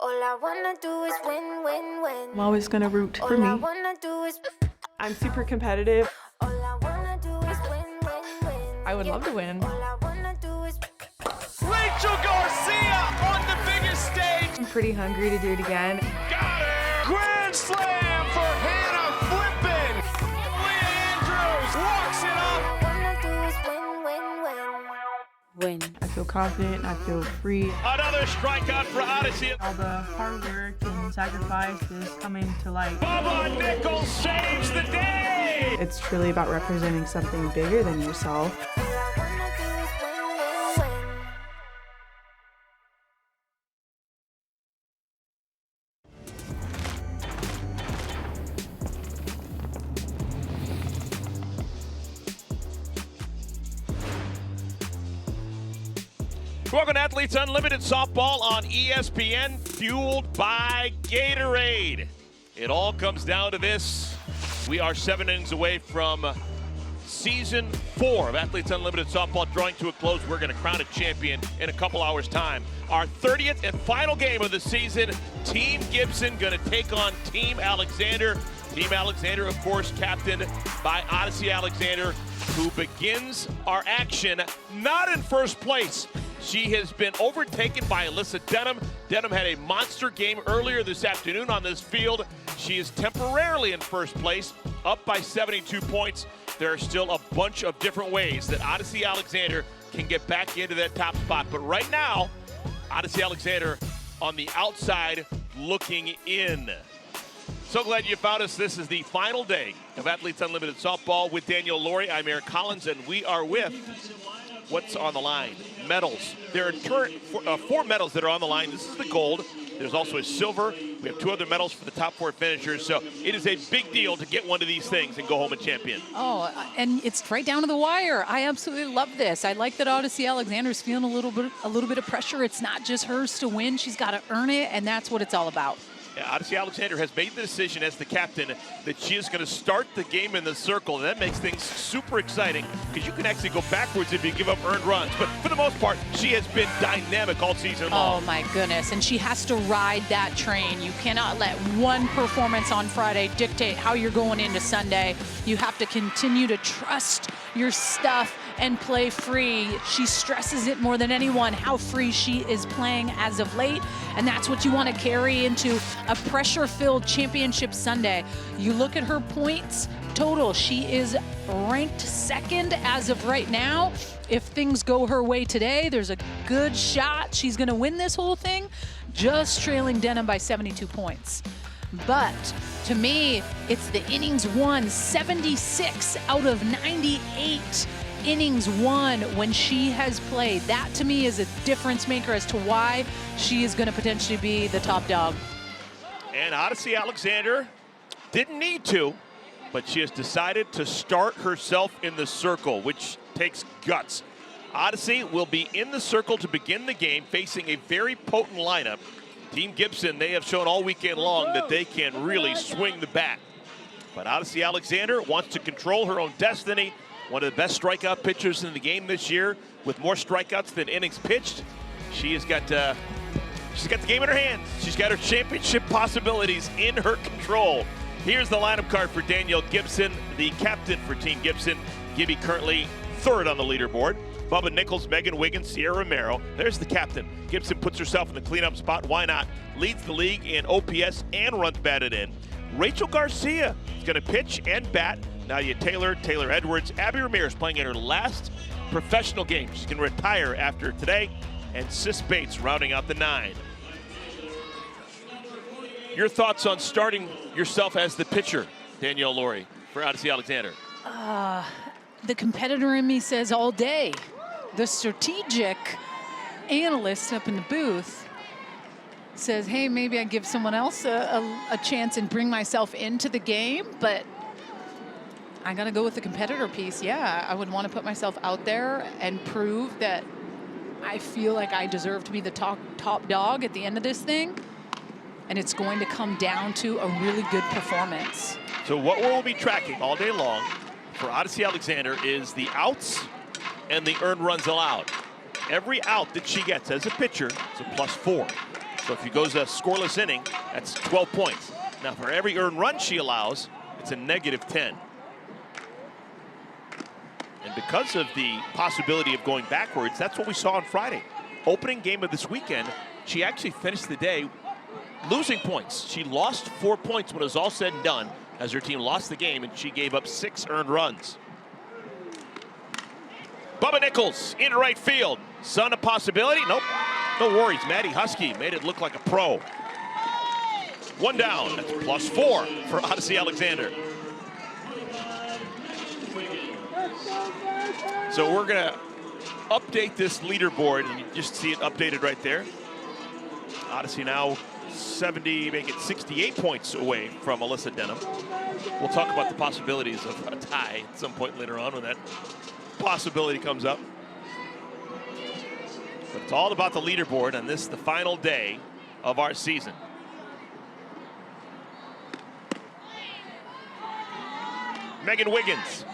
All I wanna do is win, win, win. I'm always gonna root for me. All I wanna do is. I'm super competitive. All I wanna do is win, win, win. I would love to win. All I wanna do is. Rachel Garcia on the biggest stage. I'm pretty hungry to do it again. Got it! Grand slam for Hannah Flippin. Leah Andrews walks it All up. I wanna do is win, win, win. Win. I feel confident, I feel free. Another strikeout for Odyssey. All the hard work and sacrifice is coming to light. Bubba Nichols saves the day. It's truly about representing something bigger than yourself. All I wanna do is win, win, win. Welcome to Athletes Unlimited Softball on ESPN, fueled by Gatorade. It all comes down to this. We are 7 innings away from Season 4 of Athletes Unlimited Softball drawing to a close. We're going to crown a champion in a couple hours' time. Our 30th and final game of the season, Team Gibson going to take on Team Alexander. Team Alexander, of course, captained by Odyssey Alexander, who begins our action not in first place. She has been overtaken by Alyssa Denham. Denham had a monster game earlier this afternoon on this field. She is temporarily in first place, up by 72 points. There are still a bunch of different ways that Odyssey Alexander can get back into that top spot. But right now, Odyssey Alexander on the outside looking in. So glad you found us. This is the final day of Athletes Unlimited Softball with Daniel Laurie. I'm Eric Collins, and we are with what's on the line. Medals. There are 4 medals that are on the line. This is the gold. There's also a silver. We have 2 other medals for the top 4 finishers. So it is a big deal to get one of these things and go home a champion. Oh, and it's right down to the wire. I absolutely love this. I like that Odyssey Alexander's feeling a little bit of pressure. It's not just hers to win. She's got to earn it, and that's what it's all about. Yeah, Odyssey Alexander has made the decision as the captain that she is going to start the game in the circle, and that makes things super exciting because you can actually go backwards if you give up earned runs. But for the most part, she has been dynamic all season long. Oh, my goodness. And she has to ride that train. You cannot let one performance on Friday dictate how you're going into Sunday. You have to continue to trust your stuff and play free. She stresses it more than anyone, how free she is playing as of late, and that's what you want to carry into a pressure-filled championship Sunday. You look at her points total, she is ranked 2nd as of right now. If things go her way today, there's a good shot she's going to win this whole thing, just trailing Denham by 72 points. But to me, it's the innings won, 76 out of 98 innings won when she has played. That to me is a difference maker as to why she is going to potentially be the top dog. And Odyssey Alexander didn't need to, but she has decided to start herself in the circle, which takes guts. Odyssey will be in the circle to begin the game, facing a very potent lineup. Team Gibson, they have shown all weekend long that they can really swing the bat. But Odyssey Alexander wants to control her own destiny. One of the best strikeout pitchers in the game this year, with more strikeouts than innings pitched. She's got the game in her hands. She's got her championship possibilities in her control. Here's the lineup card for Danielle Gibson, the captain for Team Gibson. Gibby currently 3rd on the leaderboard. Bubba Nichols, Megan Wiggins, Sierra Romero. There's the captain. Gibson puts herself in the cleanup spot. Why not? Leads the league in OPS and runs batted in. Rachel Garcia is going to pitch and bat. Nadia Taylor, Taylor Edwards, Abby Ramirez playing in her last professional game. She's going to retire after today. And Sis Bates rounding out the 9. Your thoughts on starting yourself as the pitcher, Danielle Laurie, for Odyssey Alexander? The competitor in me says all day. The strategic analyst up in the booth says, hey, maybe I give someone else a chance and bring myself into the game, but I gotta go with the competitor piece. Yeah, I would want to put myself out there and prove that I feel like I deserve to be the top dog at the end of this thing. And it's going to come down to a really good performance. So what we'll be tracking all day long for Odyssey Alexander is the outs and the earned runs allowed. Every out that she gets as a pitcher is a +4. So if she goes a scoreless inning, that's 12 points. Now for every earned run she allows, it's a -10. And because of the possibility of going backwards, that's what we saw on Friday. Opening game of this weekend, she actually finished the day losing points. She lost 4 points when it was all said and done, as her team lost the game, and she gave up 6 earned runs. Bubba Nichols in right field. Son, a possibility? Nope. No worries. Maddie Husky made it look like a pro. 1 down. That's +4 for Odyssey Alexander. So we're going to update this leaderboard, and you just see it updated right there. Odyssey now 70, make it 68 points away from Alyssa Denham. We'll talk about the possibilities of a tie at some point later on when that possibility comes up. But it's all about the leaderboard on this, the final day of our season. Megan Wiggins.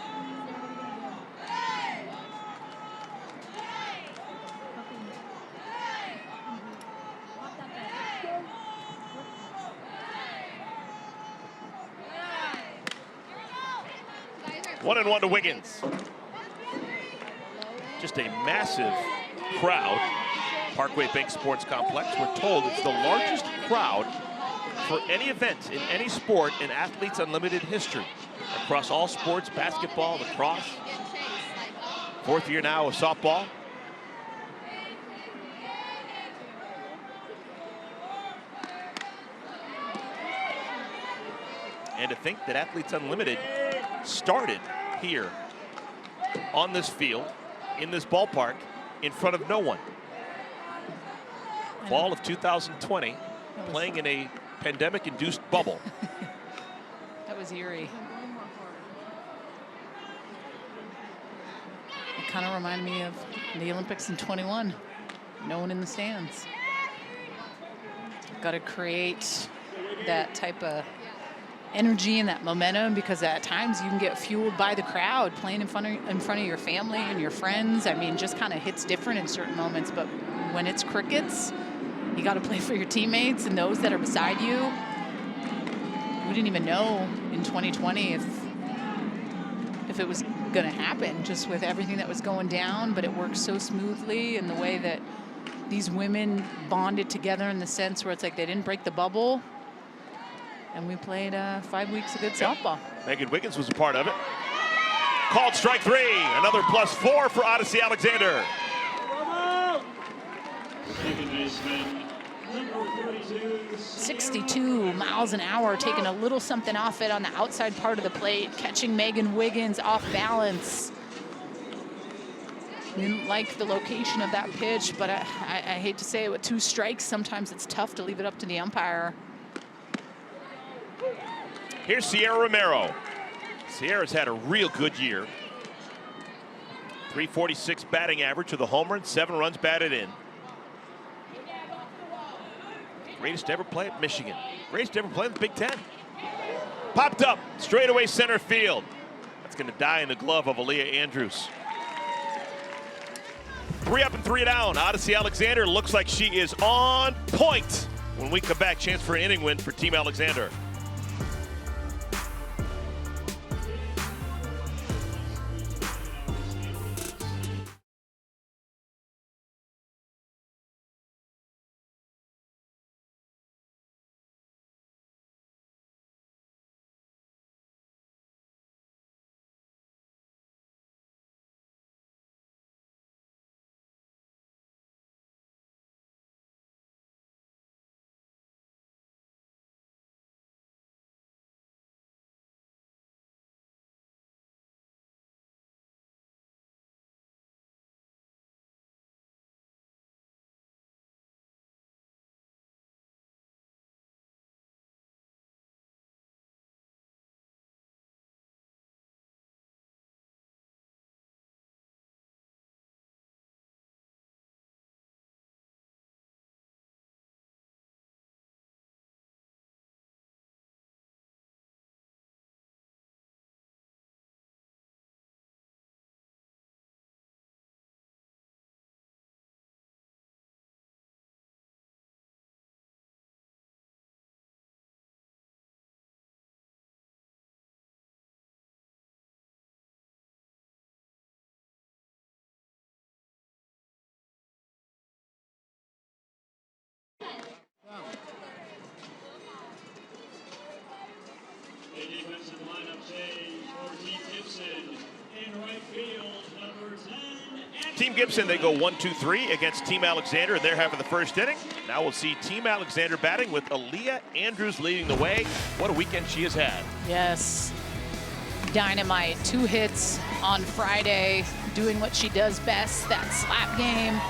One and one to Wiggins. Just a massive crowd. Parkway Bank Sports Complex. We're told it's the largest crowd for any event in any sport in Athletes Unlimited history. Across all sports, basketball, lacrosse. 4th year now of softball. And to think that Athletes Unlimited started here on this field, in this ballpark, in front of no one. Fall of 2020, playing in a pandemic-induced bubble. That was eerie. It kind of reminded me of the Olympics in 21. No one in the stands. Got to create that type of energy and that momentum, because at times you can get fueled by the crowd playing in front of your family and your friends. I mean, just kind of hits different in certain moments, but when it's crickets, you got to play for your teammates and those that are beside you. We didn't even know in 2020 if it was going to happen, just with everything that was going down, but it worked so smoothly, and the way that these women bonded together in the sense where it's like they didn't break the bubble. And we played 5 weeks of good softball. Megan Wiggins was a part of it. Called strike 3. Another +4 for Odyssey Alexander. 62 miles an hour, taking a little something off it on the outside part of the plate, catching Megan Wiggins off balance. Didn't like the location of that pitch, but I hate to say it, with 2 strikes, sometimes it's tough to leave it up to the umpire. Here's Sierra Romero. Sierra's had a real good year. 346 batting average with a homer and 7 runs batted in. Greatest ever play at Michigan. Greatest ever play in the Big Ten. Popped up, straightaway center field. That's going to die in the glove of Aaliyah Andrews. 3 up and 3 down. Odyssey Alexander looks like she is on point. When we come back, chance for an inning win for Team Alexander. Team Gibson, they go 1-2-3 against Team Alexander in their half of the first inning. Now we'll see Team Alexander batting with Aaliyah Andrews leading the way. What a weekend she has had. Yes. Dynamite. 2 hits on Friday, doing what she does best, that slap game.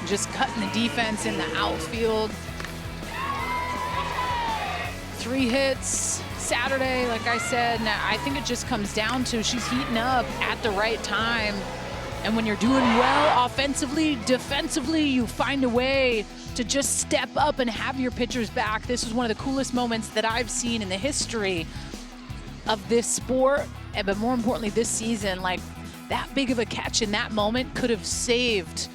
Just cutting the defense in the outfield. 3 hits Saturday, like I said. Now, I think it just comes down to she's heating up at the right time. And when you're doing well offensively, defensively, you find a way to just step up and have your pitchers back. This was one of the coolest moments that I've seen in the history of this sport, but more importantly, this season. Like, that big of a catch in that moment could have saved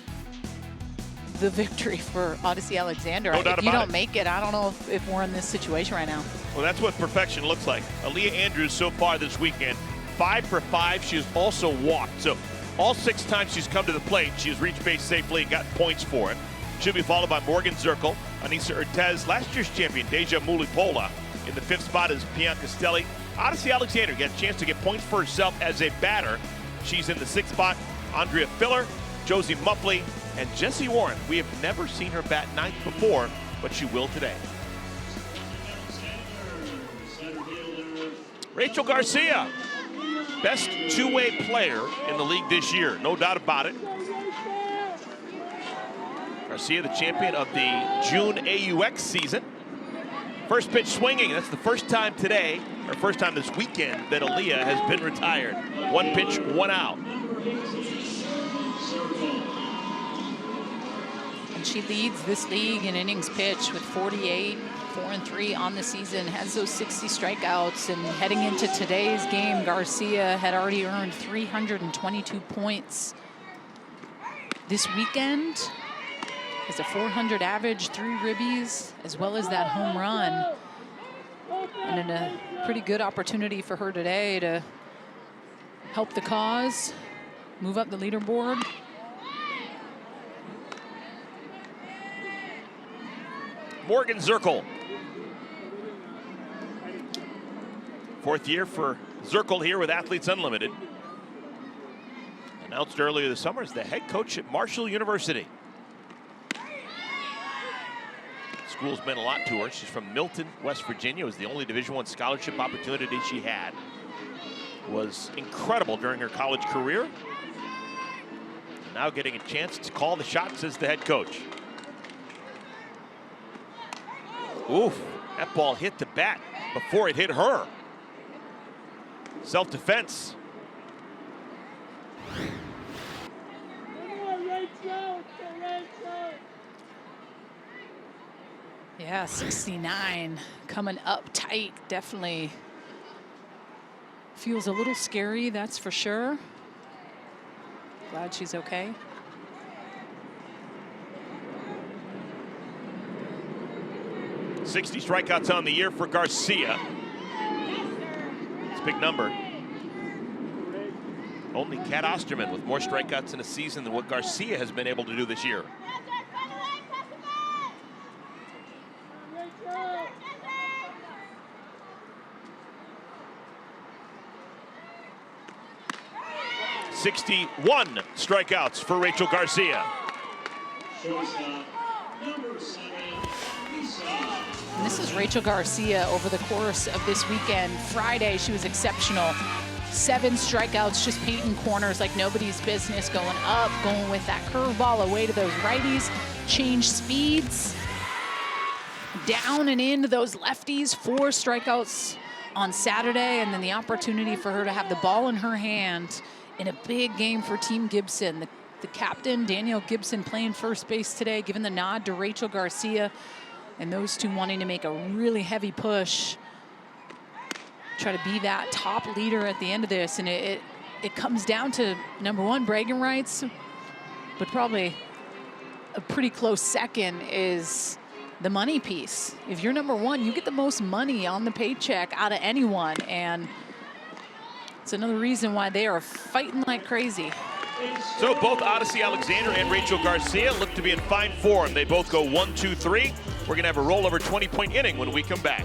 the victory for Odyssey Alexander. No doubt if you about don't it. make it, I don't know if we're in this situation right now. Well, that's what perfection looks like. Aaliyah Andrews so far this weekend, 5 for 5. She has also walked. So all 6 times she's come to the plate, she has reached base safely and got points for it. She'll be followed by Morgan Zirkle, Anissa Ortez, last year's champion, Deja Mulipola. In the 5th spot is Pian Castelli. Odyssey Alexander got a chance to get points for herself as a batter. She's in the 6th spot. Andrea Filler, Josie Muffley, and Jessie Warren. We have never seen her bat 9th before, but she will today. Rachel Garcia, best 2-way player in the league this year, no doubt about it. Garcia, the champion of the June AUX season. First pitch swinging, that's the first time today, or first time this weekend, that Aaliyah has been retired. 1 pitch, 1 out. And she leads this league in innings pitched with 48, 4-3 on the season, has those 60 strikeouts. And heading into today's game, Garcia had already earned 322 points. This weekend has a 400 average, 3 ribbies, as well as that home run. And a pretty good opportunity for her today to help the cause, move up the leaderboard. Morgan Zirkle. 4th year for Zirkle here with Athletes Unlimited. Announced earlier this summer as the head coach at Marshall University. School's meant a lot to her. She's from Milton, West Virginia. It was the only Division I scholarship opportunity she had. Was incredible during her college career. Now getting a chance to call the shots as the head coach. Oof, that ball hit the bat before it hit her. Self-defense. Yeah, 69 coming up tight. Definitely feels a little scary, that's for sure. Glad she's okay. .60 strikeouts on the year for Garcia. It's a big number. Only Kat Osterman with more strikeouts in a season than what Garcia has been able to do this year. .61 strikeouts for Rachel Garcia. And this is Rachel Garcia over the course of this weekend. Friday, she was exceptional. 7 strikeouts, just painting corners like nobody's business, going up, going with that curveball away to those righties, change speeds, down and into those lefties. 4 strikeouts on Saturday, and then the opportunity for her to have the ball in her hand in a big game for Team Gibson. The captain, Danielle Gibson, playing first base today, giving the nod to Rachel Garcia, and those two wanting to make a really heavy push, try to be that top leader at the end of this. And it comes down to, number 1, bragging rights, but probably a pretty close second is the money piece. If you're number 1, you get the most money on the paycheck out of anyone, and it's another reason why they are fighting like crazy. So both Odyssey Alexander and Rachel Garcia look to be in fine form. They both go 1-2-3. We're going to have a rollover 20-point inning when we come back.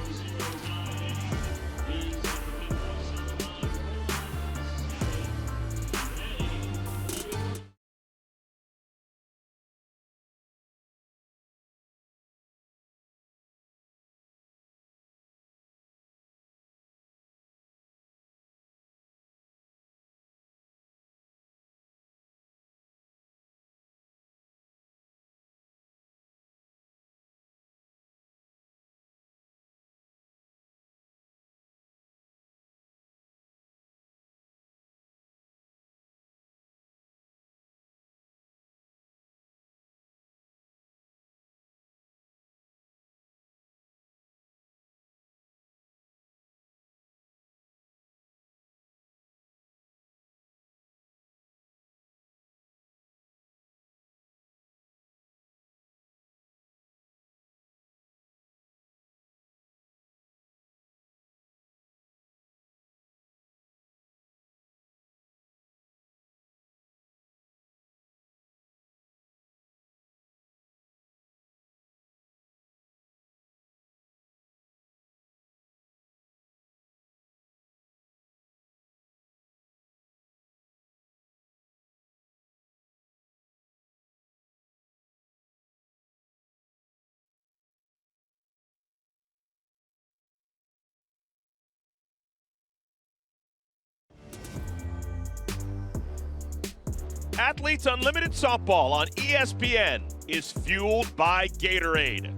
Athletes Unlimited Softball on ESPN is fueled by Gatorade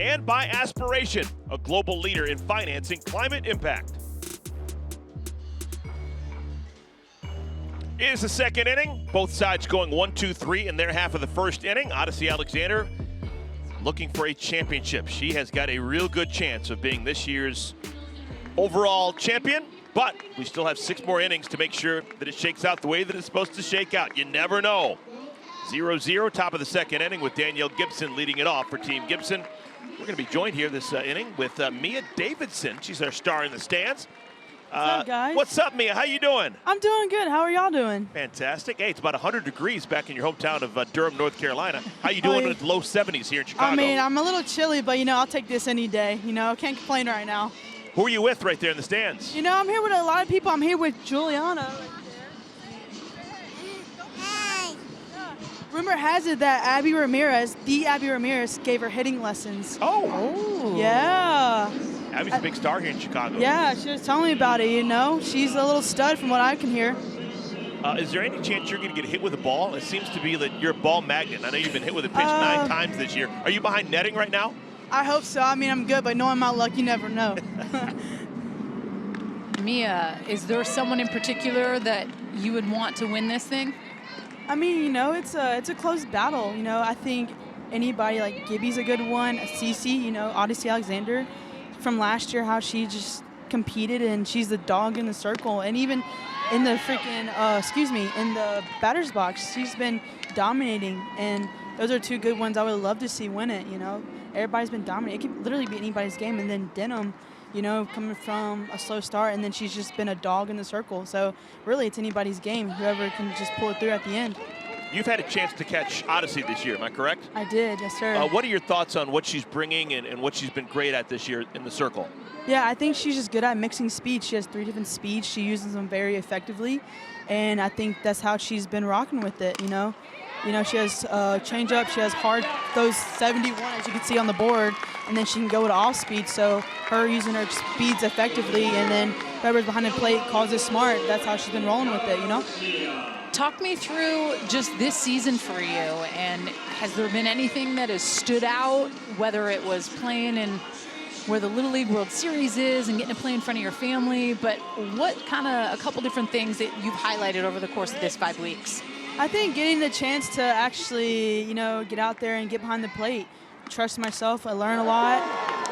and by Aspiration, a global leader in financing climate impact. It is the second inning. Both sides going 1-2-3 in their half of the first inning. Odyssey Alexander looking for a championship. She has got a real good chance of being this year's overall champion, but we still have 6 more innings to make sure that it shakes out the way that it's supposed to shake out. You never know. 0-0, top of the second inning with Danielle Gibson leading it off for Team Gibson. We're going to be joined here this inning with Mia Davidson. She's our star in the stands. What's up, guys? What's up, Mia? How you doing? I'm doing good. How are y'all doing? Fantastic. Hey, it's about 100 degrees back in your hometown of Durham, North Carolina. How you doing with low 70s here in Chicago? I mean, I'm a little chilly, but, I'll take this any day. Can't complain right now. Who are you with right there in the stands? I'm here with a lot of people. I'm here with Juliana. Rumor has it that Abby Ramirez, gave her hitting lessons. Oh. Yeah. Abby's a big star here in Chicago. Yeah, she was telling me about it, She's a little stud from what I can hear. Is there any chance you're going to get hit with a ball? It seems to be that you're a ball magnet. I know you've been hit with a pitch 9 times this year. Are you behind netting right now? I hope so. I mean, I'm good, but knowing my luck, you never know. Mia, is there someone in particular that you would want to win this thing? I mean, it's a close battle. I think anybody like Gibby's a good one. Cece, Odyssey Alexander from last year, how she just competed and she's the dog in the circle. And even in the in the batter's box, she's been dominating. And those are 2 good ones I would love to see win it. Everybody's been dominating. It could literally be anybody's game. And then Denham, coming from a slow start, and then she's just been a dog in the circle. So really, it's anybody's game, whoever can just pull it through at the end. You've had a chance to catch Odyssey this year, am I correct? I did, yes, sir. What are your thoughts on what she's bringing and what she's been great at this year in the circle? Yeah, I think she's just good at mixing speeds. She has 3 different speeds. She uses them very effectively, and I think that's how she's been rocking with it, she has change-up, she has hard, those 71, as you can see on the board, and then she can go with off speed. So her using her speeds effectively, and then whoever's behind the plate calls it smart. That's how she's been rolling with it, Talk me through just this season for you, and has there been anything that has stood out, whether it was playing in where the Little League World Series is and getting to play in front of your family, but what kind of a couple different things that you've highlighted over the course of this 5 weeks? I think getting the chance to actually, get out there and get behind the plate, trust myself, I learn a lot.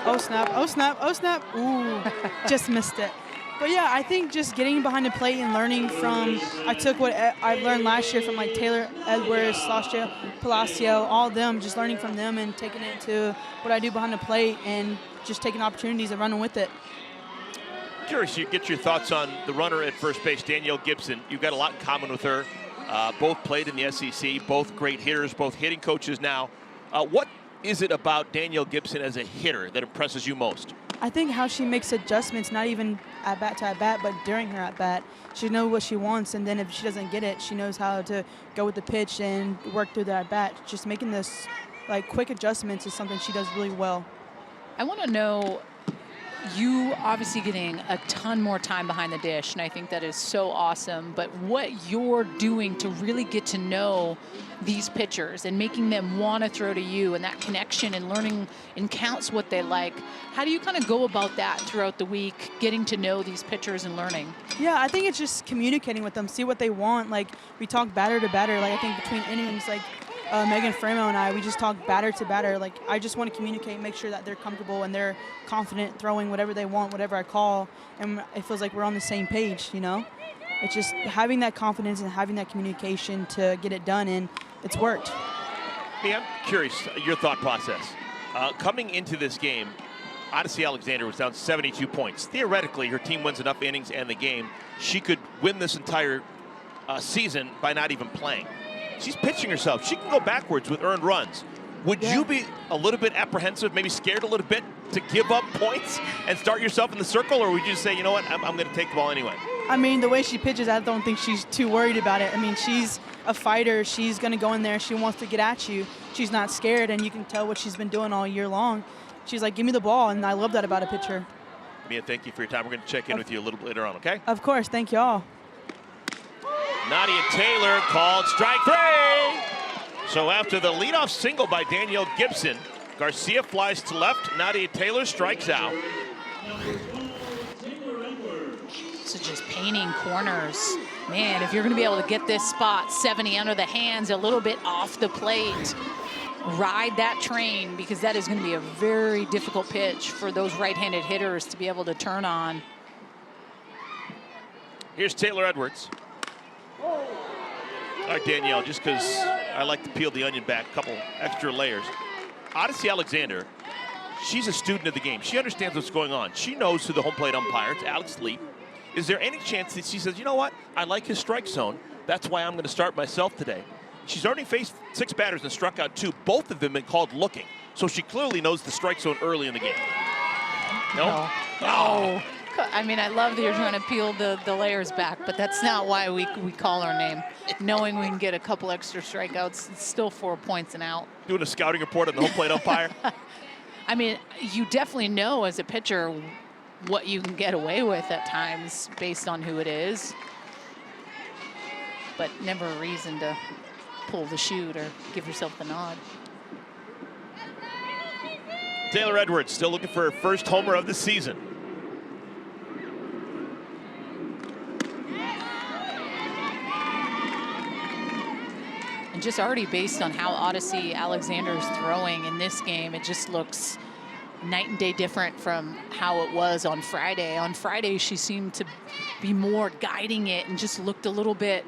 Oh, snap, oh, snap, oh, snap. Ooh, just missed it. But, yeah, I think just getting behind the plate and learning from – I took what I learned last year from, like, Taylor Edwards, Sasha Palacio, all of them, just learning from them and taking it to what I do behind the plate and just taking opportunities and running with it. Curious, you get your thoughts on the runner at first base, Danielle Gibson. You've got a lot in common with her. Both played in the SEC, both great hitters, both hitting coaches now. What is it about Danielle Gibson as a hitter that impresses you most? I think how she makes adjustments, not even at bat to at bat, but during her at bat. She knows what she wants, and then if she doesn't get it, she knows how to go with the pitch and work through that at bat. Just making this quick adjustments is something she does really well. I want to know, you obviously getting a ton more time behind the dish, and I think that is so awesome, but what you're doing to really get to know these pitchers and making them want to throw to you, and that connection and learning and counts what they like. How do you kind of go about that throughout the week, getting to know these pitchers and learning? Yeah, I think it's just communicating with them, see what they want. We talk batter to batter. I think between innings, Megan Framo and I, we just talk batter to batter. I just want to communicate, make sure that they're comfortable and they're confident throwing whatever they want, whatever I call, and it feels like we're on the same page, It's just having that confidence and having that communication to get it done, and it's worked. Hey, I'm curious, your thought process. Coming into this game, Odyssey Alexander was down 72 points. Theoretically, her team wins enough innings and the game, she could win this entire season by not even playing. She's pitching herself. She can go backwards with earned runs. Would you be a little bit apprehensive, maybe scared a little bit to give up points and start yourself in the circle, or would you just say, you know what, I'm going to take the ball anyway? I mean, the way she pitches, I don't think she's too worried about it. I mean, she's a fighter. She's going to go in there. She wants to get at you. She's not scared, and you can tell what she's been doing all year long. She's like, give me the ball, and I love that about a pitcher. Mia, thank you for your time. We're going to check in with you a little bit later on, okay? Of course. Thank you all. Nadia Taylor called strike 3. So after the leadoff single by Danielle Gibson, Garcia flies to left. Nadia Taylor strikes out. So just painting corners. Man, if you're going to be able to get this spot 70 under the hands, a little bit off the plate, ride that train, because that is going to be a very difficult pitch for those right-handed hitters to be able to turn on. Here's Taylor Edwards. All right, Danielle, just because I like to peel the onion back, a couple extra layers. Odyssey Alexander, she's a student of the game. She understands what's going on. She knows who the home plate umpire, it's Alex Leap. Is there any chance that she says, you know what, I like his strike zone, that's why I'm going to start myself today? She's already faced 6 batters and struck out 2. Both of them been called looking. So she clearly knows the strike zone early in the game. No? No. I mean, I love that you're trying to peel the layers back, but that's not why we call our name. Knowing we can get a couple extra strikeouts, it's still 4 points and out. Doing a scouting report on the home plate umpire. I mean, you definitely know as a pitcher what you can get away with at times based on who it is, but never a reason to pull the chute or give yourself the nod. Taylor Edwards still looking for her first homer of the season. And just already based on how Odyssey Alexander's throwing in this game, it just looks night and day different from how it was on Friday. On Friday, she seemed to be more guiding it and just looked a little bit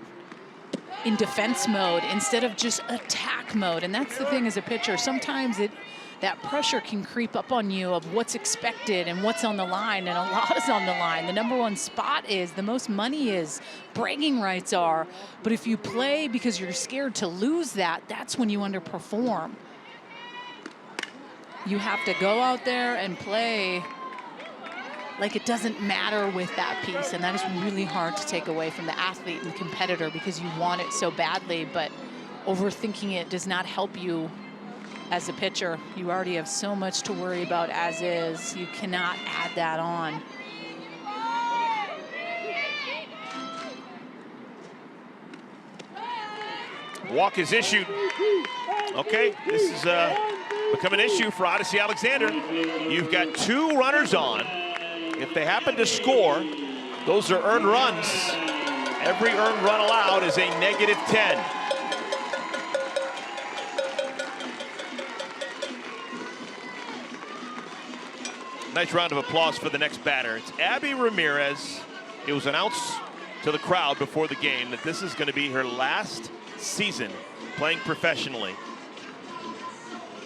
in defense mode instead of just attack mode. And that's the thing as a pitcher. Sometimes that pressure can creep up on you of what's expected and what's on the line, and a lot is on the line. The #1 spot is, the most money is, bragging rights are. But if you play because you're scared to lose that, that's when you underperform. You have to go out there and play like it doesn't matter with that piece, and that is really hard to take away from the athlete and competitor because you want it so badly, but overthinking it does not help you as a pitcher. You already have so much to worry about as is. You cannot add that on. Walk is issued. Okay, this is become an issue for Odyssey Alexander. You've got 2 runners on. If they happen to score, those are earned runs. Every earned run allowed is a -10. Nice round of applause for the next batter. It's Abby Ramirez. It was announced to the crowd before the game that this is going to be her last season playing professionally.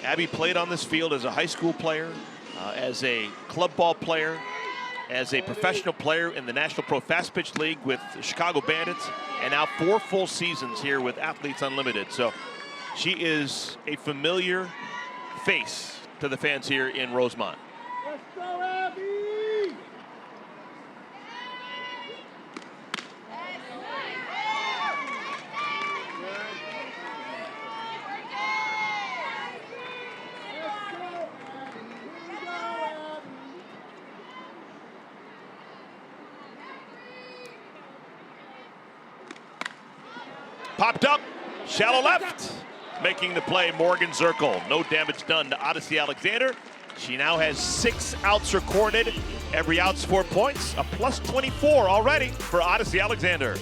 Abby played on this field as a high school player, as a club ball player, as a professional player in the National Pro Fast Pitch League with the Chicago Bandits, and now 4 full seasons here with Athletes Unlimited. So she is a familiar face to the fans here in Rosemont. Let's go, Abby! Popped up, shallow left. Making the play, Morgan Zirkle. No damage done to Odyssey Alexander. She now has 6 outs recorded. Every out's 4 points, a +24 already for Odyssey Alexander.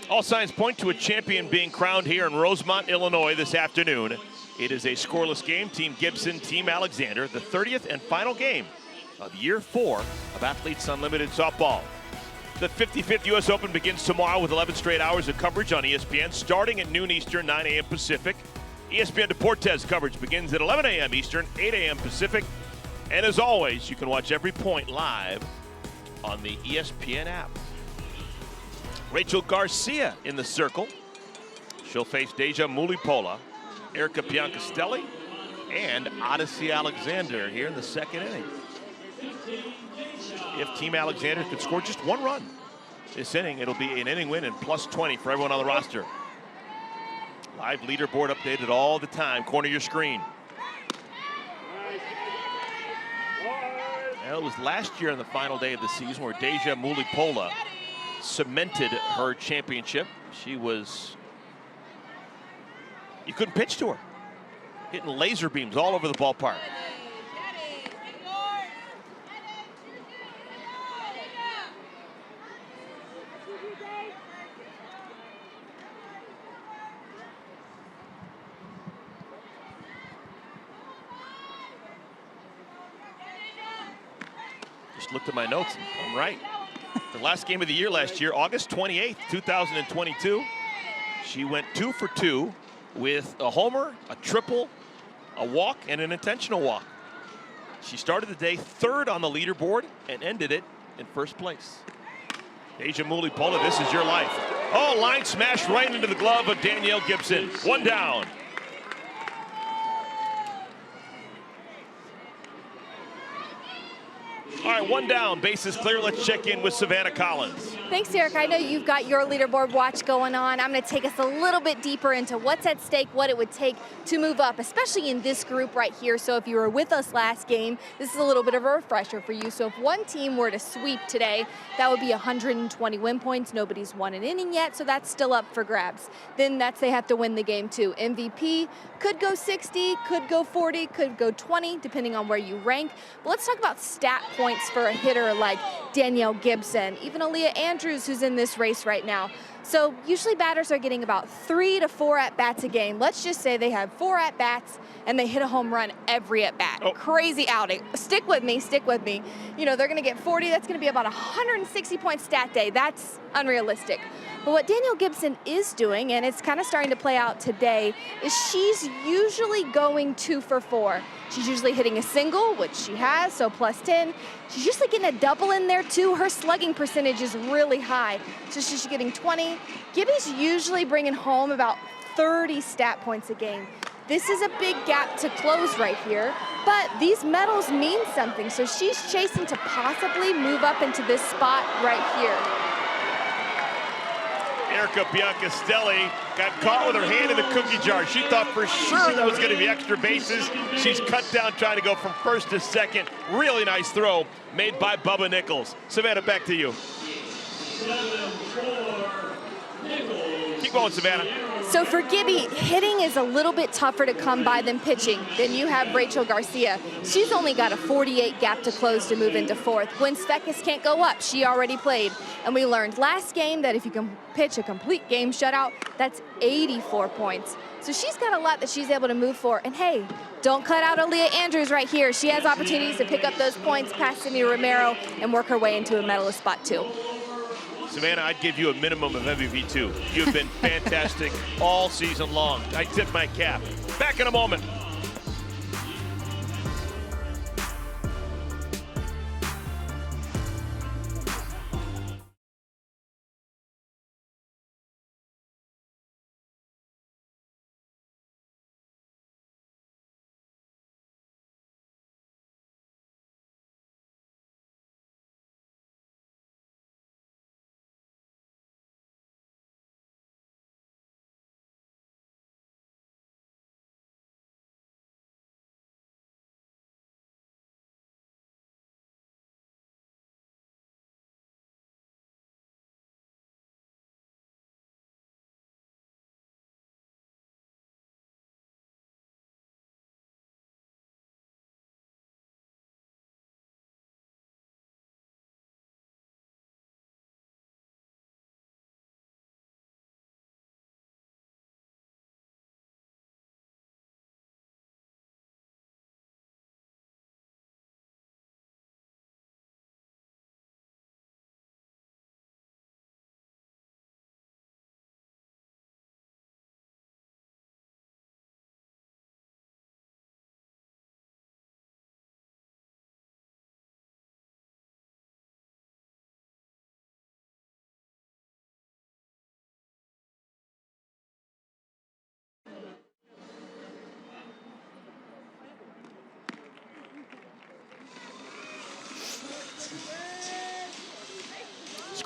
All signs point to a champion being crowned here in Rosemont, Illinois this afternoon. It is a scoreless game. Team Gibson, Team Alexander, the 30th and final game of year 4 of Athletes Unlimited softball. The 55th U.S. Open begins tomorrow with 11 straight hours of coverage on ESPN, starting at noon Eastern, 9 a.m. Pacific. ESPN Deportes coverage begins at 11 a.m. Eastern, 8 a.m. Pacific. And as always, you can watch every point live on the ESPN app. Rachel Garcia in the circle. She'll face Deja Mulipola, Erica Biancastelli, and Odyssey Alexander here in the second inning. If Team Alexander could score just one run this inning, it'll be an inning win and plus 20 for everyone on the roster. Live leaderboard updated all the time. Corner your screen. Well, it was last year on the final day of the season where Deja Mulipola cemented her championship. You couldn't pitch to her. Hitting laser beams all over the ballpark. Just looked at my notes. I'm right. The last game of the year last year, August 28th, 2022. She went 2 for 2 with a homer, a triple, a walk, and an intentional walk. She started the day 3rd on the leaderboard and ended it in 1st place. Deja Mulipola, this is your life. Oh, line smash right into the glove of Danielle Gibson. 1 down. All right, 1 down, bases clear. Let's check in with Savannah Collins. Thanks, Eric. I know you've got your leaderboard watch going on. I'm going to take us a little bit deeper into what's at stake, what it would take to move up, especially in this group right here. So if you were with us last game, this is a little bit of a refresher for you. So if one team were to sweep today, that would be 120 win points. Nobody's won an inning yet, so that's still up for grabs. Then they have to win the game too. MVP could go 60, could go 40, could go 20, depending on where you rank. But let's talk about stat points for a hitter like Danielle Gibson, even Aaliyah Andrews, who's in this race right now. So usually batters are getting about 3 to 4 at-bats a game. Let's just say they have 4 at-bats and they hit a home run every at-bat. Oh. Crazy outing. Stick with me, stick with me. You know, they're gonna get 40, that's gonna be about 160 point stat day. That's unrealistic. But what Danielle Gibson is doing, and it's kind of starting to play out today, is she's usually going 2 for 4. She's usually hitting a single, which she has, so plus 10. She's usually getting a double in there too. Her slugging percentage is really high, so she's getting 20. Gibby's usually bringing home about 30 stat points a game. This is a big gap to close right here, but these medals mean something, so she's chasing to possibly move up into this spot right here. Erica Biancastelli got caught with her hand in the cookie jar. She thought for sure that was going to be extra bases. She's cut down trying to go from 1st to 2nd. Really nice throw made by Bubba Nichols. Savannah, back to you. Keep going, Savannah. So for Gibby, hitting is a little bit tougher to come by than pitching. Then you have Rachel Garcia. She's only got a 48 gap to close to move into 4th. Gwen Speckis can't go up. She already played. And we learned last game that if you can pitch a complete game shutout, that's 84 points. So she's got a lot that she's able to move for. And hey, don't cut out Aaliyah Andrews right here. She has opportunities to pick up those points past Cindy Romero and work her way into a medalist spot too. Savannah, I'd give you a minimum of MVP too. You've been fantastic all season long. I tip my cap. Back in a moment.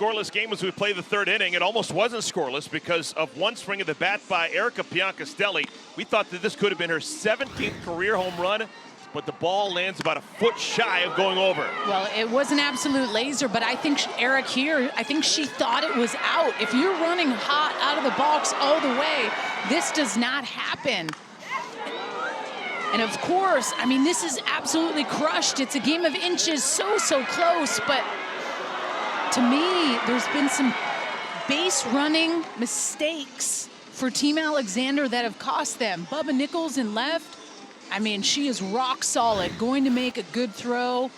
scoreless game as we play the third inning. It almost wasn't scoreless because of one swing of the bat by Erica Piancastelli. We thought that this could have been her 17th career home run, but the ball lands about a foot shy of going over. Well, it was an absolute laser, but I think Eric here, I think she thought it was out. If you're running hot out of the box all the way, this does not happen. And of course, I mean, this is absolutely crushed. It's a game of inches, so close, but to me, there's been some base running mistakes for Team Alexander that have cost them. Bubba Nichols in left, I mean, she is rock solid, going to make a good throw.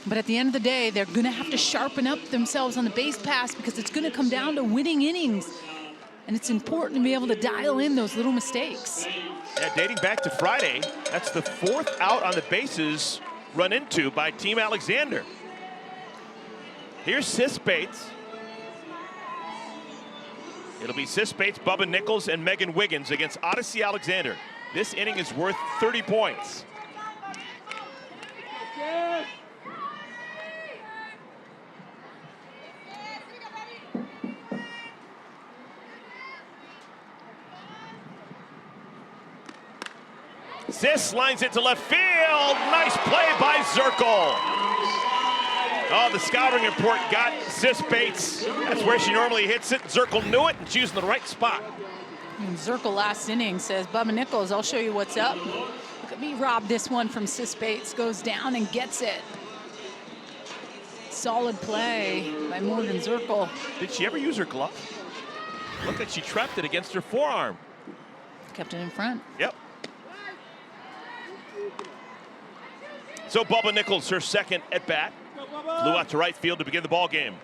But at the end of the day, they're going to have to sharpen up themselves on the base pass because it's going to come down to winning innings. And it's important to be able to dial in those little mistakes. Yeah, dating back to Friday, that's the 4th out on the bases run into by Team Alexander. Here's Sis Bates. It'll be Sis Bates, Bubba Nichols, and Megan Wiggins against Odyssey Alexander. This inning is worth 30 points. Sis lines it to left field. Nice play by Zirkle. Oh, the scouting report got Sis Bates. That's where she normally hits it. Zirkle knew it, and she was in the right spot. And Zirkle last inning says, Bubba Nichols, I'll show you what's up. Look at me rob this one from Sis Bates. Goes down and gets it. Solid play by Morgan Zirkle. Did she ever use her glove? Look like she trapped it against her forearm. Kept it in front. Yep. So Bubba Nichols, her second at bat. Flew out to right field to begin the ball game.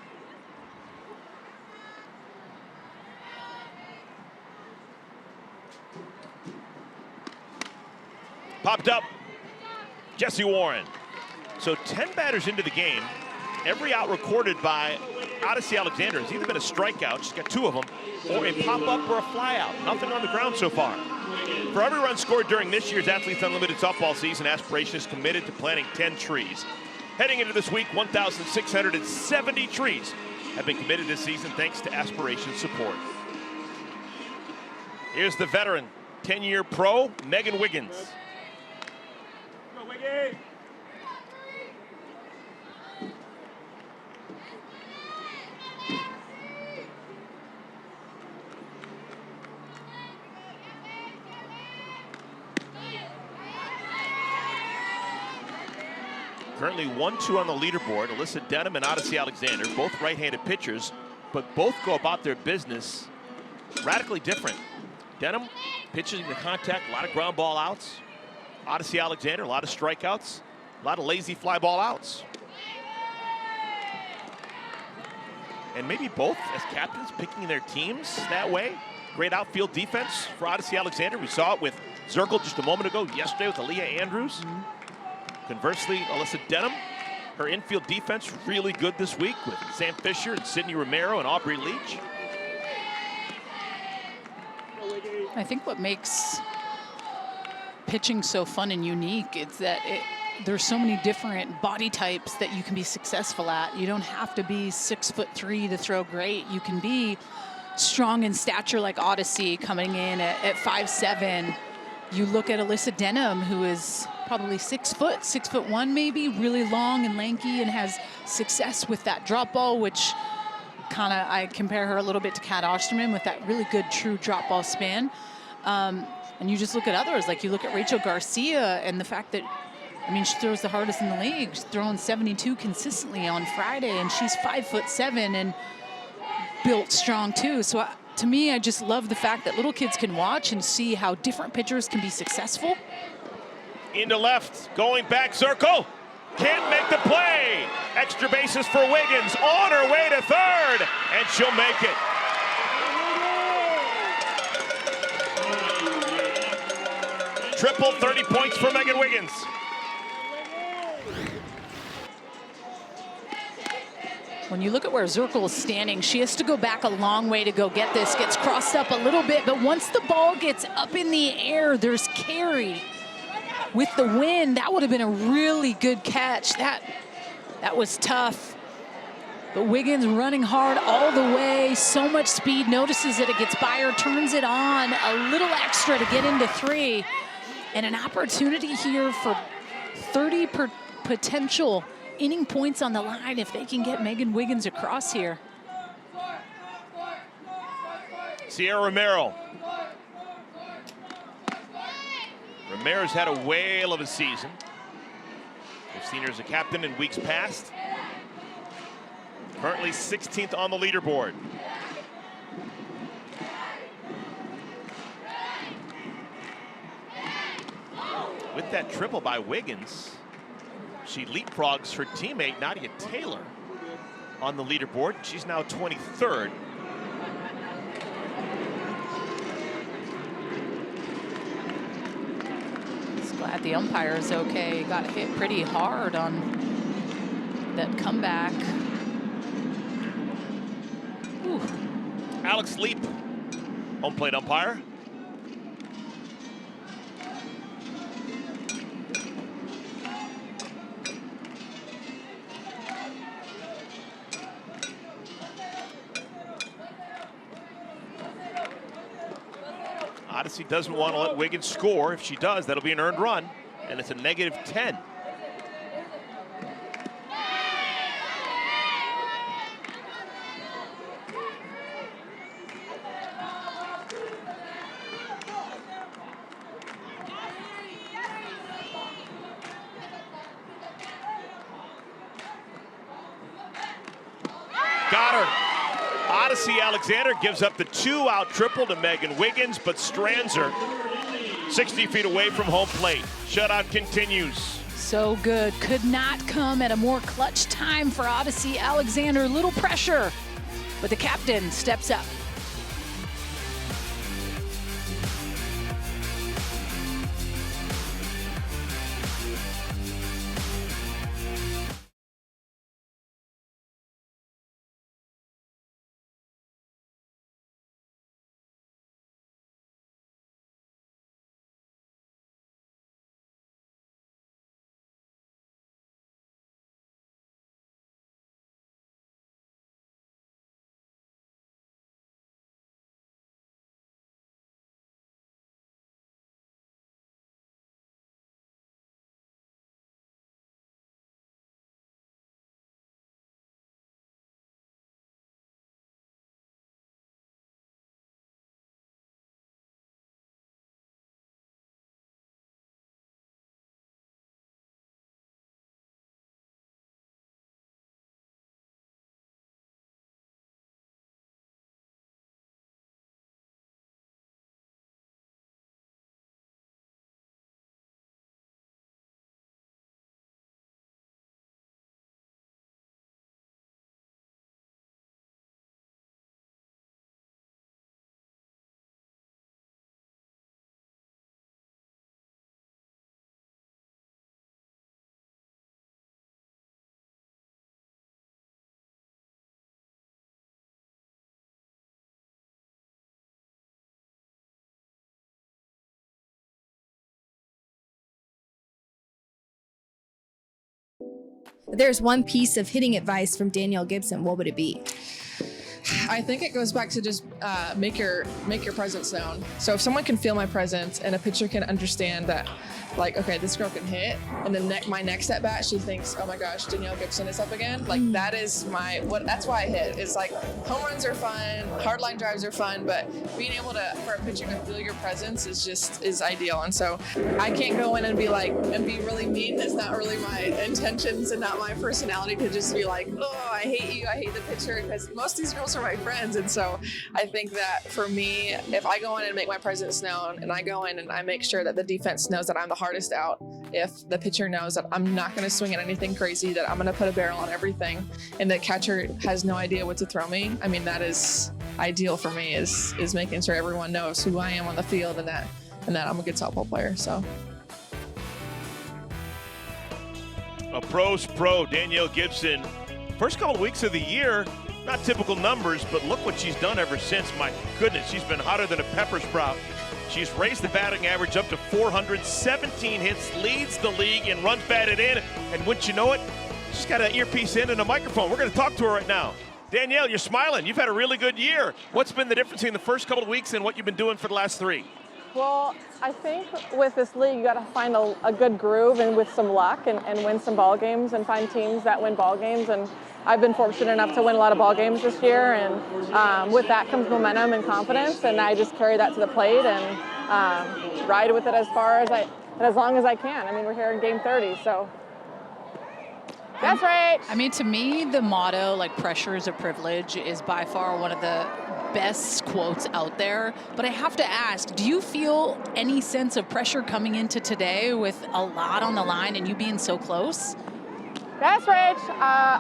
Popped up, Jesse Warren. So 10 batters into the game. Every out recorded by Odyssey Alexander has either been a strikeout, she's got 2 of them, or a pop-up or a fly-out. Nothing on the ground so far. For every run scored during this year's Athletes Unlimited softball season, Aspiration is committed to planting 10 trees. Heading into this week, 1,670 trees have been committed this season thanks to Aspiration support. Here's the veteran, 10-year pro, Megan Wiggins. Go, Wiggins! Currently 1-2 on the leaderboard. Alyssa Denham and Odyssey Alexander, both right-handed pitchers, but both go about their business radically different. Denham pitching the contact, a lot of ground ball outs. Odyssey Alexander, a lot of strikeouts, a lot of lazy fly ball outs. And maybe both as captains picking their teams that way. Great outfield defense for Odyssey Alexander. We saw it with Zirkle just a moment ago, yesterday with Aaliyah Andrews. Conversely, Alyssa Denham, her infield defense really good this week with Sam Fisher and Sydney Romero and Aubrey Leach. I think what makes pitching so fun and unique is that there's so many different body types that you can be successful at. You don't have to be 6'3" to throw great. You can be strong in stature like Odyssey coming in at 5'7". You look at Alyssa Denham, who is probably 6 foot, 6'1" maybe, really long and lanky and has success with that drop ball, which kind of, I compare her a little bit to Kat Osterman with that really good true drop ball spin. And you just look at others, like you look at Rachel Garcia and the fact that, I mean, she throws the hardest in the league. She's throwing 72 consistently on Friday, and she's 5'7" and built strong too. So to me, I just love the fact that little kids can watch and see how different pitchers can be successful. Into left, going back, Zirkle. Can't make the play. Extra bases for Wiggins, on her way to third, and she'll make it. Triple 30 points for Megan Wiggins. When you look at where Zirkle is standing, she has to go back a long way to go get this. Gets crossed up a little bit, but once the ball gets up in the air, there's carry. With the wind, that would have been a really good catch. That was tough. But Wiggins running hard all the way, so much speed, notices that it gets by her, turns it on, a little extra to get into 3. And an opportunity here for 30 potential inning points on the line if they can get Megan Wiggins across here. Sierra Romero. Romero's had a whale of a season. We've seen her as a captain in weeks past. Currently 16th on the leaderboard. With that triple by Wiggins, she leapfrogs her teammate Nadia Taylor on the leaderboard. She's now 23rd. Just glad the umpire is okay. Got hit pretty hard on that comeback. Ooh. Alex Leap, home plate umpire. Odyssey doesn't want to let Wiggins score. If she does, that'll be an earned run, and it's a -10. Got her. Odyssey Alexander gives up the 2-out triple to Megan Wiggins, but strands her 60 feet away from home plate. Shutout continues. So good. Could not come at a more clutch time for Odyssey Alexander. Little pressure, but the captain steps up. There's one piece of hitting advice from Danielle Gibson. What would it be? I think it goes back to just make your presence known. So if someone can feel my presence and a pitcher can understand that, like, okay, this girl can hit, and then my next at bat, she thinks, oh my gosh, Danielle Gibson is up again. Like that is that's why I hit. It's like home runs are fun, hard line drives are fun, but being able for a pitcher to feel your presence is ideal. And so I can't go in and be really mean. It's not really my intentions and not my personality to just be like, oh, I hate you, I hate the pitcher, because most of these girls are my friends. And so I think that for me, if I go in and make my presence known, and I go in and I make sure that the defense knows that I'm the hardest out, if the pitcher knows that I'm not going to swing at anything crazy, that I'm going to put a barrel on everything, and the catcher has no idea what to throw me, I mean, that is ideal for me, is making sure everyone knows who I am on the field and that I'm a good softball player. So A pro's pro, Danielle Gibson. First couple of weeks of the year, not typical numbers, but look what she's done ever since. My goodness, she's been hotter than a pepper sprout. She's raised the batting average up to 417 hits, leads the league in runs batted in, and wouldn't you know it, She's got an earpiece in and a microphone. We're going to talk to her right now. Danielle, you're smiling. You've had a really good year. What's been the difference between the first couple of weeks and what you've been doing for the last 3? Well, I think with this league, you got to find a good groove and with some luck and win some ball games and find teams that win ball games. And I've been fortunate enough to win a lot of ball games this year. And with that comes momentum and confidence. And I just carry that to the plate and ride with it as long as I can. I mean, we're here in game 30, so. That's right. I mean, to me, the motto, like, pressure is a privilege, is by far one of the best quotes out there. But I have to ask, do you feel any sense of pressure coming into today with a lot on the line and you being so close? That's right.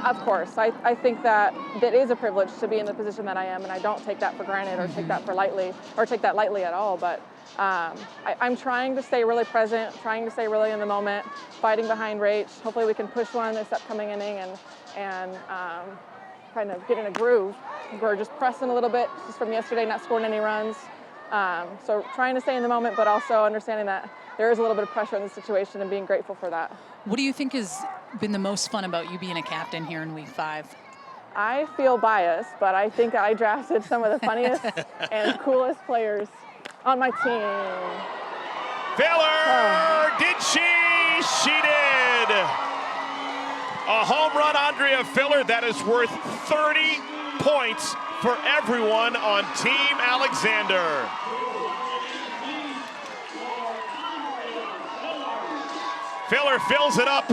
Of course. I think that it is a privilege to be in the position that I am, and I don't take that for granted or take that lightly at all. But I'm trying to stay really present, trying to stay really in the moment, fighting behind Rach. Hopefully we can push one this upcoming inning and kind of get in a groove. We're just pressing a little bit just from yesterday, not scoring any runs. So trying to stay in the moment, but also understanding that there is a little bit of pressure in the situation and being grateful for that. What do you think has been the most fun about you being a captain here in week 5? I feel biased, but I think I drafted some of the funniest and coolest players on my team. Filler! Did she? She did! A home run, Andrea Filler. That is worth 30 points for everyone on Team Alexander. Filler fills it up,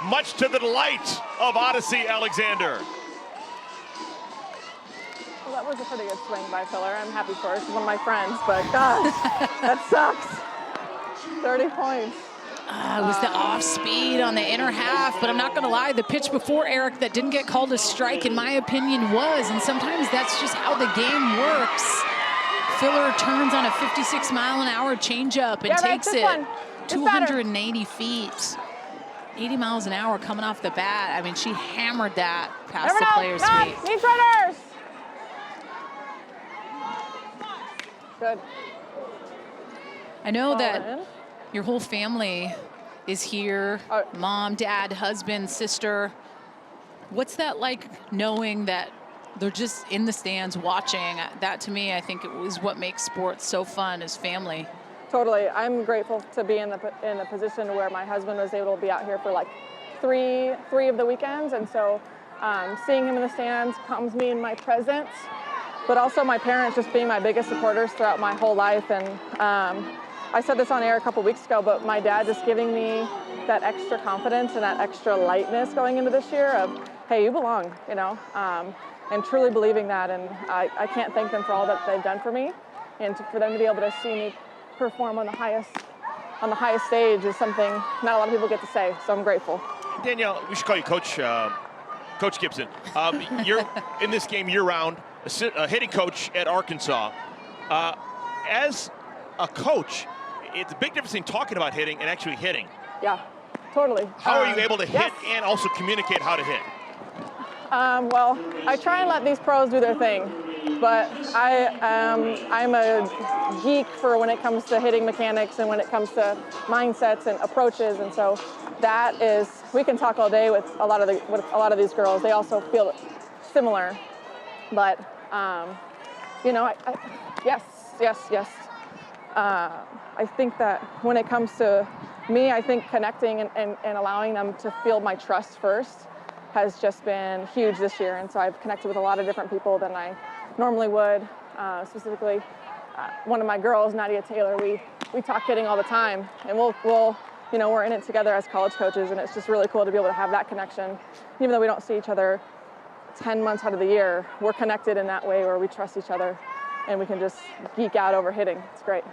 much to the delight of Odyssey Alexander. Well, that was a pretty good swing by Filler. I'm happy for her. She's one of my friends, but gosh, that sucks. 30 points. It was the off speed on the inner half, but I'm not going to lie, the pitch before Eric that didn't get called a strike, in my opinion, was, and sometimes that's just how the game works. Filler turns on a 56-mile-an-hour changeup and takes it 280 feet. 80 miles an hour coming off the bat. I mean, she hammered that past the player's feet. Needs runners. Good. I know that your whole family is here, mom, dad, husband, sister. What's that like, knowing that they're just in the stands watching? That, to me, I think it was what makes sports so fun, is family. Totally. I'm grateful to be in the position where my husband was able to be out here for like three of the weekends. And so seeing him in the stands calms me in my presence, but also my parents just being my biggest supporters throughout my whole life. And I said this on air a couple weeks ago, but my dad just giving me that extra confidence and that extra lightness going into this year of, hey, you belong, you know, and truly believing that. And I can't thank them for all that they've done for me, and for them to be able to see me perform on the highest stage is something not a lot of people get to say. So I'm grateful. Danielle, we should call you Coach Coach Gibson. You're in this game year-round, a hitting coach at Arkansas. As a coach, it's a big difference between talking about hitting and actually hitting. Yeah, totally. How are you able to hit and also communicate how to hit? Well, I try and let these pros do their thing, but I'm a geek for when it comes to hitting mechanics and when it comes to mindsets and approaches, and so that is, we can talk all day with a lot of these girls. They also feel similar, but you know, yes. I think that when it comes to me, I think connecting and allowing them to feel my trust first has just been huge this year. And so I've connected with a lot of different people than I normally would. Specifically, one of my girls, Nadia Taylor, we talk hitting all the time, and we'll you know, we're in it together as college coaches, and it's just really cool to be able to have that connection. Even though we don't see each other 10 months out of the year, we're connected in that way where we trust each other and we can just geek out over hitting. It's great.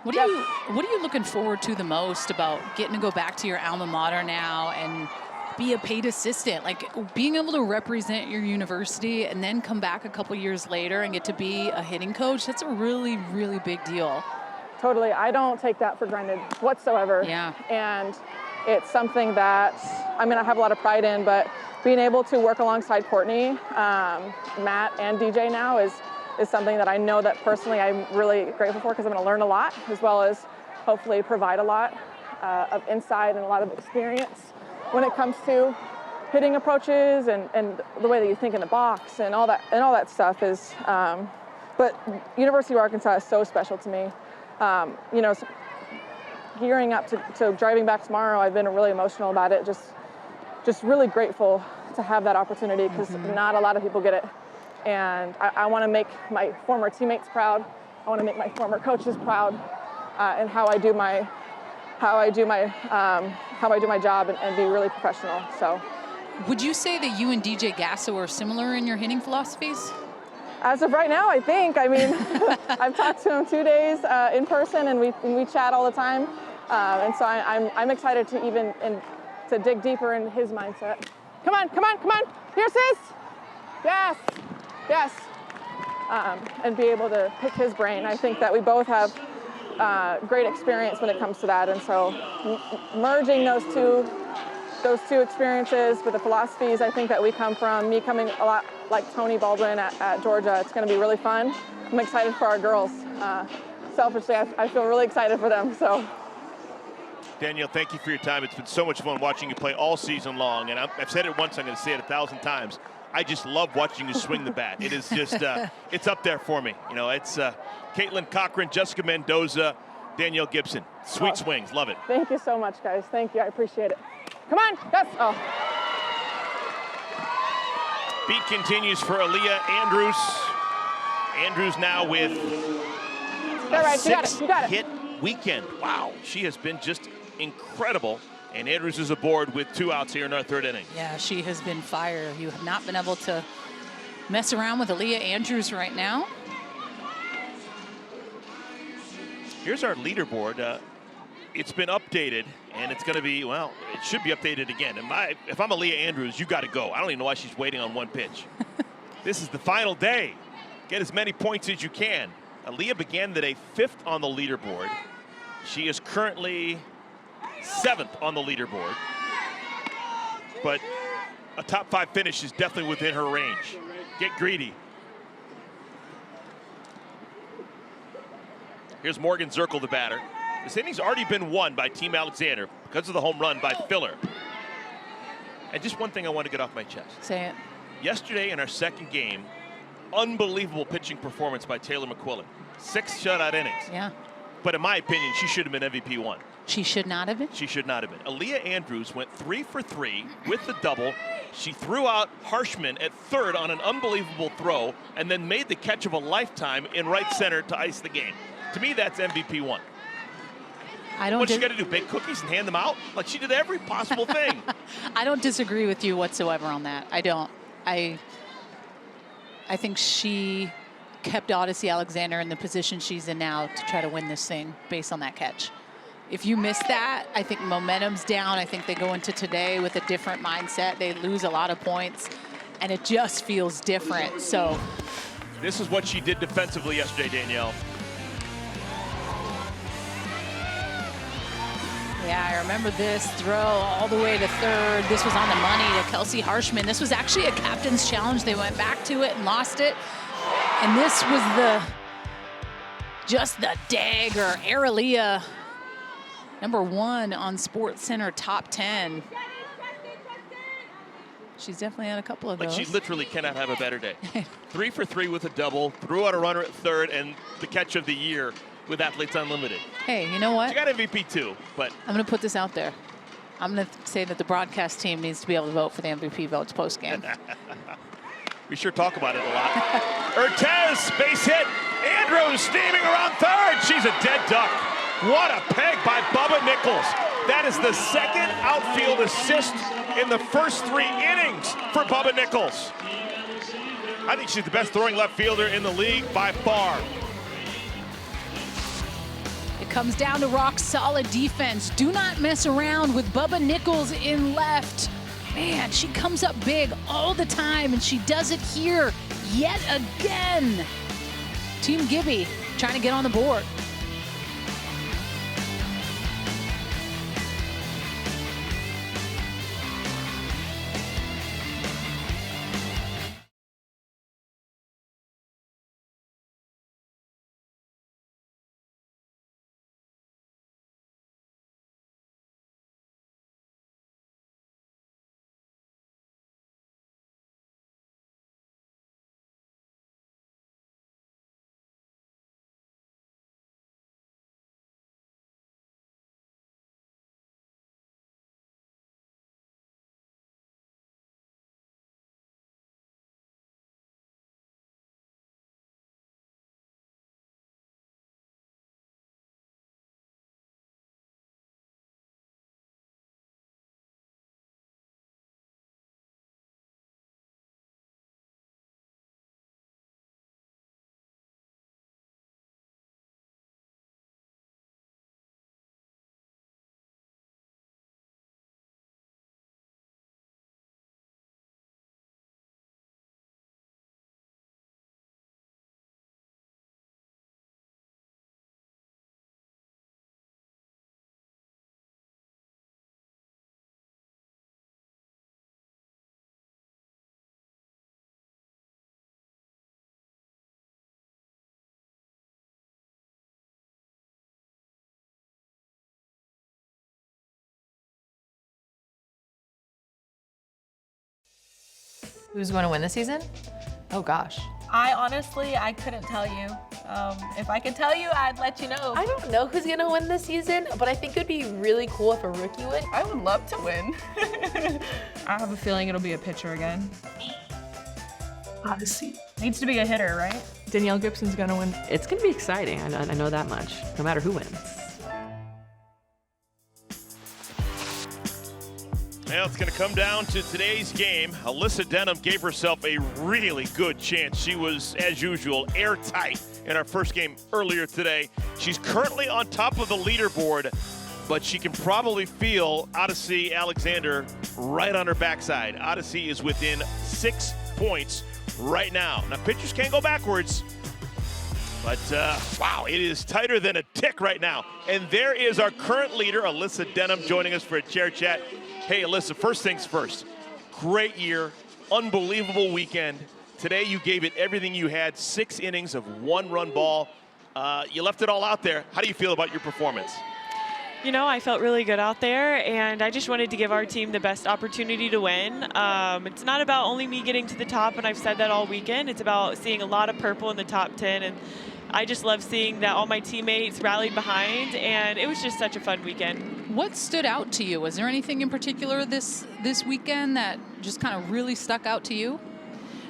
What are you looking forward to the most about getting to go back to your alma mater now and be a paid assistant? Like, being able to represent your university and then come back a couple years later and get to be a hitting coach, that's a really, really big deal. Totally. I don't take that for granted whatsoever. Yeah. And it's something that, I mean, I have a lot of pride in, but being able to work alongside Courtney, Matt, and DJ now is something that I know that personally I'm really grateful for, because I'm going to learn a lot, as well as hopefully provide a lot of insight and a lot of experience when it comes to hitting approaches and the way that you think in the box and all that stuff is. But University of Arkansas is so special to me. You know, gearing up to driving back tomorrow, I've been really emotional about it. Just really grateful to have that opportunity because not a lot of people get it. And I want to make my former teammates proud. I want to make my former coaches proud, and how I do my job and be really professional. So, would you say that you and DJ Gasso are similar in your hitting philosophies? As of right now, I think. I mean, I've talked to him 2 days in person, and we chat all the time. And so I'm excited to dig deeper into his mindset. Come on. Here, sis. Yes. And be able to pick his brain. I think that we both have great experience when it comes to that. And so merging those two experiences with the philosophies I think that we come from, me coming a lot like Tony Baldwin at Georgia, it's going to be really fun. I'm excited for our girls. Selfishly, I feel really excited for them. So. Danielle, thank you for your time. It's been so much fun watching you play all season long. And I've said it once, I'm going to say it 1,000 times. I just love watching you swing the bat. It is just, it's up there for me. You know, it's Caitlin Cochran, Jessica Mendoza, Danielle Gibson. Sweet swings, love it. Thank you so much, guys. Thank you, I appreciate it. Come on, yes. Oh. Beat continues for Aaliyah Andrews. Andrews now with a six-hit weekend. Wow, she has been just incredible. And Andrews is aboard with 2 outs here in our 3rd inning. Yeah, she has been fire. You have not been able to mess around with Aaliyah Andrews right now. Here's our leaderboard. It's been updated, and it's going to be, well, it should be updated again. If I'm Aaliyah Andrews, you got to go. I don't even know why she's waiting on 1 pitch. This is the final day. Get as many points as you can. Aaliyah began the day 5th on the leaderboard. She is currently 7th on the leaderboard. But a top 5 finish is definitely within her range. Get greedy. Here's Morgan Zirkle, the batter. This inning's already been won by Team Alexander because of the home run by Filler. And just one thing I want to get off my chest. Say it. Yesterday in our 2nd game, unbelievable pitching performance by Taylor McQuillan. 6 shutout innings. Yeah. But in my opinion, she should have been MVP 1. She should not have been? She should not have been. Aaliyah Andrews went 3 for 3 with the double. She threw out Harshman at 3rd on an unbelievable throw and then made the catch of a lifetime in right center to ice the game. To me, that's MVP 1. What's she got to do, bake cookies and hand them out? Like, she did every possible thing. I don't disagree with you whatsoever on that. I don't. I think she kept Odyssey Alexander in the position she's in now to try to win this thing based on that catch. If you miss that, I think momentum's down. I think they go into today with a different mindset. They lose a lot of points, and it just feels different. So this is what she did defensively yesterday, Danielle. Yeah, I remember this throw all the way to 3rd. This was on the money to Kelsey Harshman. This was actually a captain's challenge. They went back to it and lost it. And this was just the dagger. Aaliyah, #1 on SportsCenter top 10. She's definitely had a couple of those. Like, she literally cannot have a better day. 3 for 3 with a double, threw out a runner at 3rd, and the catch of the year with Athletes Unlimited. Hey, you know what? She got MVP too, but I'm going to put this out there. I'm going to say that the broadcast team needs to be able to vote for the MVP votes post-game. We sure talk about it a lot. Urtez, base hit. Andrews steaming around 3rd. She's a dead duck. What a peg by Bubba Nichols. That is the 2nd outfield assist in the first 3 innings for Bubba Nichols. I think she's the best throwing left fielder in the league by far. It comes down to rock-solid defense. Do not mess around with Bubba Nichols in left. Man, she comes up big all the time, and she does it here yet again. Team Gibby trying to get on the board. Who's going to win this season? Oh gosh. I couldn't tell you. If I could tell you, I'd let you know. I don't know who's gonna win this season, but I think it'd be really cool if a rookie would. I would love to win. I have a feeling it'll be a pitcher again. Odyssey. Needs to be a hitter, right? Danielle Gibson's gonna win. It's gonna be exciting, I know that much, no matter who wins. Well, it's going to come down to today's game. Alyssa Denham gave herself a really good chance. She was, as usual, airtight in our first game earlier today. She's currently on top of the leaderboard, but she can probably feel Odyssey Alexander right on her backside. Odyssey is within 6 points right now. Now, pitchers can't go backwards, but wow, it is tighter than a tick right now. And there is our current leader, Alyssa Denham, joining us for a chair chat. Hey, Alyssa, first things first. Great year, unbelievable weekend. Today you gave it everything you had, 6 innings of 1-run ball. You left it all out there. How do you feel about your performance? You know, I felt really good out there, and I just wanted to give our team the best opportunity to win. It's not about only me getting to the top, and I've said that all weekend. It's about seeing a lot of purple in the top 10, and I just love seeing that all my teammates rallied behind, and it was just such a fun weekend. What stood out to you? Was there anything in particular this weekend that just kind of really stuck out to you?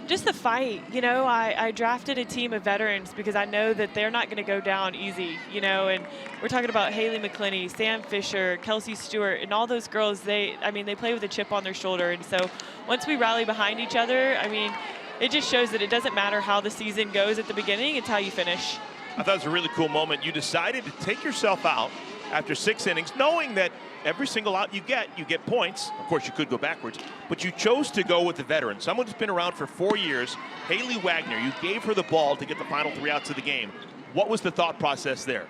Just the fight. You know, I drafted a team of veterans because I know that they're not going to go down easy, you know, and we're talking about Haley McClinney, Sam Fisher, Kelsey Stewart, and all those girls, they play with a chip on their shoulder, and so once we rally behind each other, I mean, it just shows that it doesn't matter how the season goes at the beginning, it's how you finish. I thought it was a really cool moment. You decided to take yourself out after 6 innings, knowing that every single out you get points. Of course, you could go backwards, but you chose to go with the veteran. Someone who's been around for 4 years, Haley Wagner. You gave her the ball to get the final 3 outs of the game. What was the thought process there?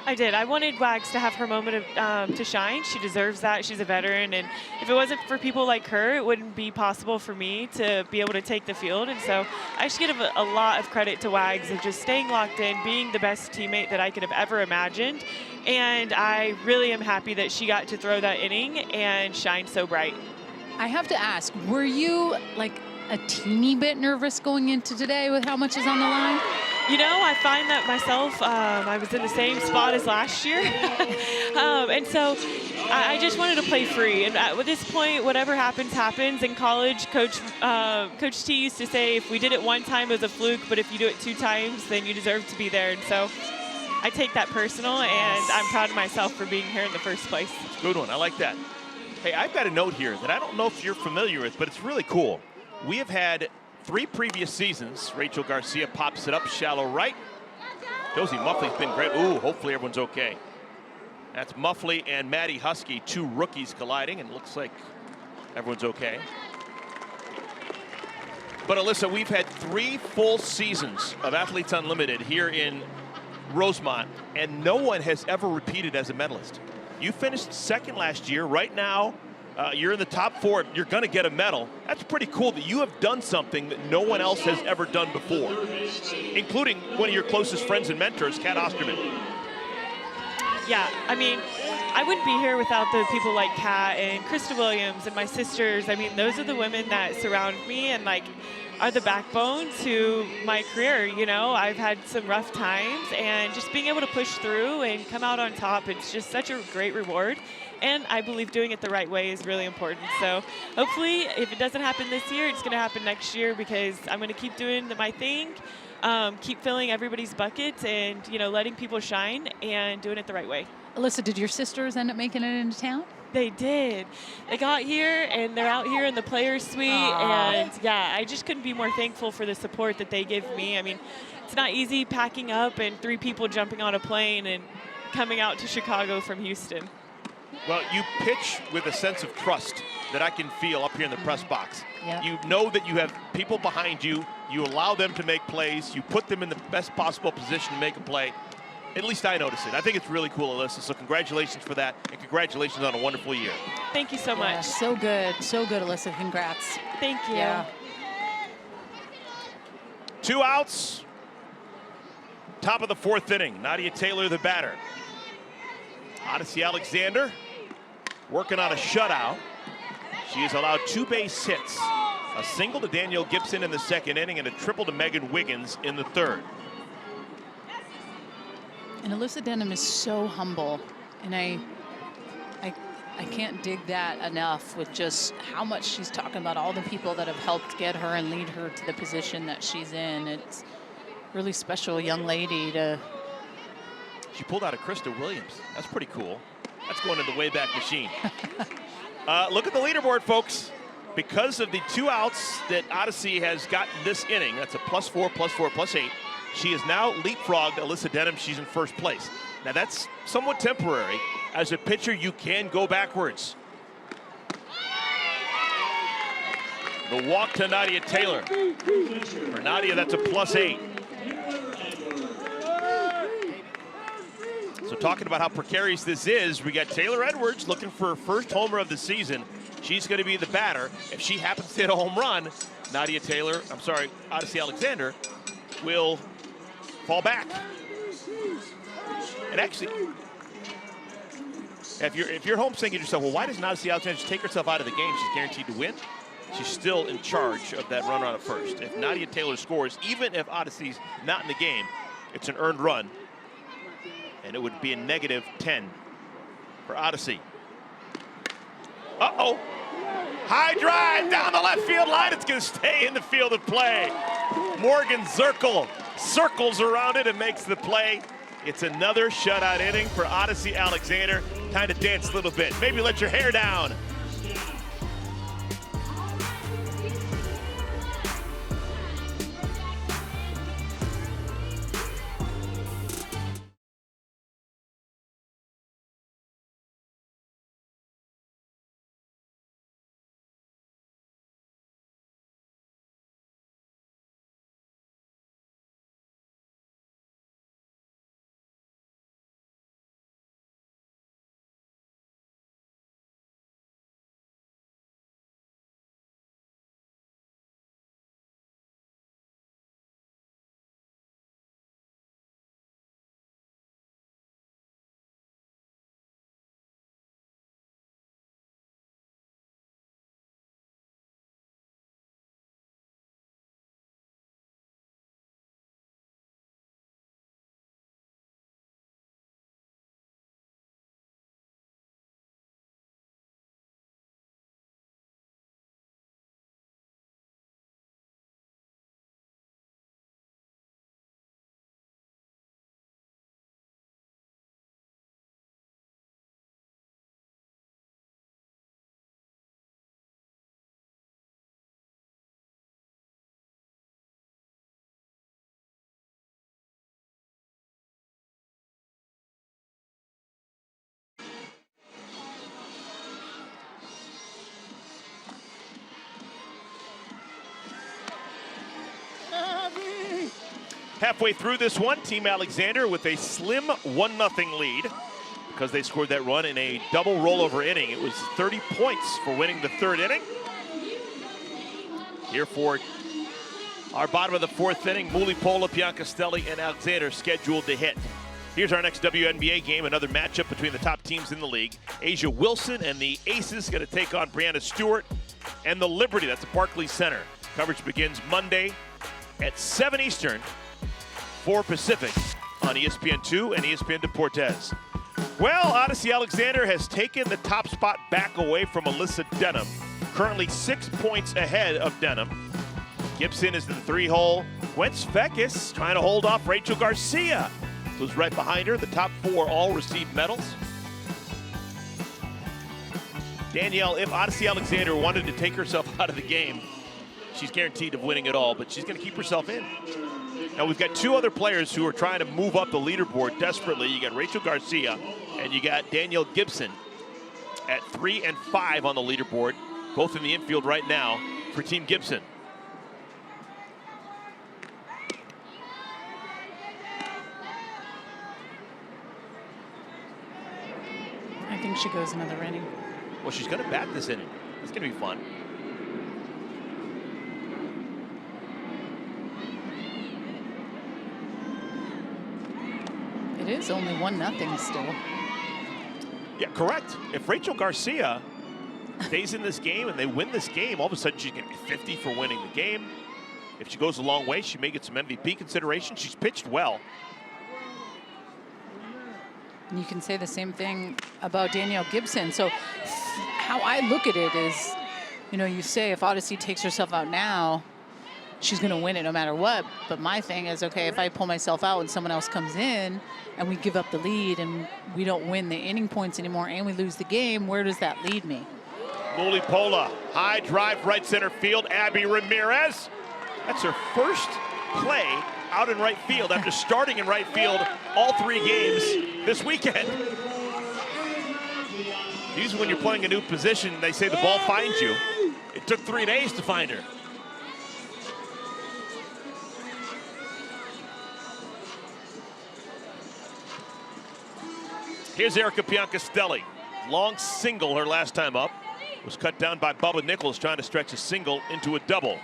I did. I wanted Wags to have her moment to shine. She deserves that. She's a veteran, and if it wasn't for people like her, it wouldn't be possible for me to be able to take the field. And so I should give a lot of credit to Wags of just staying locked in, being the best teammate that I could have ever imagined. And I really am happy that she got to throw that inning and shine so bright. I have to ask, were you like a teeny bit nervous going into today with how much is on the line? You know, I find that myself, I was in the same spot as last year. And so I just wanted to play free. And at this point, whatever happens, happens. In college, Coach T used to say, if we did it 1 time, it was a fluke, but if you do it 2 times, then you deserve to be there. And so I take that personal, and I'm proud of myself for being here in the first place. Good one. I like that. Hey, I've got a note here that I don't know if you're familiar with, but it's really cool. We have had 3 previous seasons. Rachel Garcia pops it up shallow right. Josie Muffley's been great. Ooh, hopefully everyone's okay. That's Muffley and Maddie Husky, 2 rookies colliding, and it looks like everyone's okay. But Alyssa, we've had 3 full seasons of Athletes Unlimited here in Rosemont, and no one has ever repeated as a medalist. You finished 2nd last year. Right now, you're in the top 4. You're going to get a medal. That's pretty cool that you have done something that no one else has ever done before, including one of your closest friends and mentors, Kat Osterman. Yeah, I mean, I wouldn't be here without the people like Kat and Krista Williams and my sisters. I mean, those are the women that surround me and like are the backbone to my career. You know, I've had some rough times, and just being able to push through and come out on top, it's just such a great reward. And I believe doing it the right way is really important. So hopefully, if it doesn't happen this year, it's going to happen next year, because I'm going to keep doing my thing, keep filling everybody's buckets, and, you know, letting people shine and doing it the right way. Alyssa, did your sisters end up making it into town? They did. They got here, and they're out here in the players' suite. Aww. And yeah, I just couldn't be more thankful for the support that they give me. I mean, it's not easy packing up and 3 people jumping on a plane and coming out to Chicago from Houston. Well, you pitch with a sense of trust that I can feel up here in the press box. Yep. You know that you have people behind you. You allow them to make plays. You put them in the best possible position to make a play. At least I notice it. I think it's really cool, Alyssa, so congratulations for that, and congratulations on a wonderful year. Thank you so much. Yeah, so good, Alyssa. Congrats. Thank you. Yeah. 2 outs. Top of the 4th inning. Nadia Taylor, the batter. Odyssey Alexander working on a shutout. She has allowed 2 base hits A single to Danielle Gibson in the second inning and a triple to Megan Wiggins in the third. And Alyssa Denham is so humble, and I can't dig that enough with just how much she's talking about all the people that have helped get her and lead her to the position that she's in. It's really special young lady to. She pulled out a Krista Williams. That's pretty cool. That's going in the Wayback Machine. Look at the leaderboard, folks. Because of the 2 outs that Odyssey has gotten this inning, that's a +4, +4, +8. She has now leapfrogged Alyssa Denham. She's in first place. Now that's somewhat temporary. As a pitcher, you can go backwards. The walk to Nadia Taylor. For Nadia, that's a +8. So talking about how precarious this is, we got Taylor Edwards looking for her first homer of the season. She's going to be the batter. If she happens to hit a home run, Odyssey Alexander will fall back. And actually, if you're home thinking to yourself, well, why doesn't Odyssey Alexander just take herself out of the game? She's guaranteed to win. She's still in charge of that run at first. If Nadia Taylor scores, even if Odyssey's not in the game, it's an earned run. And it would be a -10 for Odyssey. Uh-oh. High drive down the left field line. It's going to stay in the field of play. Morgan Zirkle circles around it and makes the play. It's another shutout inning for Odyssey Alexander. Time to dance a little bit. Maybe let your hair down. Halfway through this one, Team Alexander with a slim 1-0 lead because they scored that run in a double rollover inning. It was 30 points for winning the third inning. Here for our bottom of the fourth inning, Mulipola, Piancastelli, and Alexander scheduled to hit. Here's our next WNBA game, another matchup between the top teams in the league. Asia Wilson and the Aces going to take on Brianna Stewart and the Liberty. That's at Barclays Center. Coverage begins Monday at 7 Eastern, 4 Pacific on ESPN2 and ESPN Deportes. Well, Odyssey Alexander has taken the top spot back away from Alyssa Denham. Currently 6 points ahead of Denham. Gibson is in the 3-hole. Gwen Svekis trying to hold off Rachel Garcia, who's right behind her. The top 4 all received medals. Danielle, if Odyssey Alexander wanted to take herself out of the game, she's guaranteed of winning it all, but she's going to keep herself in. Now we've got 2 other players who are trying to move up the leaderboard desperately. You got Rachel Garcia and you got Danielle Gibson at 3 and 5 on the leaderboard, both in the infield right now for Team Gibson. I think she goes another inning. Well, she's going to bat this inning. It's going to be fun. It is only 1-0 still. Yeah, correct. If Rachel Garcia stays in this game and they win this game, all of a sudden she's going to get 50 for winning the game. If she goes a long way, she may get some MVP consideration. She's pitched well. You can say the same thing about Danielle Gibson. So how I look at it is, you know, you say if Odyssey takes herself out now, she's going to win it no matter what. But my thing is, okay, if I pull myself out and someone else comes in and we give up the lead and we don't win the inning points anymore and we lose the game, where does that lead me? Mulipola, high drive right center field. Abby Ramirez. That's her first play out in right field after starting in right field all 3 games this weekend. Usually when you're playing a new position, they say the ball finds you. It took 3 days to find her. Here's Erica Piancastelli. Long single her last time up. Was cut down by Bubba Nichols trying to stretch a single into a double.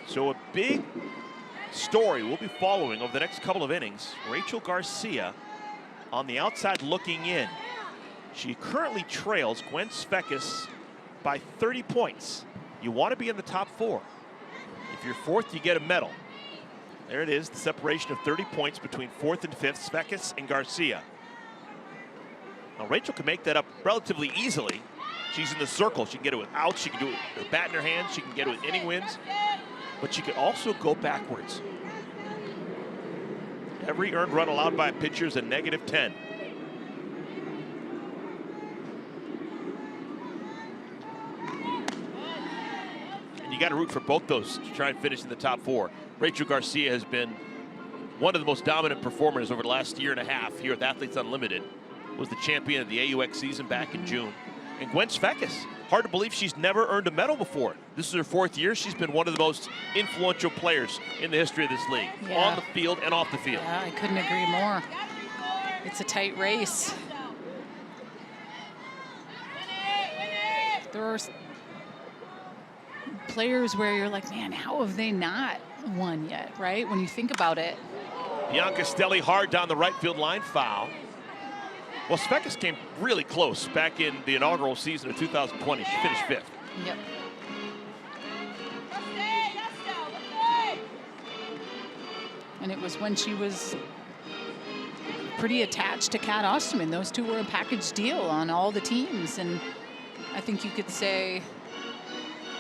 So a big story we'll be following over the next couple of innings. Rachel Garcia on the outside looking in. She currently trails Gwen Svekis by 30 points. You want to be in the top 4. If you're 4th, you get a medal. There it is, the separation of 30 points between 4th and 5th, Svekis and Garcia. Now Rachel can make that up relatively easily. She's in the circle. She can get it with outs. She can do it with her bat in her hand. She can get it with inning wins. But she could also go backwards. Every earned run allowed by a pitcher is a -10. And you got to root for both those to try and finish in the top 4. Rachel Garcia has been one of the most dominant performers over the last year and a half here with Athletes Unlimited. Was the champion of the AUX season back in June. And Gwen Svekis, hard to believe she's never earned a medal before. This is her 4th year. She's been one of the most influential players in the history of this league, on the field and off the field. Yeah, I couldn't agree more. It's a tight race. There are players where you're like, man, how have they not won yet, right? When you think about it. Piancastelli hard down the right field line, foul. Well, Svekis came really close back in the inaugural season of 2020. She finished 5th. Yep. And it was when she was pretty attached to Kat Osterman. Those two were a package deal on all the teams. And I think you could say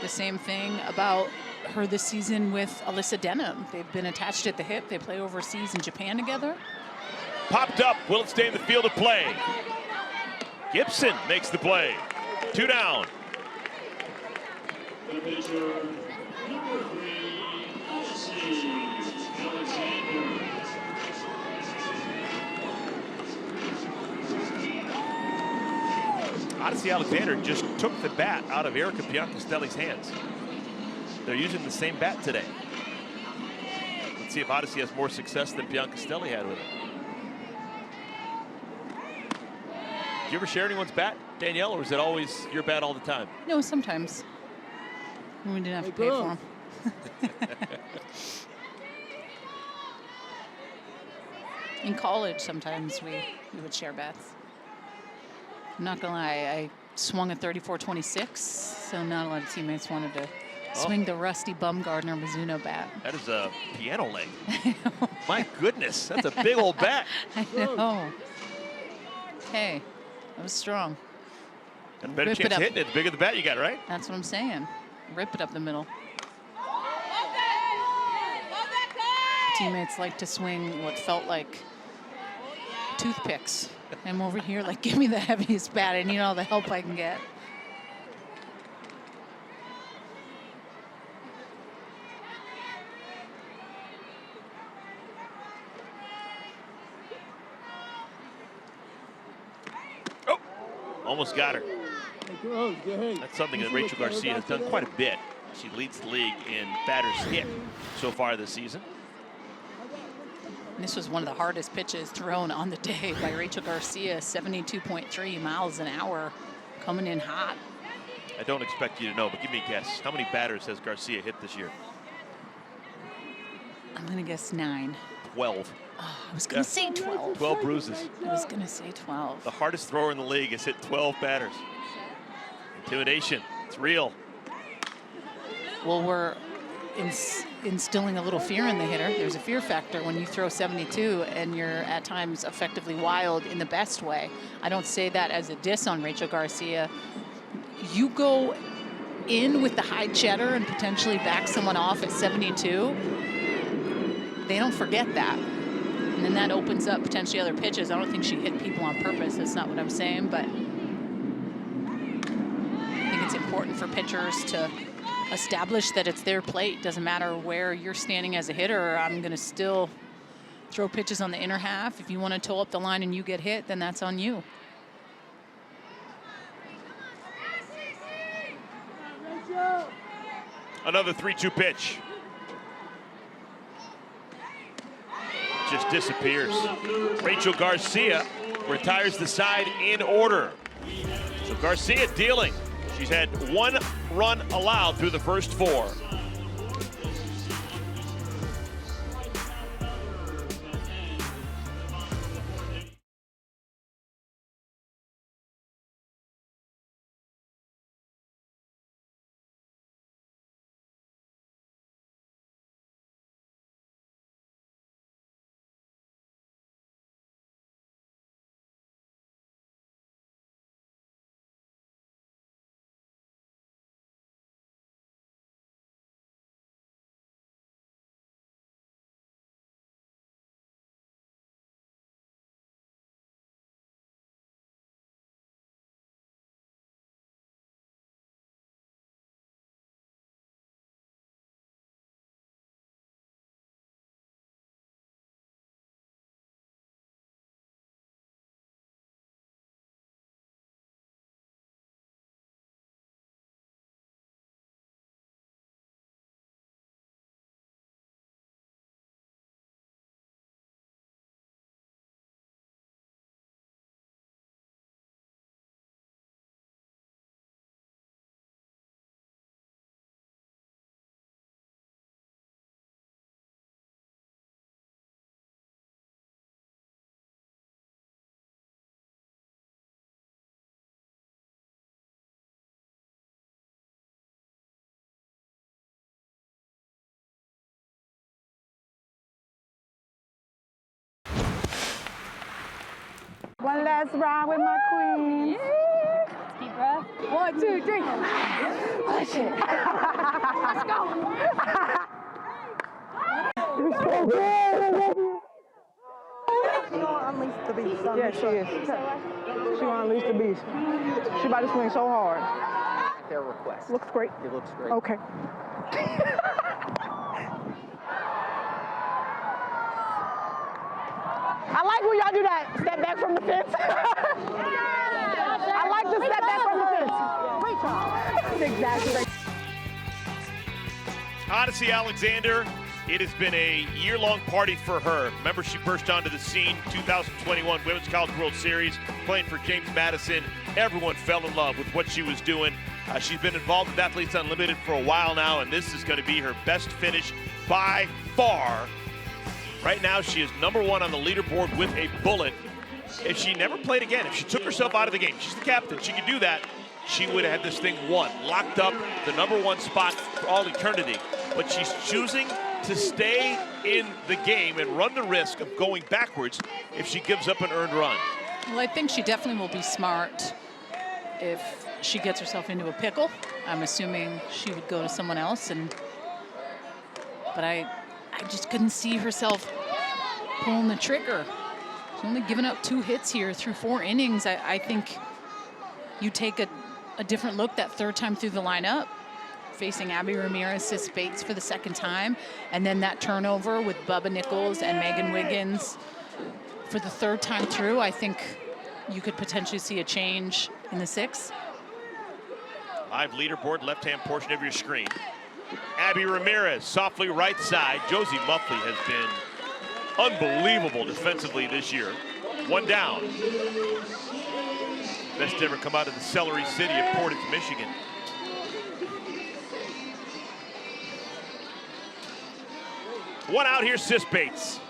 the same thing about her this season with Alyssa Denham. They've been attached at the hip. They play overseas in Japan together. Popped up. Will it stay in the field of play? Gibson makes the play. 2 down. Odyssey Alexander just took the bat out of Erica Piancastelli's hands. They're using the same bat today. Let's see if Odyssey has more success than Piancastelli had with it. Do you ever share anyone's bat, Danielle, or is it always your bat all the time? No, sometimes. We didn't have to pay for them. In college, sometimes we would share bats. I'm not gonna lie, I swung a 34-26, so not a lot of teammates wanted to swing the rusty Bumgardner Mizuno bat. That is a piano leg. My goodness, that's a big old bat. I know. Hey, that was strong. Got a better chance of hitting it the bigger the bat you got, right? That's what I'm saying. Rip it up the middle. Teammates like to swing what felt like toothpicks. I'm over here like, give me the heaviest bat. I need all the help I can get. Oh, almost got her. That's something that Rachel Garcia has done quite a bit. She leads the league in batters hit so far this season. And this was one of the hardest pitches thrown on the day by Rachel Garcia, 72.3 miles an hour, coming in hot. I don't expect you to know, but give me a guess. How many batters has Garcia hit this year? I'm going to guess 9. 12. Oh, I was going to say 12. 12 bruises. I was going to say 12. The hardest thrower in the league has hit 12 batters. Intimidation. It's real. Well, we're instilling a little fear in the hitter. There's a fear factor when you throw 72 and you're at times effectively wild in the best way. I don't say that as a diss on Rachel Garcia. You go in with the high cheddar and potentially back someone off at 72, they don't forget that. And then that opens up potentially other pitches. I don't think she hit people on purpose. That's not what I'm saying, but I think it's important for pitchers to establish that it's their plate. Doesn't matter where you're standing as a hitter. I'm going to still throw pitches on the inner half. If you want to toe up the line and you get hit, then that's on you. Another 3-2 pitch. Just disappears. Rachel Garcia retires the side in order. So Garcia dealing. She's had 1 run allowed through the first 4. One last ride with my queen. Yeah. Deep breath. 1, 2, 3. Push it. Let's go. You're so good. She gonna unleash the beast. Yeah, she is. She gonna unleash the beast. She about to swing so hard. Their request. Looks great. It looks great. Okay. I like when y'all do that step back from the fence. I like the step back from the fence. Great job. Exactly. Odyssey Alexander, it has been a year-long party for her. Remember, she burst onto the scene 2021 Women's College World Series, playing for James Madison. Everyone fell in love with what she was doing. She's been involved with Athletes Unlimited for a while now, and this is going to be her best finish by far. Right now, she is #1 on the leaderboard with a bullet. If she never played again, if she took herself out of the game, she's the captain, she could do that, she would have had this thing won, locked up, the #1 spot for all eternity. But she's choosing to stay in the game and run the risk of going backwards if she gives up an earned run. Well, I think she definitely will be smart if she gets herself into a pickle. I'm assuming she would go to someone else, but I just couldn't see herself pulling the trigger. She's only given up 2 hits here through 4 innings. I think you take a different look that 3rd time through the lineup, facing Abby Ramirez Bates for the 2nd time, and then that turnover with Bubba Nichols and Megan Wiggins for the 3rd time through. I think you could potentially see a change in the 6th. Live leaderboard, left-hand portion of your screen. Abby Ramirez, softly right side. Josie Muffley has been unbelievable defensively this year. 1 down. Best to ever come out of the Celery City of Portage, Michigan. One out here, Sis Bates.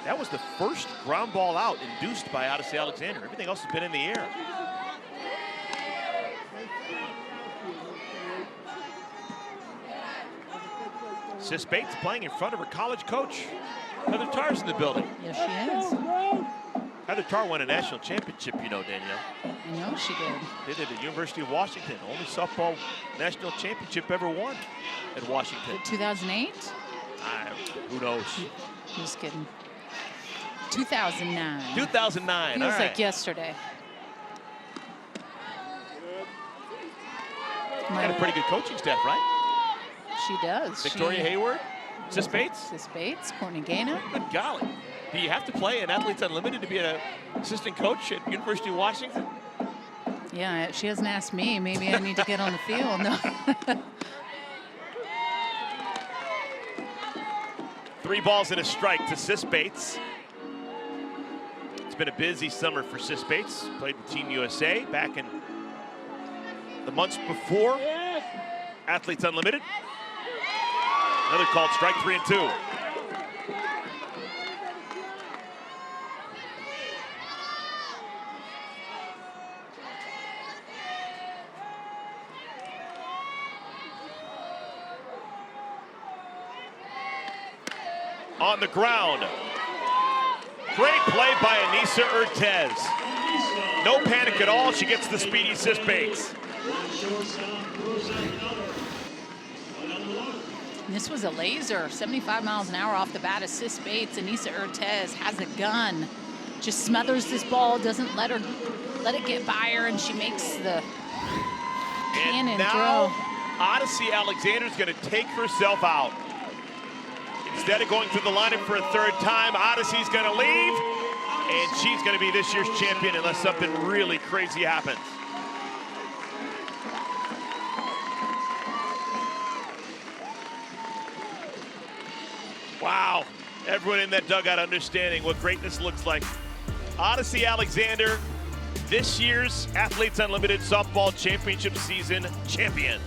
That was the first ground ball out induced by Odyssey Alexander. Everything else has been in the air. Sis Bates playing in front of her college coach. Heather Tarr's in the building. Yes, she is. Heather Tarr won a national championship, you know, Danielle. I know she did. Did it at the University of Washington. Only softball national championship ever won at Washington. 2008? Who knows? Just kidding. 2009. 2009, Feels all right. like yesterday. Got a pretty good coaching staff, right? She does. Victoria Hayward, Sis Bates. Sis Bates, Courtney Gaina. Good golly. Do you have to play in Athletes Unlimited to be an assistant coach at University of Washington? Yeah, she hasn't asked me. Maybe I need to get on the field. No. 3 balls and a strike to Sis Bates. It's been a busy summer for Sis Bates. Played with Team USA back in the months before Athletes Unlimited. Another called strike, 3 and 2. On the ground. Great play by Anissa Urtez. No panic at all. She gets the speedy Sis Bates. This was a laser, 75 miles an hour off the bat of Sis Bates. Anissa Urtez has a gun. Just smothers this ball, doesn't let it get by her, and she makes the cannon and now, throw. Odyssey Alexander's going to take herself out. Instead of going through the lineup for a 3rd time, Odyssey's going to leave, and she's going to be this year's champion unless something really crazy happens. Wow, everyone in that dugout understanding what greatness looks like. Odyssey Alexander, this year's Athletes Unlimited Softball Championship season champion.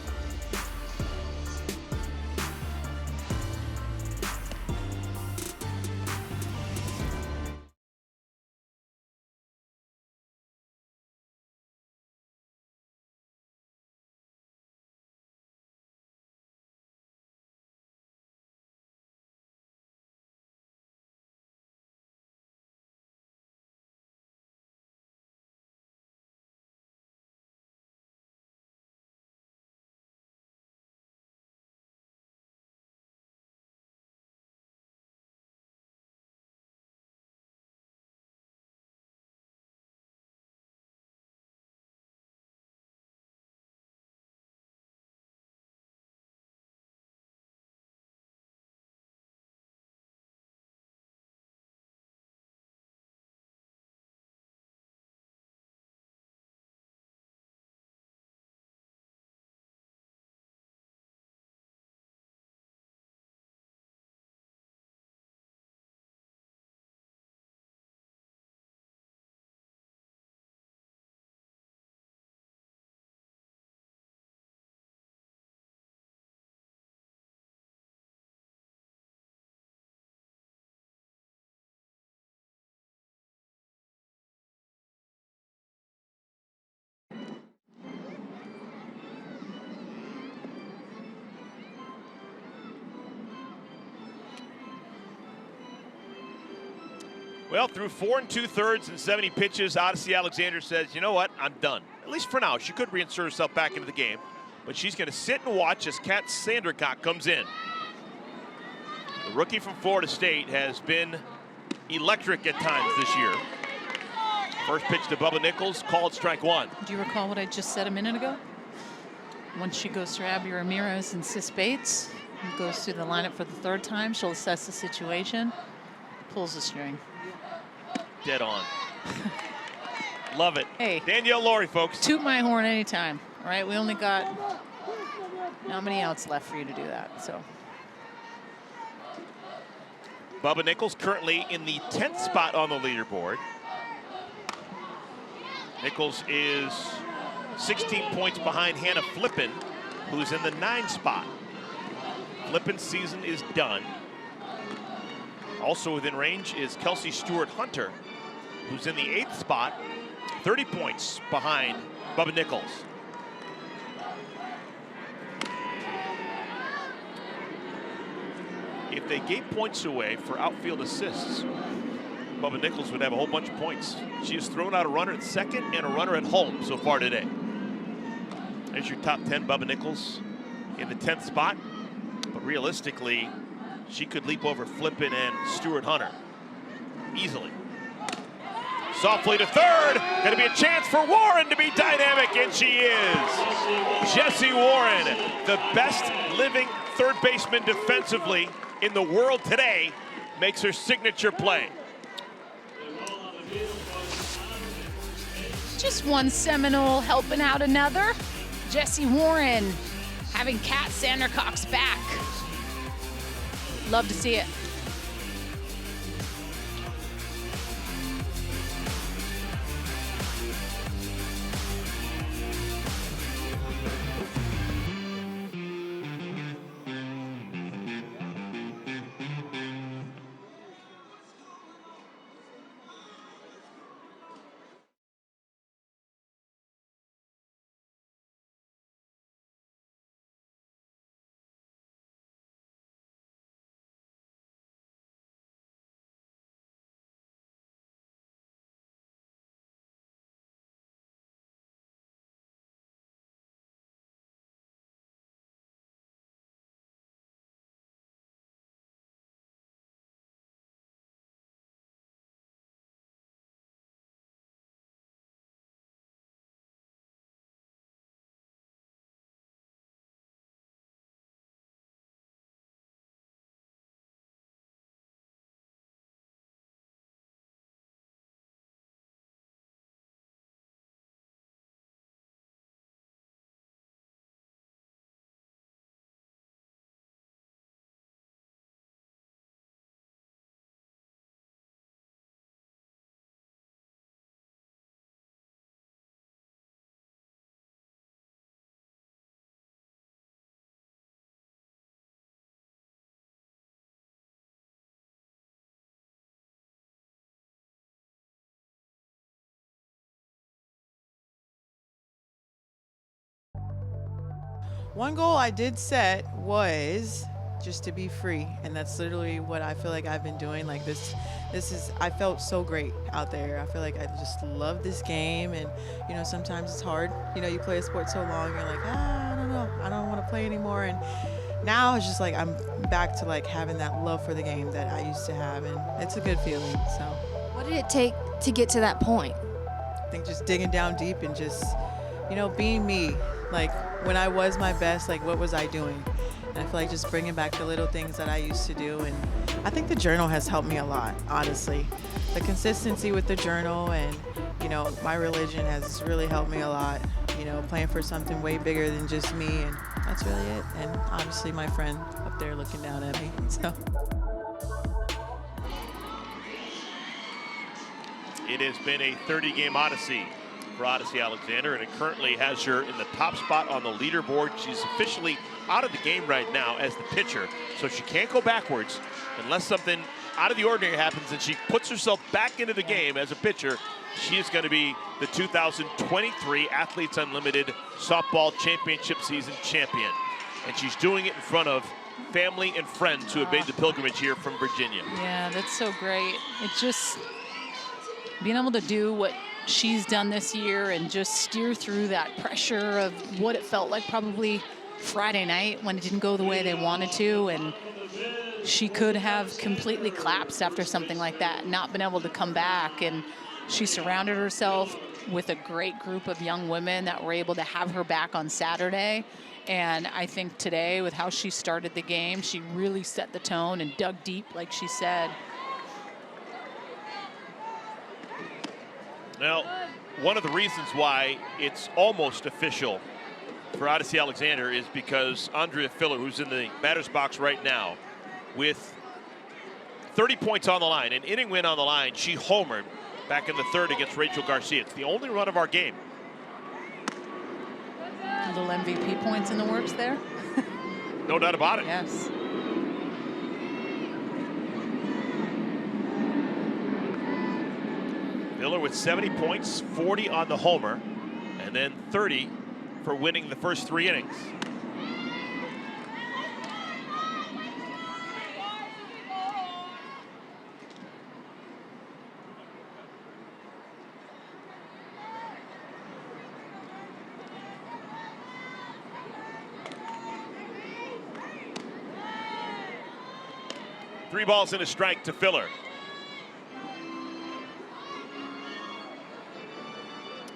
Well, through 4 2/3 and 70 pitches, Odyssey Alexander says, you know what, I'm done. At least for now. She could reinsert herself back into the game, but she's going to sit and watch as Kat Sandercock comes in. The rookie from Florida State has been electric at times this year. First pitch to Bubba Nichols, called strike 1. Do you recall what I just said a minute ago? Once she goes through Abby Ramirez and Sis Bates, and goes through the lineup for the 3rd time, she'll assess the situation, pulls the string. Dead on. Love it. Hey. Danielle Laurie, folks. Toot my horn anytime. All right, we only got how many outs left for you to do that, so. Bubba Nichols currently in the 10th spot on the leaderboard. Nichols is 16 points behind Hannah Flippen, who's in the 9th spot. Flippin's season is done. Also within range is Kelsey Stewart-Hunter, who's in the 8th spot, 30 points behind Bubba Nichols. If they gave points away for outfield assists, Bubba Nichols would have a whole bunch of points. She has thrown out a runner at second and a runner at home so far today. There's your top 10, Bubba Nichols in the 10th spot. But realistically, she could leap over Flippin and Stewart-Hunter easily. Softly to third. Going to be a chance for Warren to be dynamic, and she is. Jessie Warren, the best living third baseman defensively in the world today, makes her signature play. Just one Seminole helping out another. Jessie Warren having Kat Sandercock's back. Love to see it. One goal I did set was just to be free, and that's literally what I feel like I've been doing. Like this is, I felt so great out there. I feel like I just love this game, and you know, sometimes it's hard. You know, you play a sport so long, you're like, I don't know, I don't want to play anymore. And now it's just like I'm back to like having that love for the game that I used to have, and it's a good feeling. So, what did it take to get to that point? I think just digging down deep and just, you know, being me. Like when I was my best, like what was I doing? And I feel like just bringing back the little things that I used to do. And I think the journal has helped me a lot, honestly. The consistency with the journal and, you know, my religion has really helped me a lot. You know, playing for something way bigger than just me, and that's really it. And obviously my friend up there looking down at me, so. It has been a 30-game odyssey for Odyssey Alexander, and it currently has her in the top spot on the leaderboard. She's officially out of the game right now as the pitcher, so she can't go backwards unless something out of the ordinary happens and she puts herself back into the game as a pitcher. She is going to be the 2023 Athletes Unlimited Softball Championship Season champion, and she's doing it in front of family and friends who have made the pilgrimage here from Virginia. Yeah, that's so great. It's just being able to do what she's done this year and just steer through that pressure of what it felt like probably Friday night when it didn't go the way they wanted to, and she could have completely collapsed after something like that, not been able to come back. And she surrounded herself with a great group of young women that were able to have her back on Saturday. And I think today, with how she started the game, she really set the tone and dug deep, like she said. Now, one of the reasons why it's almost official for Odyssey Alexander is because Andrea Filler, who's in the batter's box right now, with 30 points on the line, an inning win on the line, she homered back in the third against Rachel Garcia. It's the only run of our game. A little MVP points in the works there. No doubt about it. Yes. Filler with 70 points, 40 on the homer, and then 30 for winning the first 3 innings. Three balls and a strike to Filler.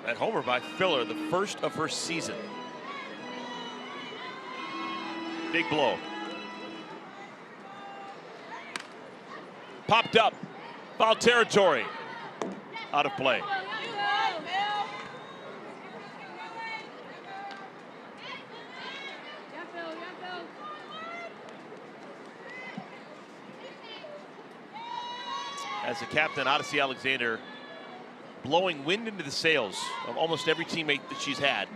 That homer by Filler, the first of her season. Big blow. Popped up. Foul territory. Out of play. As a captain, Odyssey Alexander blowing wind into the sails of almost every teammate that she's had.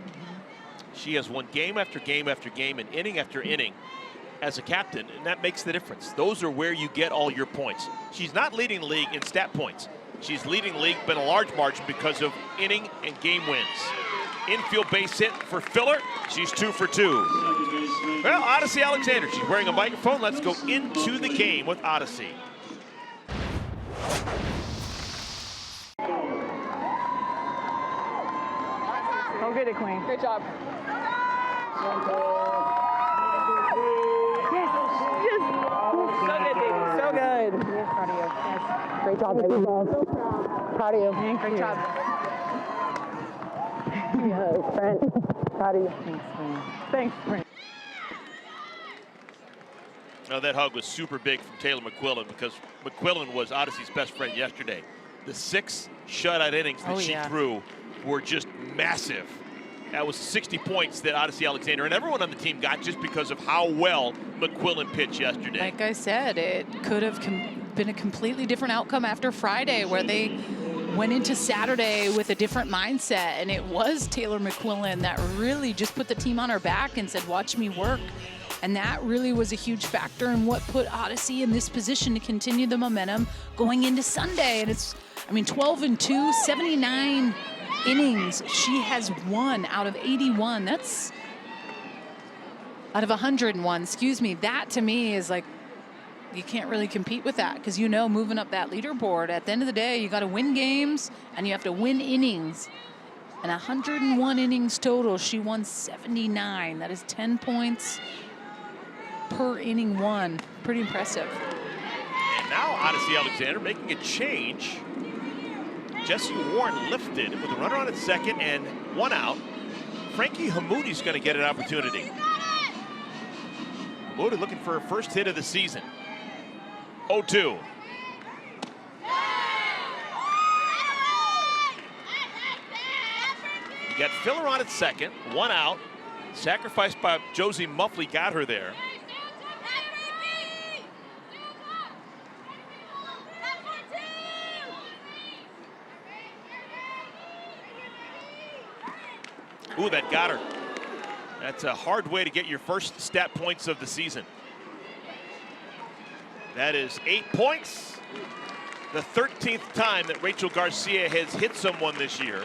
She has won game after game after game and inning after inning as a captain, and that makes the difference. Those are where you get all your points. She's not leading the league in stat points. She's leading the league by a large margin because of inning and game wins. Infield base hit for Filler. She's 2 for 2. Well, Odyssey Alexander, she's wearing a microphone. Let's go into the game with Odyssey. Go get it, Queen. Great job. Yes. So good, baby. So good. Yes, proud of you. Yes. Great job, baby. Proud of you. Great job. Yes, friend. Proud of you. Thanks, friend. Thanks, friend. Now that hug was super big from Taylor McQuillan because McQuillan was Odyssey's best friend yesterday. The 6 shutout innings that she threw were just massive. That was 60 points that Odyssey Alexander and everyone on the team got just because of how well McQuillan pitched yesterday. Like I said, it could have been a completely different outcome after Friday, where they went into Saturday with a different mindset, and it was Taylor McQuillan that really just put the team on her back and said, watch me work. And that really was a huge factor in what put Odyssey in this position to continue the momentum going into Sunday. And it's, I mean, 12-2, 79 innings she has won out of 81. That's out of 101, excuse me. That to me is like, you can't really compete with that, because moving up that leaderboard, at the end of the day, you got to win games and you have to win innings. And 101 innings total, she won 79. That is 10 points per inning won. Pretty impressive. And now Odyssey Alexander making a change. Jesse Warren lifted with a runner on at second and 1 out. Frankie Hamoudi's going to get an opportunity. Hamoudi looking for her first hit of the season. 0-2. You got Filler on at second, 1 out. Sacrificed by Josie Muffley got her there. Ooh, that got her. That's a hard way to get your first stat points of the season. That is 8 points. The 13th time that Rachel Garcia has hit someone this year.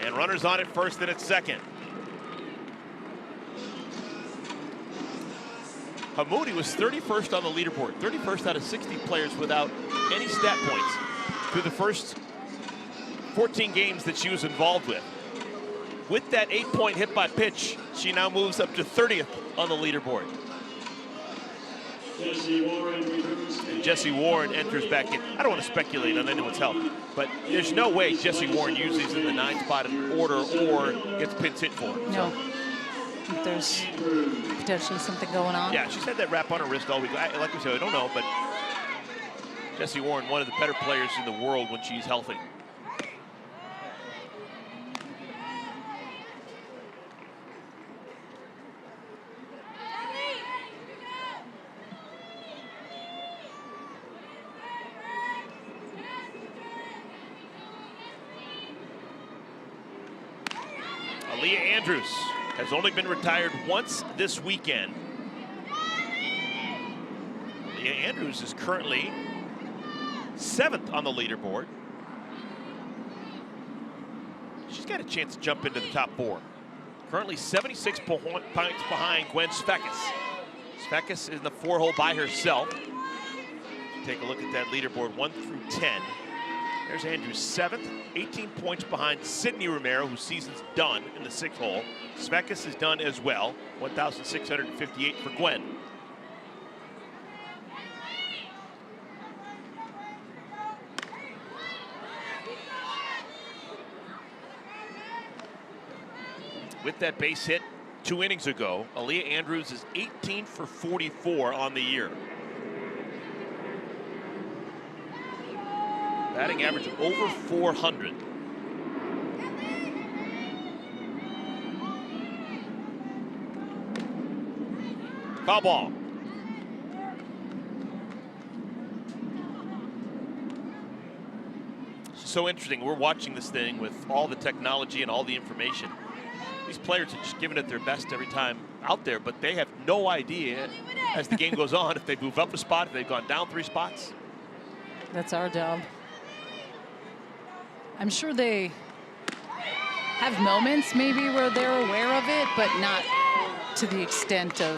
And runners on at first and at second. Hamoudi was 31st on the leaderboard. 31st out of 60 players without any stat points through the first 14 games that she was involved with. With that 8-point hit by pitch, she now moves up to 30th on the leaderboard. And Jesse Warren enters back in. I don't want to speculate on anyone's health, but there's no way Jesse Warren uses in the 9th spot in order or gets pinch hit for. No. If there's potentially something going on. Yeah, she's had that wrap on her wrist all week. Like we said, I don't know, but Jesse Warren, one of the better players in the world when she's healthy. Aaliyah Andrews has only been retired once this weekend. Aaliyah Andrews is currently 7th on the leaderboard. she's got a chance to jump into the top 4. Currently 76 points behind Gwen Svekis. Svekis is in the 4-hole by herself. Take a look at that leaderboard, 1 through 10. There's Andrew 7th, 18 points behind Sydney Romero, whose season's done in the 6th hole. Svekis is done as well, 1,658 for Gwen. With that base hit 2 innings ago, Aaliyah Andrews is 18 for 44 on the year. Batting average of over 400. Foul ball. So interesting. We're watching this thing with all the technology and all the information. These players are just giving it their best every time out there, but they have no idea as the game goes on if they move up a spot, if they've gone down 3 spots. That's our job. I'm sure they have moments maybe where they're aware of it, but not to the extent of,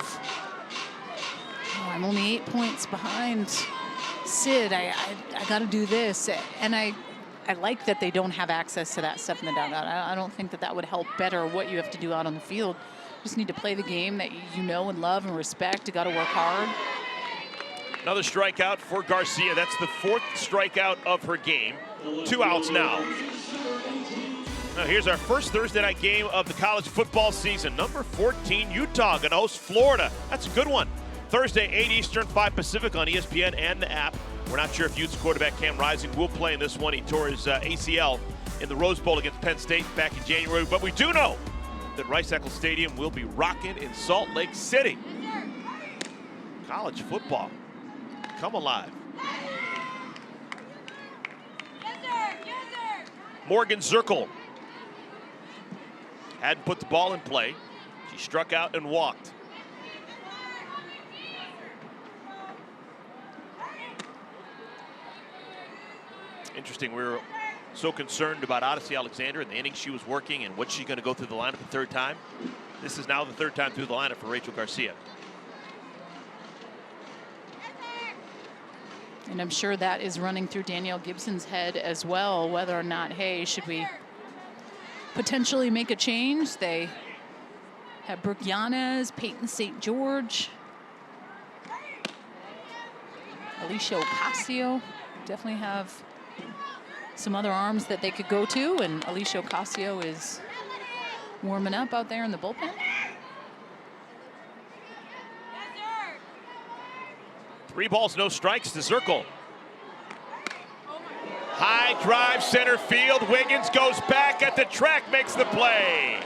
oh, I'm only 8 points behind Sid. I got to do this. And I like that they don't have access to that stuff in the dugout. I don't think that would help better what you have to do out on the field. You just need to play the game that you know and love and respect. You got to work hard. Another strikeout for Garcia. That's the 4th strikeout of her game. 2 outs now. Now here's our first Thursday night game of the college football season. Number 14, Utah gonna host Florida. That's a good one. Thursday, 8 Eastern, 5 Pacific on ESPN and the app. We're not sure if Utes quarterback Cam Rising will play in this one. He tore his ACL in the Rose Bowl against Penn State back in January. But we do know that Rice-Eccles Stadium will be rocking in Salt Lake City. College football, come alive. Morgan Zirkle hadn't put the ball in play. She struck out and walked. Interesting, we were so concerned about Odyssey Alexander and the innings she was working and what's she going to go through the lineup the 3rd time. This is now the 3rd time through the lineup for Rachel Garcia. And I'm sure that is running through Danielle Gibson's head as well, whether or not, hey, should we potentially make a change? They have Brooke Yanez, Peyton St. George, Alicia Ocasio. Definitely have some other arms that they could go to, and Alicia Ocasio is warming up out there in the bullpen. 3 balls, no strikes to Zirkle. High drive center field. Wiggins goes back at the track, makes the play.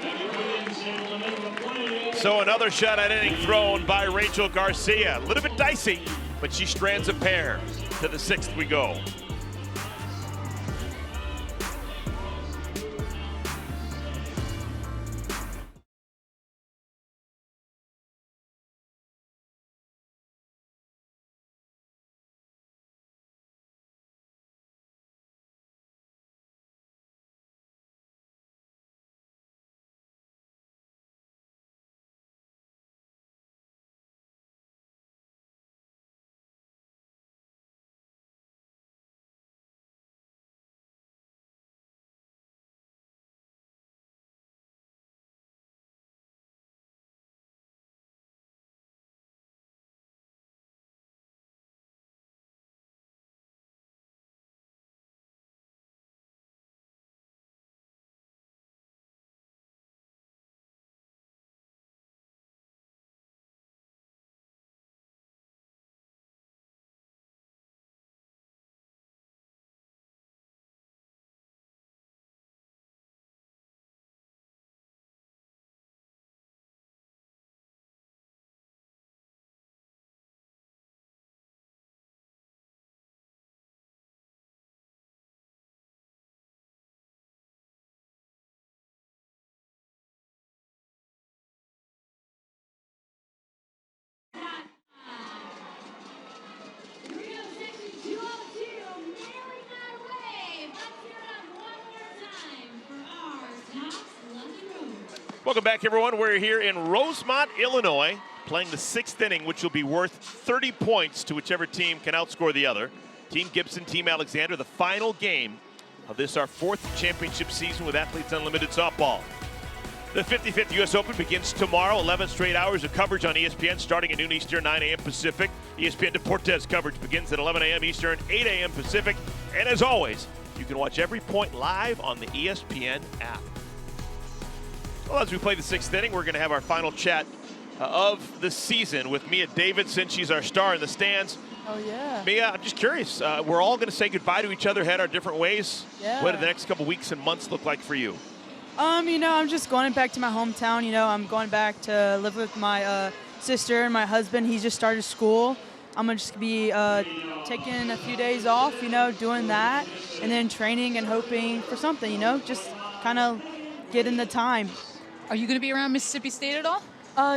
So another shot at inning thrown by Rachel Garcia. A little bit dicey, but she strands a pair. To the 6th we go. Welcome back, everyone. We're here in Rosemont, Illinois, playing the 6th inning, which will be worth 30 points to whichever team can outscore the other. Team Gibson, Team Alexander, the final game of this, our 4th championship season with Athletes Unlimited Softball. The 55th U.S. Open begins tomorrow, 11 straight hours of coverage on ESPN, starting at noon Eastern, 9 a.m. Pacific. ESPN Deportes coverage begins at 11 a.m. Eastern, 8 a.m. Pacific. And as always, you can watch every point live on the ESPN app. Well, as we play the 6th inning, we're going to have our final chat of the season with Mia Davidson. She's our star in the stands. Oh, yeah. Mia, I'm just curious. We're all going to say goodbye to each other, head our different ways. Yeah. What do the next couple weeks and months look like for you? You know, I'm just going back to my hometown. You know, I'm going back to live with my sister and my husband. He's just started school. I'm going to just be taking a few days off, you know, doing that, and then training and hoping for something, you know, just kind of get in the time. Are you going to be around Mississippi State at all?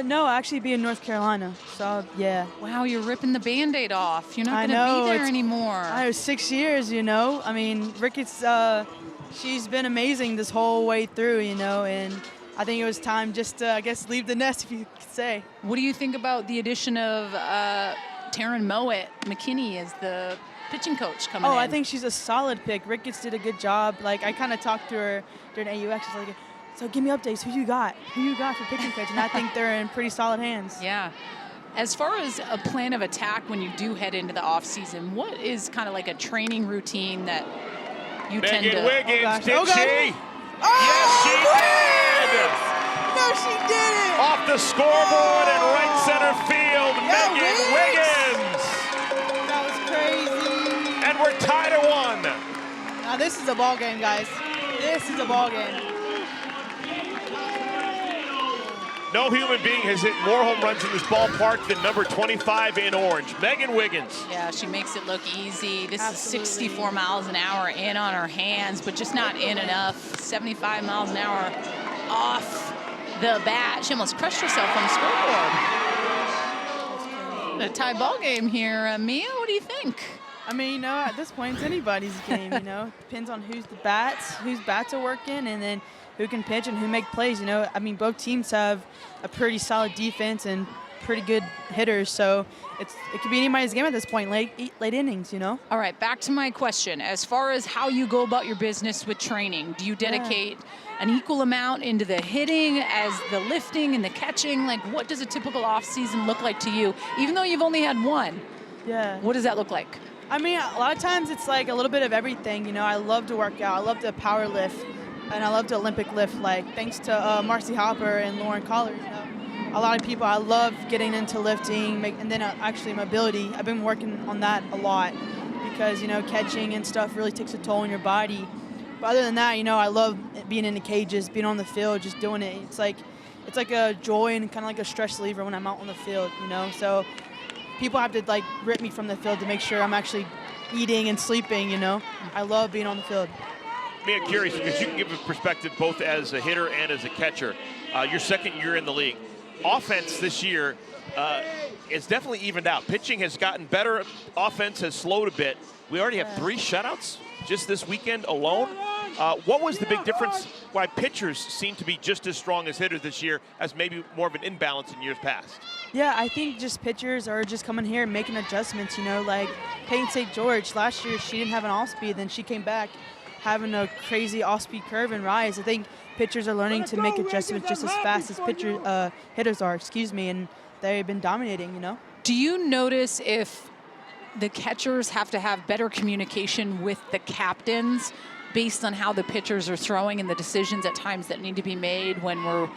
No, I'll actually be in North Carolina, so yeah. Wow, you're ripping the Band-Aid off. You're not I going to know, be there anymore. I was 6 years, you know. I mean, Ricketts, she's been amazing this whole way through, you know, and I think it was time just to, I guess, leave the nest, if you could say. What do you think about the addition of Taryn Mowat McKinney as the pitching coach coming in? Oh, I think she's a solid pick. Ricketts did a good job. Like, I kind of talked to her during AUX. She's like, so give me updates. Who you got? Who you got for pitching coach? And I think they're in pretty solid hands. Yeah. As far as a plan of attack when you do head into the off season, what is kind of like a training routine that you tend to? Wiggins, did God. she? Oh, Yes, she did! No, she didn't! Off the scoreboard in right center field, Yeah, Megan Wiggins! That was crazy. And we're tied at 1. Now this is a ball game, guys. This is a ball game. No human being has hit more home runs in this ballpark than number 25 in orange, Megan Wiggins. Yeah, she makes it look easy. This Absolutely. is 64 miles an hour in on her hands, but just not in enough. 75 miles an hour off the bat. She almost crushed herself on the scoreboard. A tie ball game here. Mia, what do you think? I mean, you know, at this point, it's anybody's game, you know. Depends on whose bats are working, and then who can pitch and who make plays, you know. I mean, both teams have a pretty solid defense and pretty good hitters, so it could be anybody's game at this point, late innings, you know. All right, back to my question. As far as how you go about your business with training, do you dedicate an equal amount into the hitting as the lifting and the catching? Like, what does a typical off season look like to you? Even though you've only had one, what does that look like? I mean, a lot of times it's like a little bit of everything, you know. I love to work out. I love to power lift, and I love to Olympic lift, like thanks to Marcy Hopper and Lauren Collar, you know. A lot of people, I love getting into lifting, and then actually mobility. I've been working on that a lot because, you know, catching and stuff really takes a toll on your body. But other than that, you know, I love being in the cages, being on the field, just doing it. It's like a joy and kind of like a stress reliever when I'm out on the field, you know. So people have to like rip me from the field to make sure I'm actually eating and sleeping, you know. I love being on the field. Mia, curious, because you can give a perspective both as a hitter and as a catcher. Your second year in the league. Offense this year is definitely evened out. Pitching has gotten better. Offense has slowed a bit. We already have 3 shutouts just this weekend alone. What was the big difference why pitchers seem to be just as strong as hitters this year as maybe more of an imbalance in years past? Yeah, I think just pitchers are just coming here and making adjustments, you know, like Peyton St. George. Last year, she didn't have an off-speed, then she came back having a crazy off-speed curve and rise. I think pitchers are learning to make adjustments just as fast as hitters are, and they've been dominating, you know. Do you notice if the catchers have to have better communication with the captains based on how the pitchers are throwing and the decisions at times that need to be made when we're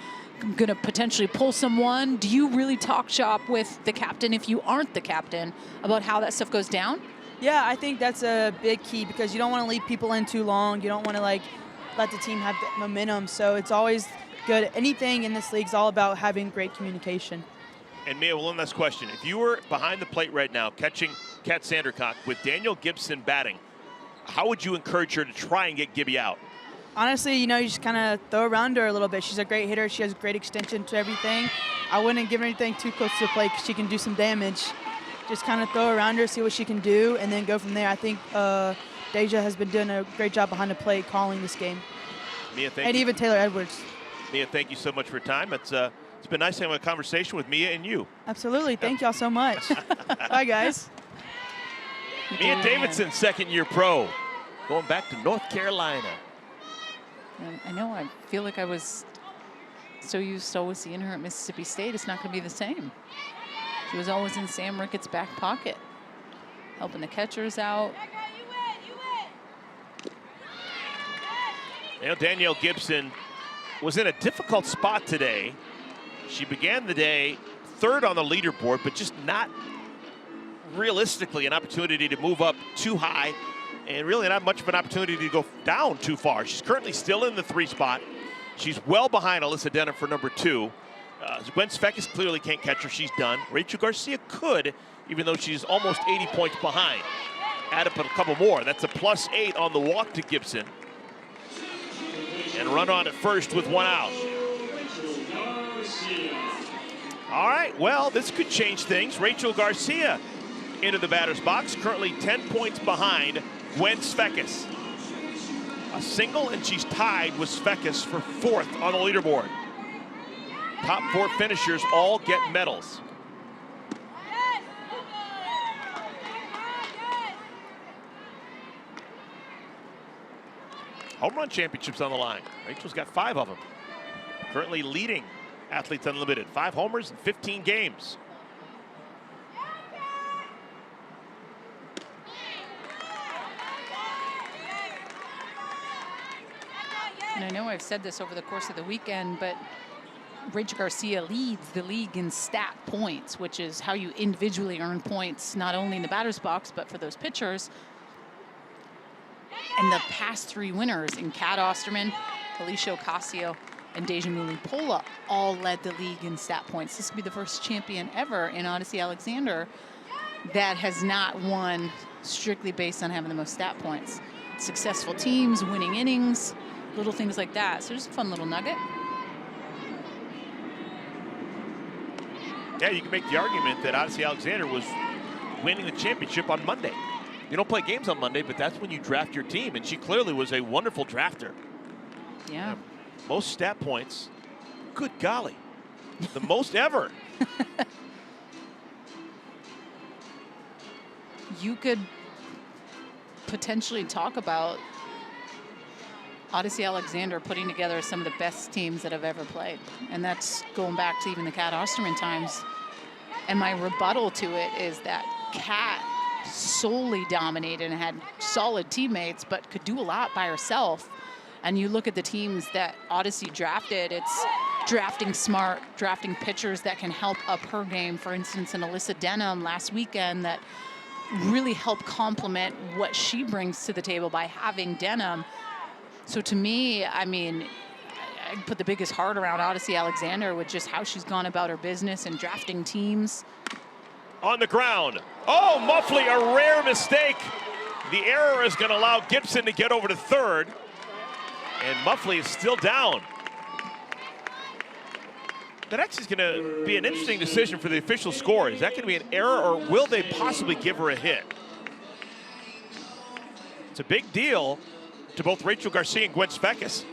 going to potentially pull someone? Do you really talk shop with the captain if you aren't the captain about how that stuff goes down? Yeah, I think that's a big key because you don't want to leave people in too long. You don't want to like let the team have the momentum. So it's always good. Anything in this league is all about having great communication. And Mia, one last question. If you were behind the plate right now catching Kat Sandercock with Daniel Gibson batting, how would you encourage her to try and get Gibby out? Honestly, you know, you just kind of throw around her a little bit. She's a great hitter. She has great extension to everything. I wouldn't give her anything too close to the plate because she can do some damage. Just kind of throw around her, see what she can do, and then go from there. I think Deja has been doing a great job behind the plate calling this game. Mia, thank and you. even Taylor Edwards. Mia, thank you so much for your time. It's been nice having a conversation with Mia and you. Absolutely. Thank y'all so much. Bye, guys. Mia Davidson, second-year pro, going back to North Carolina. And I know, I feel like I was so used to always seeing her at Mississippi State. It's not going to be the same. She was always in Sam Ricketts' back pocket, helping the catchers out. You know, Danielle Gibson was in a difficult spot today. She began the day third on the leaderboard, but just not realistically an opportunity to move up too high, and really not much of an opportunity to go down too far. She's currently still in the 3 spot. She's well behind Alyssa Denham for number 2. Gwen Svekis clearly can't catch her. She's done. Rachel Garcia could, even though she's almost 80 points behind. Add up a couple more. That's a +8 on the walk to Gibson. And run on at first with 1 out. All right, well, this could change things. Rachel Garcia into the batter's box, currently 10 points behind Gwen Svekis. A single, and she's tied with Svekis for 4th on the leaderboard. Top 4 finishers all get medals. Home run championships on the line. Rachel's got 5 of them. Currently leading Athletes Unlimited. 5 homers in 15 games. And I know I've said this over the course of the weekend, but Rachel Garcia leads the league in stat points, which is how you individually earn points, not only in the batter's box, but for those pitchers. And the past 3 winners in Kat Osterman, Alicia Ocasio, and Deja Mulipola all led the league in stat points. This would be the first champion ever in Odyssey Alexander that has not won strictly based on having the most stat points. Successful teams, winning innings, little things like that. So just a fun little nugget. Yeah, you can make the argument that Odyssey Alexander was winning the championship on Monday. You don't play games on Monday, but that's when you draft your team, and she clearly was a wonderful drafter. Yeah. Most stat points. Good golly. The most ever. You could potentially talk about Odyssey Alexander putting together some of the best teams that have ever played. And that's going back to even the Kat Osterman times. And my rebuttal to it is that Kat solely dominated and had solid teammates, but could do a lot by herself. And you look at the teams that Odyssey drafted, it's drafting smart, drafting pitchers that can help up her game. For instance, an Alyssa Denham last weekend that really helped complement what she brings to the table by having Denham. So to me, I mean, I put the biggest heart around Odyssey Alexander with just how she's gone about her business and drafting teams. On the ground. Oh, Muffley, a rare mistake. The error is going to allow Gibson to get over to third. And Muffley is still down. That actually is going to be an interesting decision for the official score. Is that going to be an error, or will they possibly give her a hit? It's a big deal to both Rachel Garcia and Gwen Svekis.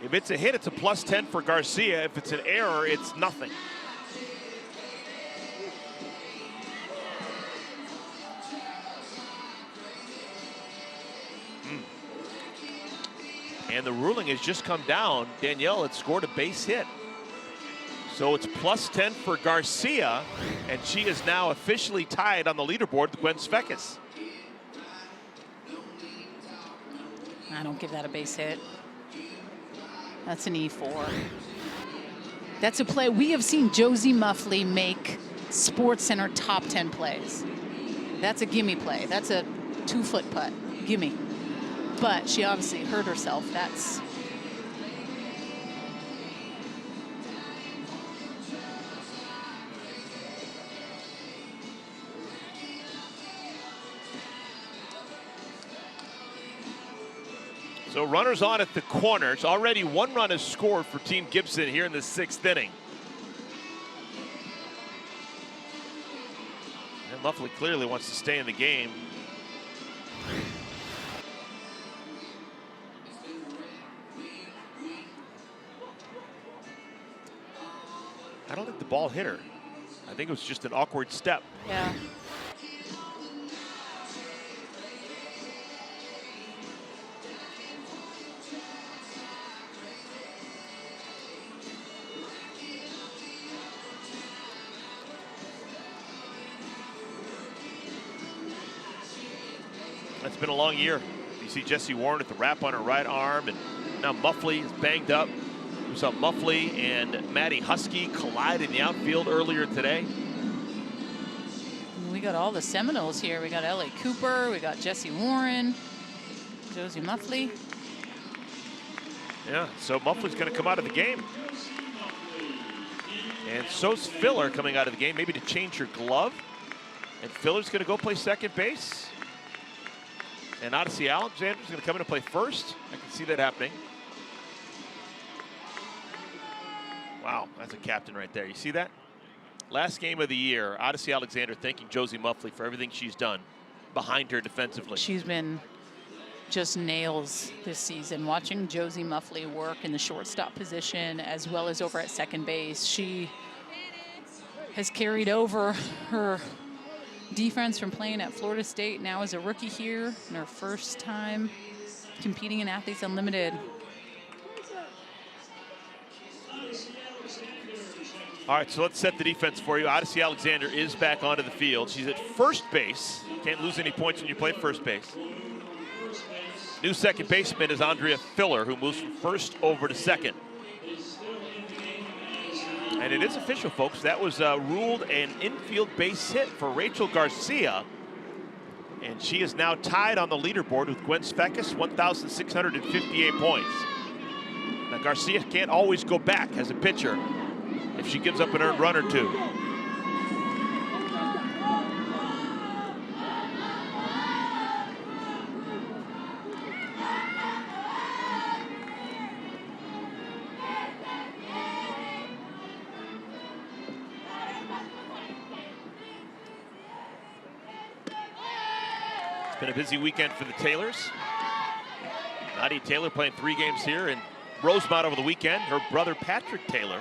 If it's a hit, it's a +10 for Garcia. If it's an error, it's nothing. And the ruling has just come down. Danielle had scored a base hit. So it's +10 for Garcia, and she is now officially tied on the leaderboard with Gwen Svekis. I don't give that a base hit. That's an E4. That's a play. We have seen Josie Muffley make SportsCenter top 10 plays. That's a gimme play. That's a 2-foot putt. Gimme. But she obviously hurt herself. That's... So runners on at the corners. Already 1 run is scored for Team Gibson here in the 6th inning. And Muffley clearly wants to stay in the game. I don't think the ball hit her. I think it was just an awkward step. Yeah. It's been a long year. You see Jessie Warren with the wrap on her right arm, and now Muffley is banged up. We saw Muffley and Maddie Husky collide in the outfield earlier today. We got all the Seminoles here. We got Ellie Cooper, we got Jessie Warren, Josie Muffley. Yeah, so Muffley's going to come out of the game. And so's Filler coming out of the game, maybe to change her glove. And Filler's going to go play second base. And Odyssey Alexander's going to come in and play first. I can see that happening. Wow, that's a captain right there. You see that? Last game of the year, Odyssey Alexander thanking Josie Muffley for everything she's done behind her defensively. She's been just nails this season. Watching Josie Muffley work in the shortstop position as well as over at second base, she has carried over her defense from playing at Florida State now as a rookie here in her first time competing in Athletes Unlimited. All right, so let's set the defense for you. Odyssey Alexander is back onto the field. She's at first base. Can't lose any points when you play first base. New second baseman is Andrea Filler, who moves from first over to second. And it is official, folks. That was ruled an infield base hit for Rachel Garcia. And she is now tied on the leaderboard with Gwen Svekis, 1,658 points. Now, Garcia can't always go back as a pitcher if she gives up an earned run or two. It's been a busy weekend for the Taylors. Nadia Taylor playing 3 games here in Rosemont over the weekend. Her brother Patrick Taylor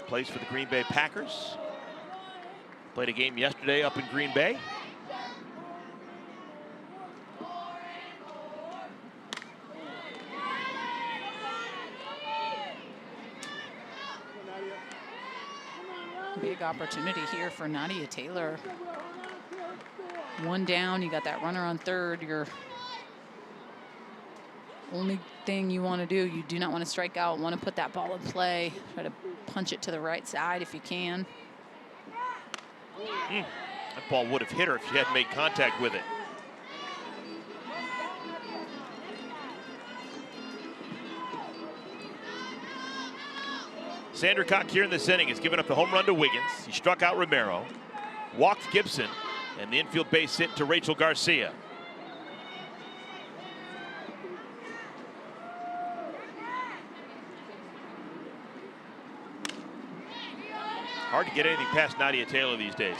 plays for the Green Bay Packers. Played a game yesterday up in Green Bay. Big opportunity here for Nadia Taylor. 1 down, you got that runner on third. Your only thing you want to do, you do not want to strike out, want to put that ball in play, try to punch it to the right side if you can. That ball would have hit her if she hadn't made contact with it. Sandra Cock here in this inning has given up the home run to Wiggins. He struck out Romero, walked Gibson, and the infield base hit to Rachel Garcia. Hard to get anything past Nadia Taylor these days.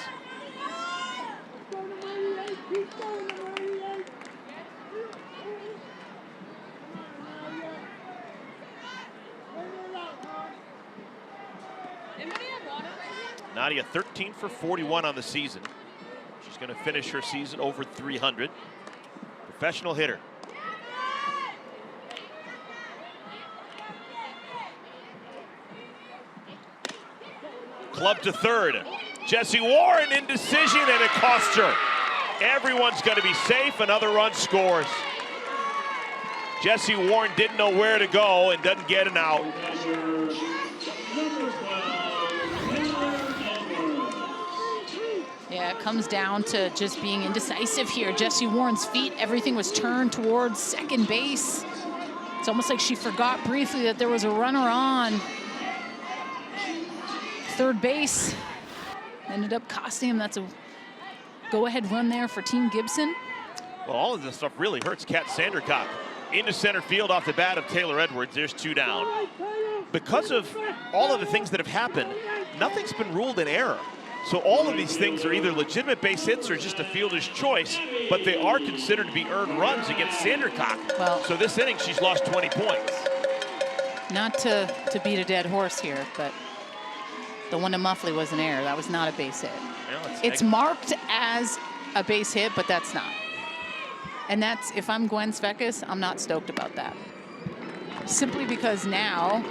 Nadia 13 for 41 on the season. She's going to finish her season over 300. Professional hitter. Club to third. Jessie Warren in decision, and it cost her. Everyone's going to be safe. Another run scores. Jessie Warren didn't know where to go and doesn't get an out. Yeah, it comes down to just being indecisive here. Jessie Warren's feet, everything was turned towards second base. It's almost like she forgot briefly that there was a runner on third base. Ended up costing him. That's a go-ahead run there for Team Gibson. Well, all of this stuff really hurts Kat Sandercock. Into center field off the bat of Taylor Edwards. There's 2 down. Because of all of the things that have happened, nothing's been ruled in error. So all of these things are either legitimate base hits or just a fielder's choice, but they are considered to be earned runs against Sandercock. Well, so this inning, she's lost 20 points. Not to beat a dead horse here, but The one to Muffley was an error. That was not a base hit. Yeah, It's marked as a base hit, but that's not. And that's, if I'm Gwen Svekis, I'm not stoked about that. Simply because now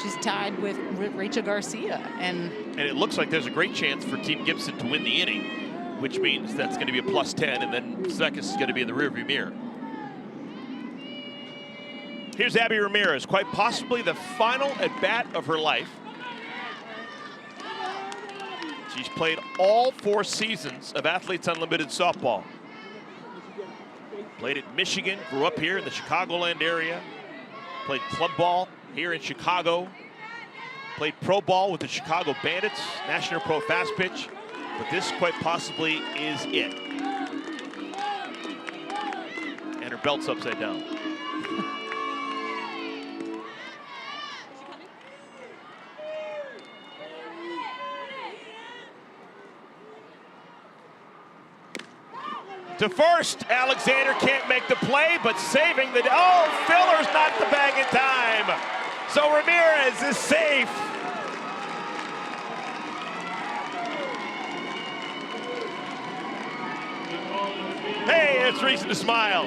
she's tied with Rachel Garcia. And it looks like there's a great chance for Team Gibson to win the inning, which means that's going to be a +10, and then Svekis is going to be in the rearview mirror. Here's Abby Ramirez, quite possibly the final at-bat of her life. She's played all 4 seasons of Athletes Unlimited softball. Played at Michigan, grew up here in the Chicagoland area. Played club ball here in Chicago. Played pro ball with the Chicago Bandits, National Pro Fast Pitch. But this quite possibly is it. And her belt's upside down. To first, Alexander can't make the play, but saving the, oh, Filler's not the bag in time. So Ramirez is safe. Hey, it's reason to smile.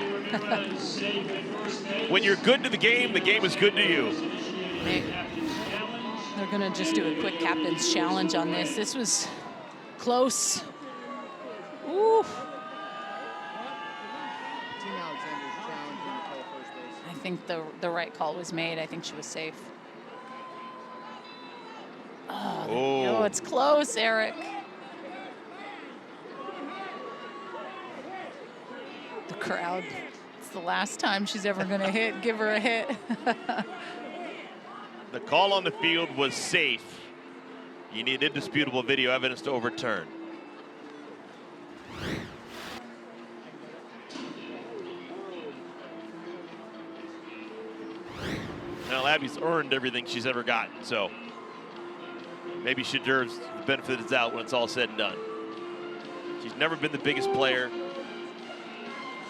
When you're good to the game is good to you. They're gonna just do a quick captain's challenge on this. This was close. Ooh. I think the right call was made. I think she was safe. Oh, it's close, Eric. The crowd. It's the last time she's ever going to hit. Give her a hit. The call on the field was safe. You need indisputable video evidence to overturn. Well, Abby's earned everything she's ever gotten, so maybe she deserves the benefit of the doubt when it's all said and done. She's never been the biggest player.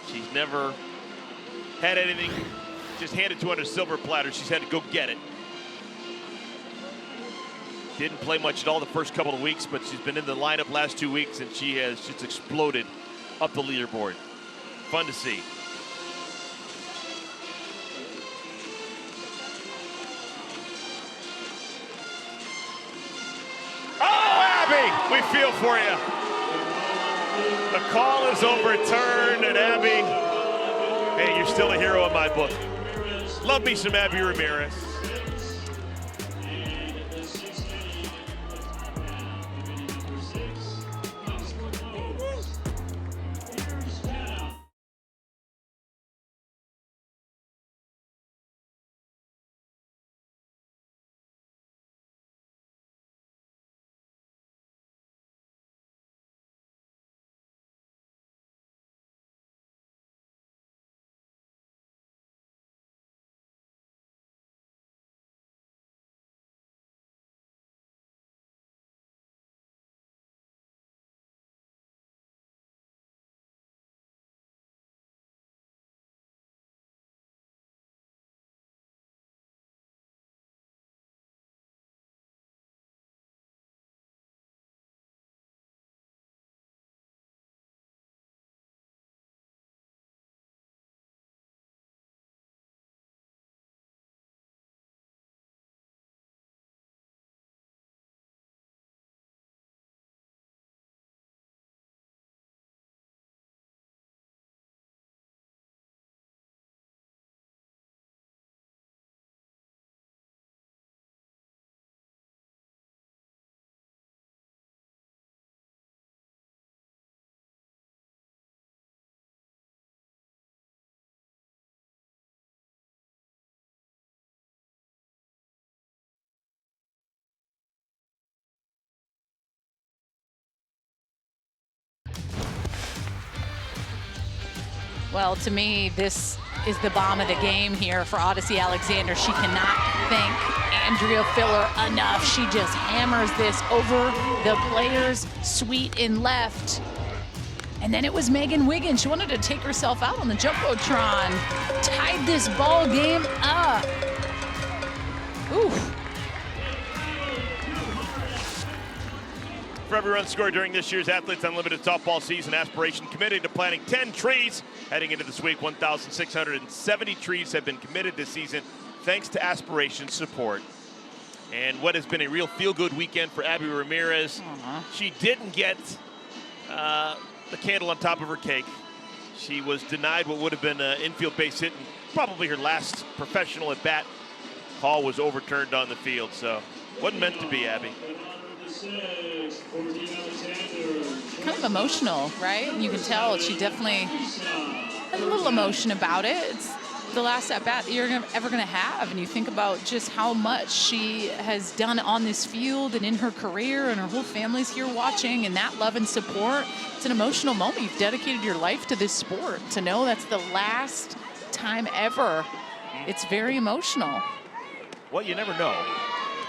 She's never had anything just handed to her on a silver platter. She's had to go get it. Didn't play much at all the first couple of weeks, but she's been in the lineup last 2 weeks, and she has just exploded up the leaderboard. Fun to see. We feel for you. The call is overturned, and Abby, hey, you're still a hero in my book. Love me some Abby Ramirez. Well, to me, this is the bomb of the game here for Odyssey Alexander. She cannot thank Andrea Filler enough. She just hammers this over the player's suite in left. And then it was Megan Wiggins. She wanted to take herself out on the Jumbotron. Tied this ball game up. Ooh. For every run scored during this year's Athletes Unlimited softball season, Aspiration committed to planting 10 trees. Heading into this week, 1,670 trees have been committed this season thanks to Aspiration's support. And what has been a real feel-good weekend for Abby Ramirez. She didn't get the candle on top of her cake. She was denied what would have been an infield base hit and probably her last professional at bat. Call was overturned on the field, so wasn't meant to be, Abby. Kind of emotional, right? You can tell she definitely has a little emotion about it. It's the last at bat that you're ever going to have, and you think about just how much she has done on this field and in her career, and her whole family's here watching, and that love and support. It's an emotional moment. You've dedicated your life to this sport. To know that's the last time ever, it's very emotional. Well, you never know.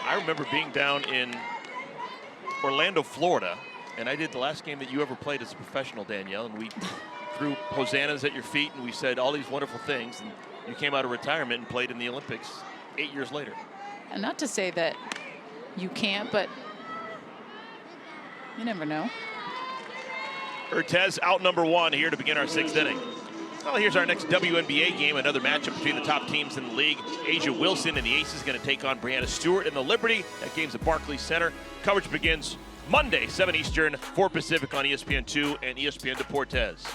I remember being down in Orlando, Florida, and I did the last game that you ever played as a professional, Danielle, and we threw hosannas at your feet, and we said all these wonderful things, and you came out of retirement and played in the Olympics 8 years later. And not to say that you can't, but you never know. Urtez out number 1 here to begin our 6th inning. Well, here's our next WNBA game, another matchup between the top teams in the league. Asia Wilson and the Aces going to take on Brianna Stewart in the Liberty. That game's at Barclays Center. Coverage begins Monday, 7 Eastern, 4 Pacific on ESPN2 and ESPN Deportes.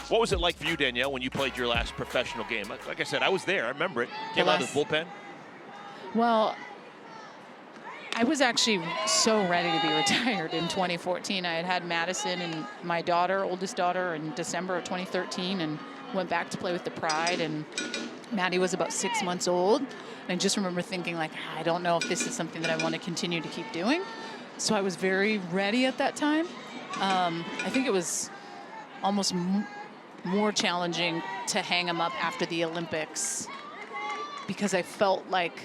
What was it like for you, Danielle, when you played your last professional game? Like I said, I was there. I remember it. Came out of the bullpen. Well, I was actually so ready to be retired in 2014. I had Madison and my daughter, oldest daughter, in December of 2013, and went back to play with the Pride. And Maddie was about 6 months old. And I just remember thinking, like, I don't know if this is something that I want to continue to keep doing. So I was very ready at that time. I think it was almost more challenging to hang him up after the Olympics, because I felt like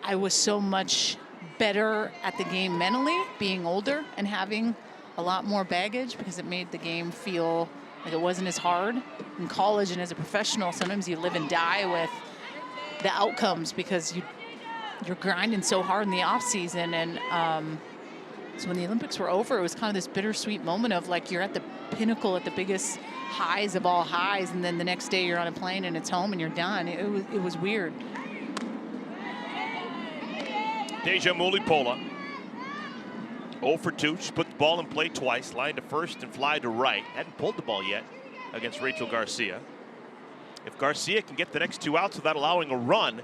I was so much better at the game mentally, being older and having a lot more baggage, because it made the game feel like it wasn't as hard. In college and as a professional, sometimes you live and die with the outcomes because you're grinding so hard in the off season. And so when the Olympics were over, it was kind of this bittersweet moment of like you're at the pinnacle, at the biggest highs of all highs, and then the next day you're on a plane and it's home and you're done. It was weird. Deja Mulipola, 0 for 2. She put the ball in play twice, lined to first and fly to right. Hadn't pulled the ball yet against Rachel Garcia. If Garcia can get the next 2 outs without allowing a run,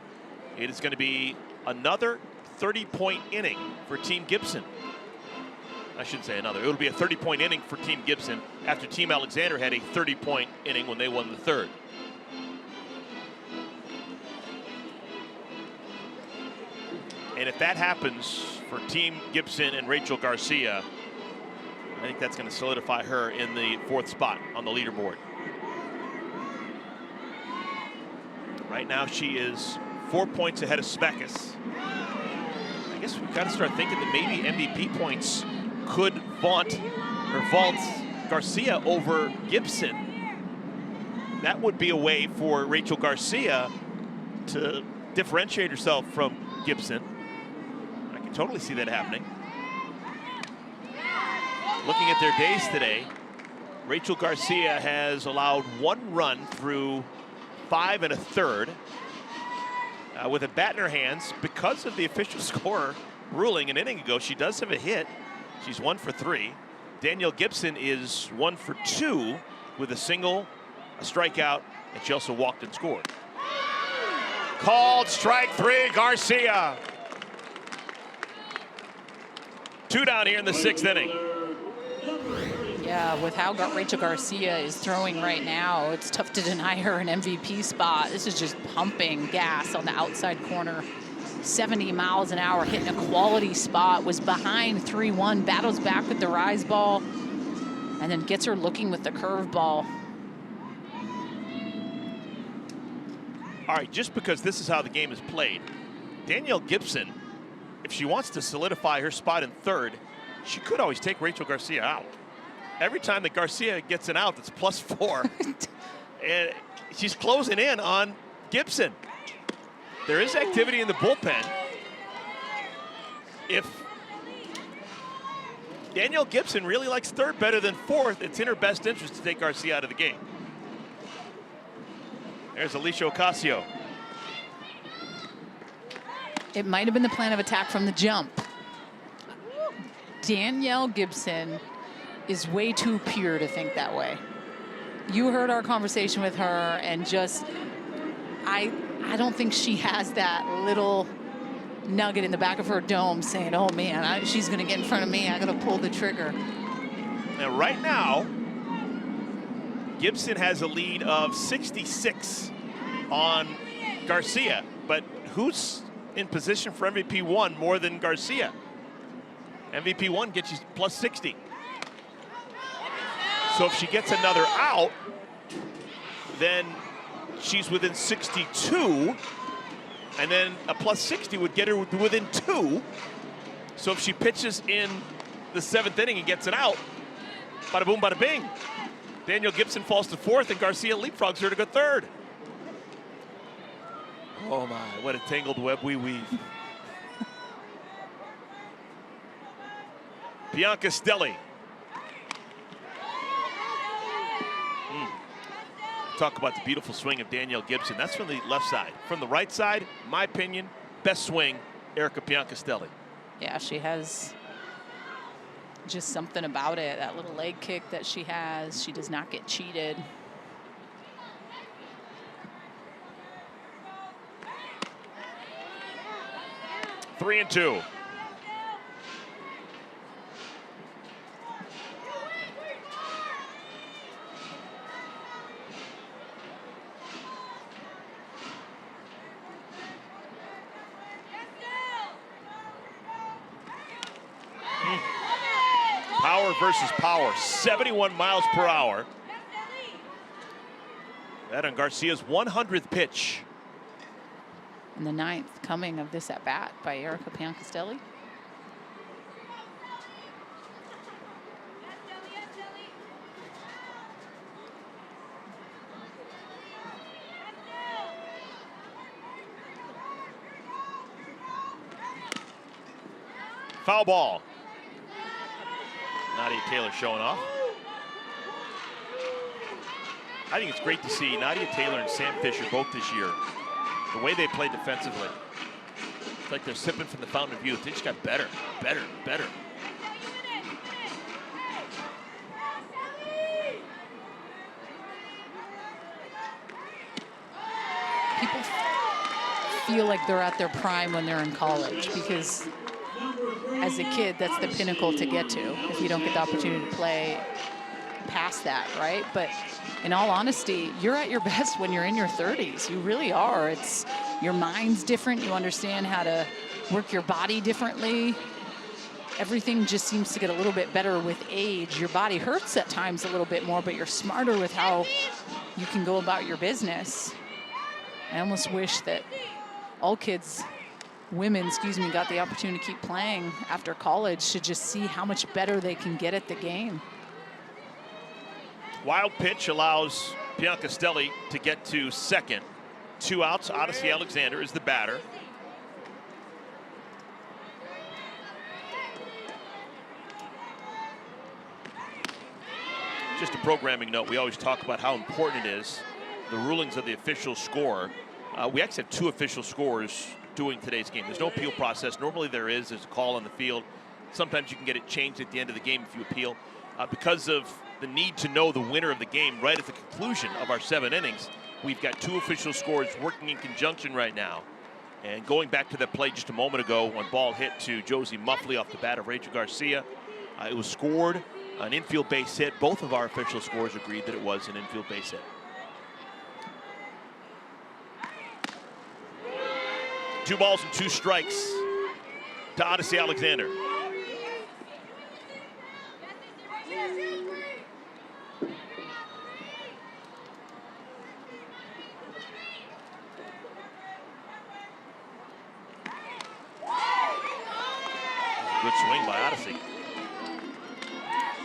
it is going to be another 30-point inning for Team Gibson. I shouldn't say another. It'll be a 30-point inning for Team Gibson after Team Alexander had a 30-point inning when they won the 3rd. And if that happens for Team Gibson and Rachel Garcia, I think that's going to solidify her in the 4th spot on the leaderboard. Right now she is 4 points ahead of Spekas. I guess we've got to start thinking that maybe MVP points could vault Garcia over Gibson. That would be a way for Rachel Garcia to differentiate herself from Gibson. I can totally see that happening. Looking at their days today, Rachel Garcia has allowed 1 run through 5 1/3 with a bat in her hands. Because of the official score ruling an inning ago, she does have a hit. She's 1 for 3. Danielle Gibson is 1 for 2 with a single, a strikeout, and she also walked and scored. Called strike 3, Garcia. 2 down here in the 6th inning. Yeah, with how Rachel Garcia is throwing right now, it's tough to deny her an MVP spot. This is just pumping gas on the outside corner. 70 miles an hour, hitting a quality spot, was behind 3-1, battles back with the rise ball, and then gets her looking with the curve ball. All right, just because this is how the game is played, Danielle Gibson, if she wants to solidify her spot in 3rd, she could always take Rachel Garcia out. Every time that Garcia gets an out, that's +4. And she's closing in on Gibson. There is activity in the bullpen. If Danielle Gibson really likes third better than fourth. It's in her best interest to take Garcia out of the game. There's Alicia Ocasio. It might have been the plan of attack from the jump. Danielle Gibson is way too pure to think that way. You heard our conversation with her, and just, I don't think she has that little nugget in the back of her dome saying, oh man, she's gonna get in front of me, I gotta pull the trigger. Now right now, Gibson has a lead of 66 on Garcia, but who's in position for MVP 1 more than Garcia? MVP 1 gets you plus 60. So if she gets another out, then she's within 62, and then a plus 60 would get her within 2. So if she pitches in the 7th inning and gets an out, bada boom, bada bing. Danielle Gibson falls to 4th, and Garcia leapfrogs her to go 3rd. Oh my, what a tangled web we weave. Bianca Stelli. Talk about the beautiful swing of Danielle Gibson. That's from the left side. From the right side, my opinion, best swing, Erica Biancastelli. Yeah, she has just something about it. That little leg kick that she has. She does not get cheated. Three and two. Power versus power, 71 miles per hour. That on Garcia's 100th pitch. And the 9th coming of this at-bat by Erica Biancastelli. Foul ball. Nadia Taylor showing off. I think it's great to see Nadia Taylor and Sam Fisher both this year. The way they play defensively. It's like they're sipping from the fountain of youth. They just got better, better, better. People feel like they're at their prime when they're in college, because as a kid, that's the pinnacle to get to if you don't get the opportunity to play past that, right? But in all honesty, you're at your best when you're in your 30s. You really are. It's, your mind's different. You understand how to work your body differently. Everything just seems to get a little bit better with age. Your body hurts at times a little bit more, but you're smarter with how you can go about your business. I almost wish that all kids, women, got the opportunity to keep playing after college to just see how much better they can get at the game. Wild pitch allows Biancastelli to get to second. 2 outs. Odyssey Alexander is the batter. Just a programming note, we always talk about how important it is, the rulings of the official score. We actually have 2 official scores doing today's game. There's no appeal process. Normally there's a call on the field. Sometimes you can get it changed at the end of the game if you appeal. Because of the need to know the winner of the game right at the conclusion of our 7 innings, we've got 2 official scores working in conjunction right now. And going back to that play just a moment ago, when ball hit to Josie Muffley off the bat of Rachel Garcia, it was scored an infield base hit. Both of our official scores agreed that it was an infield base hit. 2 balls and 2 strikes to Odyssey Alexander. Good swing by Odyssey.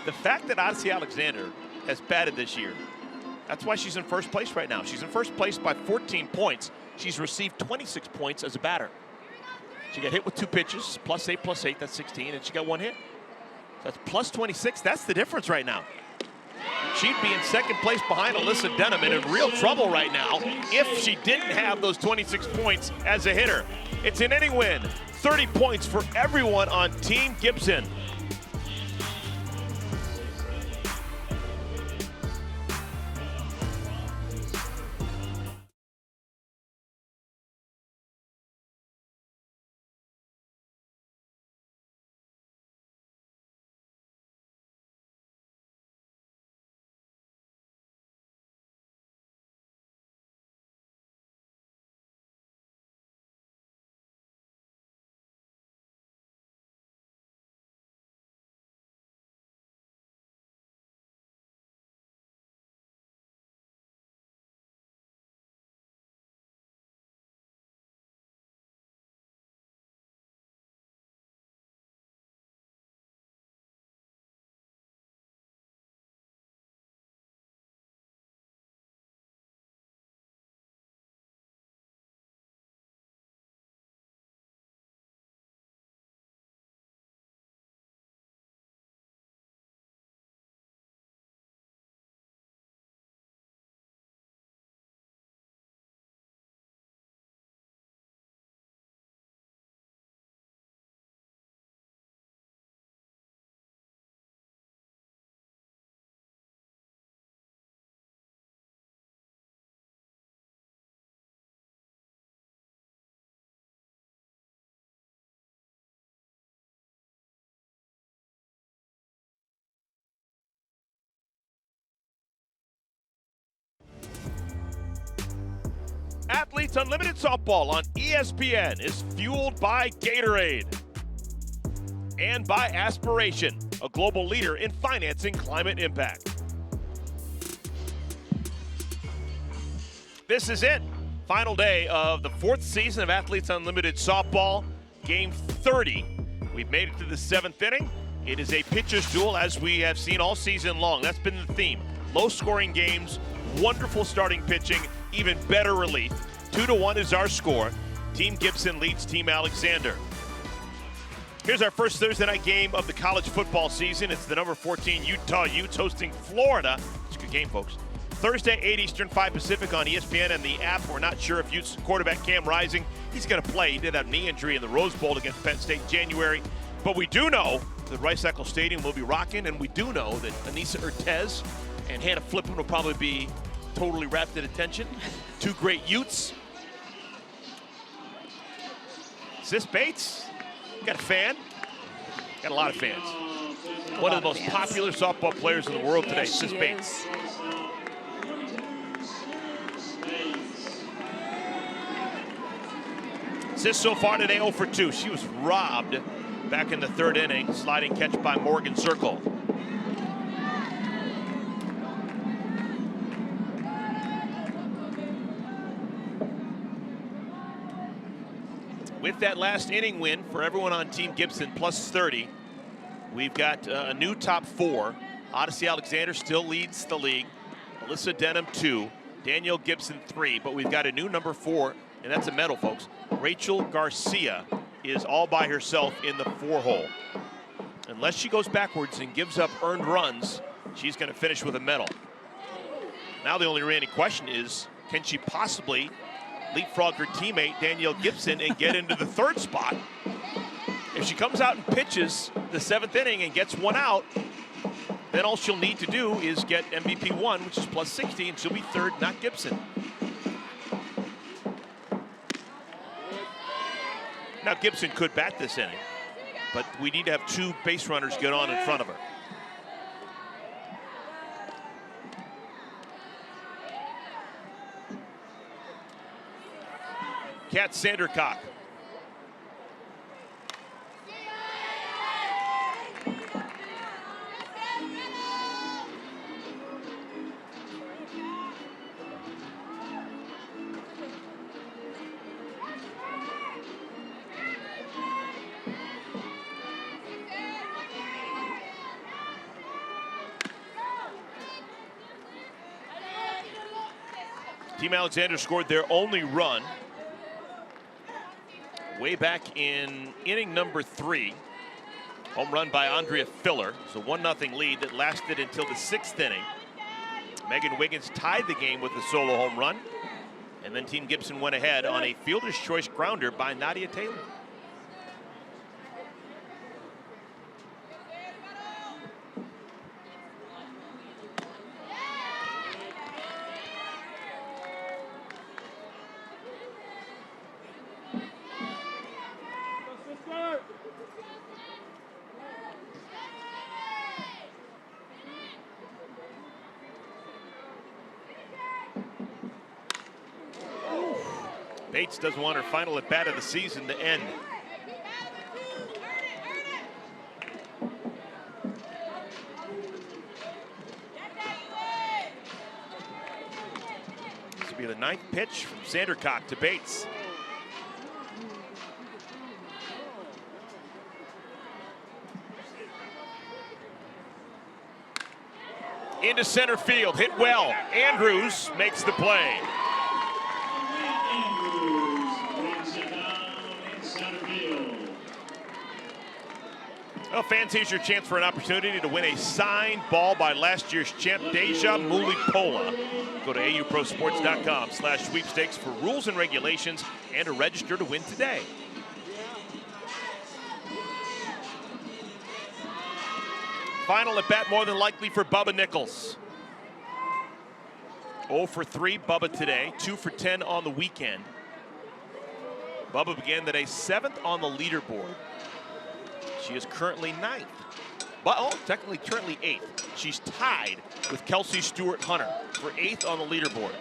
The fact that Odyssey Alexander has batted this year, that's why she's in first place right now. She's in first place by 14 points. She's received 26 points as a batter. She got hit with 2 pitches, +8, +8, that's 16, and she got 1 hit. That's plus 26. That's the difference right now. She'd be in second place behind Alyssa Denham and in real trouble right now if she didn't have those 26 points as a hitter. It's an inning win. 30 points for everyone on Team Gibson. Athletes Unlimited Softball on ESPN is fueled by Gatorade and by Aspiration, a global leader in financing climate impact. This is it. Final day of the 4th season of Athletes Unlimited Softball, game 30. We've made it to the 7th inning. It is a pitcher's duel as we have seen all season long. That's been the theme. Low scoring games, wonderful starting pitching, even better relief. 2-1 is our score. Team Gibson leads Team Alexander. Here's our first Thursday night game of the college football season. It's the number 14 Utah Utes hosting Florida. It's a good game, folks. Thursday, 8 Eastern, 5 Pacific on ESPN and the app. We're not sure if Utes quarterback Cam Rising, he's going to play. He did have a knee injury in the Rose Bowl against Penn State in January. But we do know that Rice Eccles Stadium will be rocking, and we do know that Anissa Urtez and Hannah Flippen will probably be totally wrapped in attention. Two great Utes. Sis Bates, got a fan? Got a lot of fans. One of the most popular softball players in the world today, Sis Bates. Sis so far today 0 for 2. She was robbed back in the 3rd inning. Sliding catch by Morgan Circle. With that last inning win for everyone on Team Gibson, plus 30, we've got a new top 4. Odyssey Alexander still leads the league. Alyssa Denham 2, Danielle Gibson 3, but we've got a new number 4, and that's a medal, folks. Rachel Garcia is all by herself in the 4-hole. Unless she goes backwards and gives up earned runs, she's going to finish with a medal. Now the only remaining question is, can she possibly leapfrog her teammate Danielle Gibson and get into the 3rd spot? If she comes out and pitches the 7th inning and gets 1 out, then all she'll need to do is get MVP 1, which is plus 60, and she'll be 3rd, not Gibson. Now Gibson could bat this inning, but we need to have 2 base runners get on in front of her. Kat Sandercock. Team Alexander scored their only run way back in inning number 3. Home run by Andrea Filler. It's a 1-0 lead that lasted until the 6th inning. Megan Wiggins tied the game with a solo home run. And then Team Gibson went ahead on a fielder's choice grounder by Nadia Taylor. Bates doesn't want her final at bat of the season to end. This will be the 9th pitch from Sandercock to Bates. Into center field, hit well. Andrews makes the play. Well, fans, here's your chance for an opportunity to win a signed ball by last year's champ, Deja Mulipola. Go to auprosports.com/sweepstakes for rules and regulations and to register to win today. Final at bat more than likely for Bubba Nichols. 0 for 3, Bubba today, 2 for 10 on the weekend. Bubba began today 7th on the leaderboard. She is currently 9th, but technically currently 8th. She's tied with Kelsey Stewart-Hunter for 8th on the leaderboard.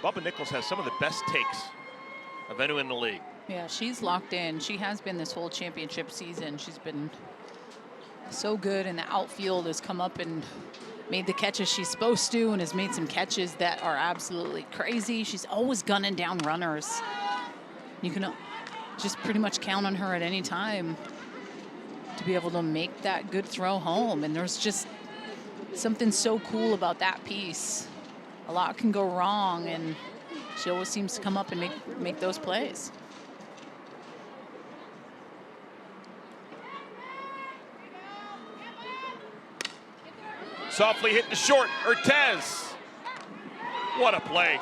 Bubba Nichols has some of the best takes of anyone in the league. Yeah, she's locked in. She has been this whole championship season. She's been so good in the outfield, has come up and made the catches she's supposed to and has made some catches that are absolutely crazy. She's always gunning down runners. You can just pretty much count on her at any time to be able to make that good throw home. And there's just something so cool about that piece. A lot can go wrong, and she always seems to come up and make those plays. Softly hit to short, Urtez. What a play.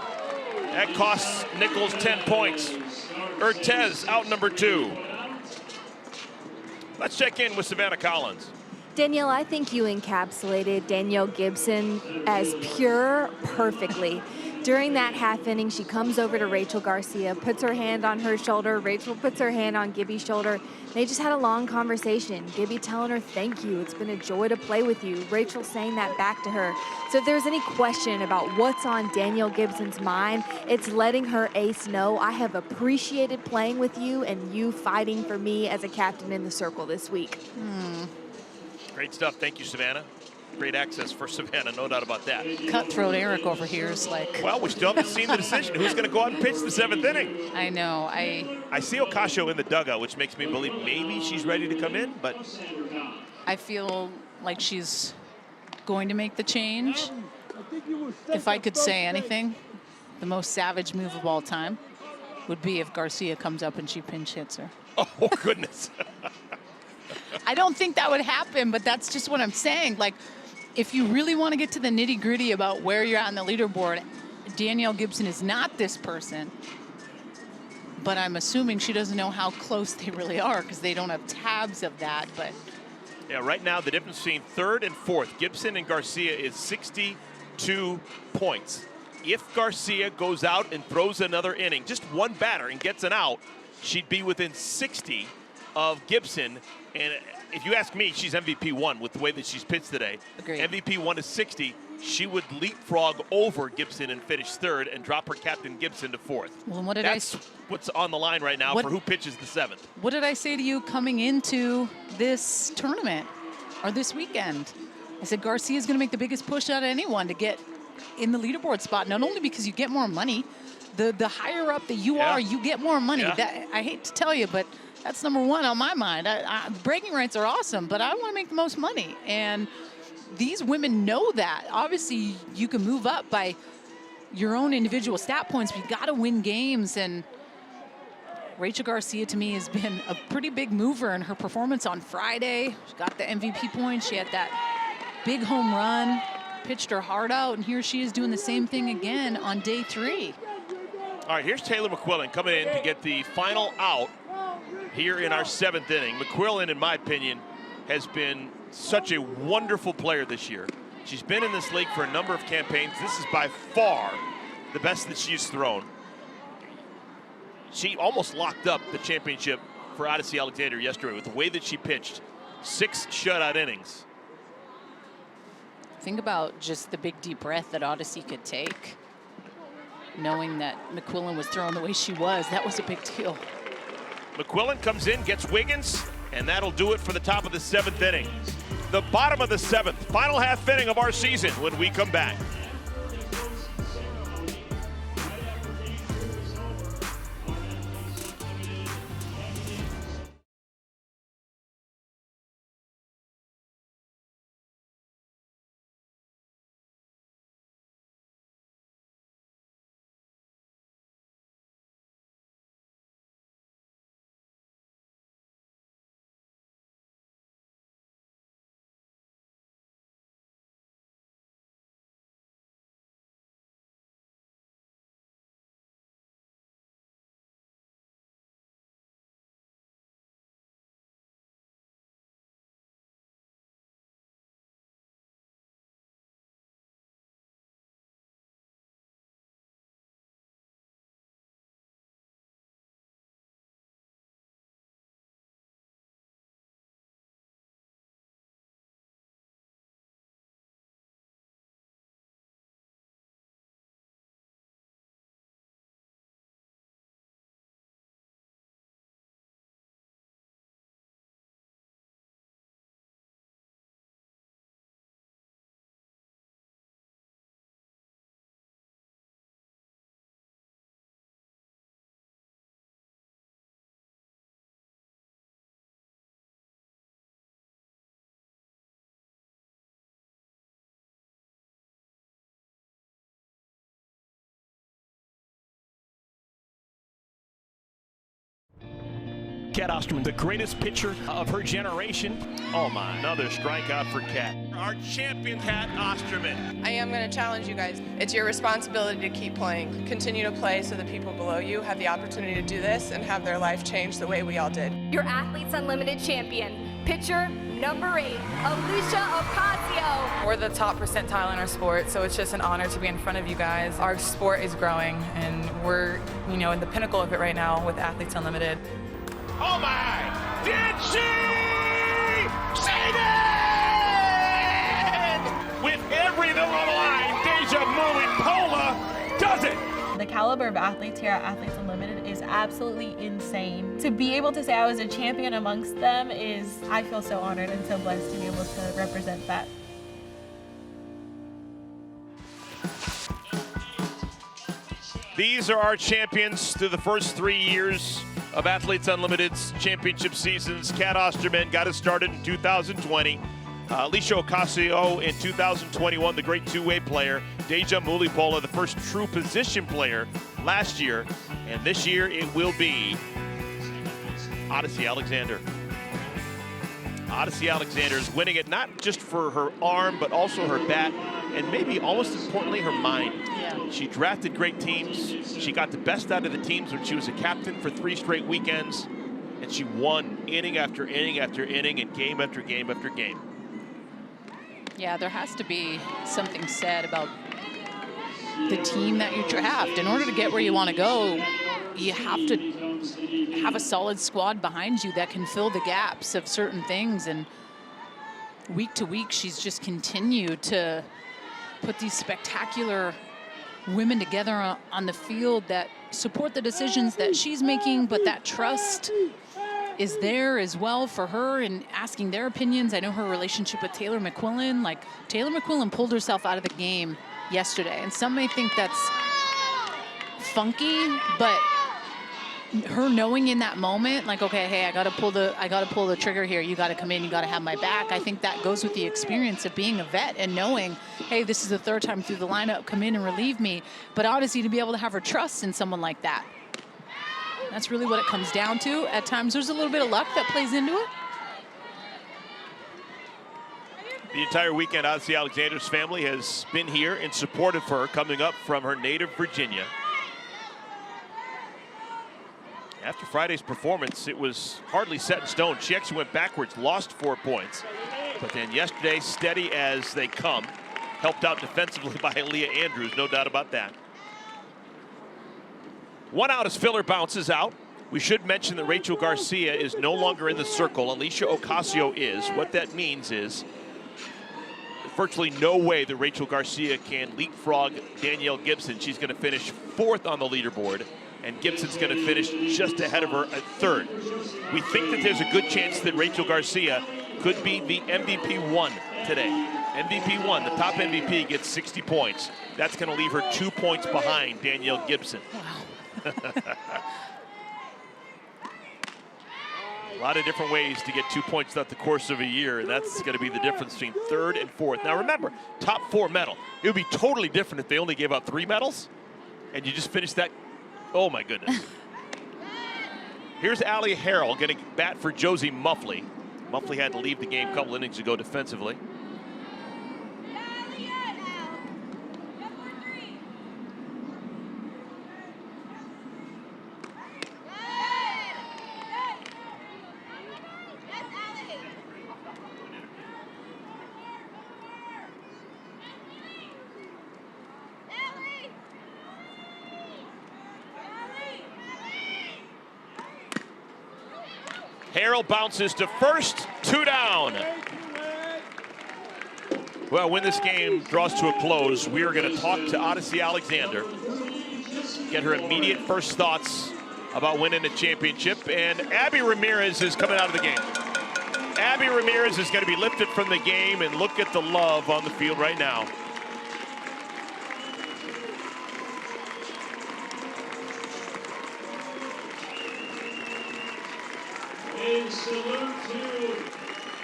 That costs Nichols 10 points. Urtez out number 2. Let's check in with Savannah Collins. Danielle, I think you encapsulated Danielle Gibson as pure perfectly. During that half inning, she comes over to Rachel Garcia, puts her hand on her shoulder. Rachel puts her hand on Gibby's shoulder. They just had a long conversation. Gibby telling her, thank you. It's been a joy to play with you. Rachel saying that back to her. So if there's any question about what's on Danielle Gibson's mind, it's letting her ace know, I have appreciated playing with you and you fighting for me as a captain in the circle this week. Great stuff. Thank you, Savannah. Great access for Savannah, no doubt about that. Cutthroat Eric over here is like... Well, we still haven't seen the decision. Who's going to go out and pitch the 7th inning? I know. I see Ocasio in the dugout, which makes me believe maybe she's ready to come in, but... I feel like she's going to make the change. If I could say anything, the most savage move of all time would be if Garcia comes up and she pinch hits her. Oh, goodness. I don't think that would happen, but that's just what I'm saying. Like, if you really want to get to the nitty-gritty about where you're at on the leaderboard, Danielle Gibson is not this person. But I'm assuming she doesn't know how close they really are because they don't have tabs of that. But yeah, right now the difference between 3rd and 4th, Gibson and Garcia, is 62 points. If Garcia goes out and throws another inning, just one batter, and gets an out, she'd be within 60 of Gibson. And if you ask me, she's MVP 1 with the way that she's pitched today. Agreed. MVP 1 is 60. She would leapfrog over Gibson and finish 3rd and drop her captain Gibson to 4th. Well, what did That's what's on the line right now for who pitches the 7th. What did I say to you coming into this tournament or this weekend? I said Garcia's going to make the biggest push out of anyone to get in the leaderboard spot, not only because you get more money, the higher up that you are, you get more money. Yeah. That, I hate to tell you, but that's number 1 on my mind. Bragging rights are awesome, but I want to make the most money. And these women know that. Obviously, you can move up by your own individual stat points, but you got to win games. And Rachel Garcia, to me, has been a pretty big mover in her performance on Friday. She got the MVP point. She had that big home run, pitched her heart out, and here she is doing the same thing again on day 3. All right, here's Taylor McQuillan coming in to get the final out here in our 7th inning. McQuillan, in my opinion, has been such a wonderful player this year. She's been in this league for a number of campaigns. This is by far the best that she's thrown. She almost locked up the championship for Odyssey Alexander yesterday with the way that she pitched. 6 shutout innings. Think about just the big deep breath that Odyssey could take. Knowing that McQuillan was throwing the way she was, that was a big deal. McQuillan comes in, gets Wiggins, and that'll do it for the top of the 7th inning. The bottom of the 7th, final half inning of our season when we come back. Cat Osterman, the greatest pitcher of her generation. Oh my, another strikeout for Cat. Our champion, Cat Osterman. I am going to challenge you guys. It's your responsibility to keep playing. Continue to play so the people below you have the opportunity to do this and have their life change the way we all did. Your Athletes Unlimited champion, pitcher number 8, Alicia Ocasio. We're the top percentile in our sport, so it's just an honor to be in front of you guys. Our sport is growing, and we're, in the pinnacle of it right now with Athletes Unlimited. Oh my! Did she? She did! With everything on the line, Deja Mulipola does it! The caliber of athletes here at Athletes Unlimited is absolutely insane. To be able to say I was a champion amongst them I feel so honored and so blessed to be able to represent that. These are our champions through the first 3 years of Athletes Unlimited's championship seasons. Cat Osterman got us started in 2020. Alicia Ocasio in 2021, the great two-way player. Deja Mulipola, the first true position player last year. And this year it will be Odyssey Alexander. Odyssey Alexander is winning it not just for her arm, but also her bat, and maybe almost importantly, her mind. Yeah. She drafted great teams. She got the best out of the teams when she was a captain for 3 straight weekends, and she won inning after inning after inning and game after game after game. Yeah, there has to be something said about the team that you draft. In order to get where you want to go, you have to have a solid squad behind you that can fill the gaps of certain things. And week to week, she's just continued to put these spectacular women together on the field that support the decisions that she's making, but that trust is there as well for her and asking their opinions. I know her relationship with Taylor McQuillan, Taylor McQuillan pulled herself out of the game yesterday, and some may think that's funky, but her knowing in that moment, like, okay, hey, I gotta pull the trigger here. You gotta come in, you gotta have my back. I think that goes with the experience of being a vet and knowing, hey, this is the third time through the lineup, come in and relieve me. But honestly, to be able to have her trust in someone like that, that's really what it comes down to. At times, there's a little bit of luck that plays into it. The entire weekend, Odyssey Alexander's family has been here in support of her, coming up from her native Virginia. After Friday's performance, it was hardly set in stone. She actually went backwards, lost 4 points. But then yesterday, steady as they come, helped out defensively by Aaliyah Andrews, no doubt about that. 1 out as Filler bounces out. We should mention that Rachel Garcia is no longer in the circle. Alicia Ocasio is. What that means is virtually no way that Rachel Garcia can leapfrog Danielle Gibson. She's going to finish 4th on the leaderboard, and Gibson's going to finish just ahead of her at 3rd. We think that there's a good chance that Rachel Garcia could be the MVP 1 today. MVP 1, the top MVP, gets 60 points. That's going to leave her 2 points behind Danielle Gibson. Wow. A lot of different ways to get 2 points throughout the course of a year, and that's going to be the difference between 3rd and 4th. Now remember, top 4 medal. It would be totally different if they only gave out 3 medals, and you just finished that. Oh my goodness. Here's Allie Harrell getting bat for Josie Muffley. Muffley had to leave the game a couple innings ago defensively. Harrell bounces to first, 2 down. Well, when this game draws to a close, we are going to talk to Odyssey Alexander, get her immediate first thoughts about winning a championship, and Abby Ramirez is coming out of the game. Abby Ramirez is going to be lifted from the game, and look at the love on the field right now. A salute to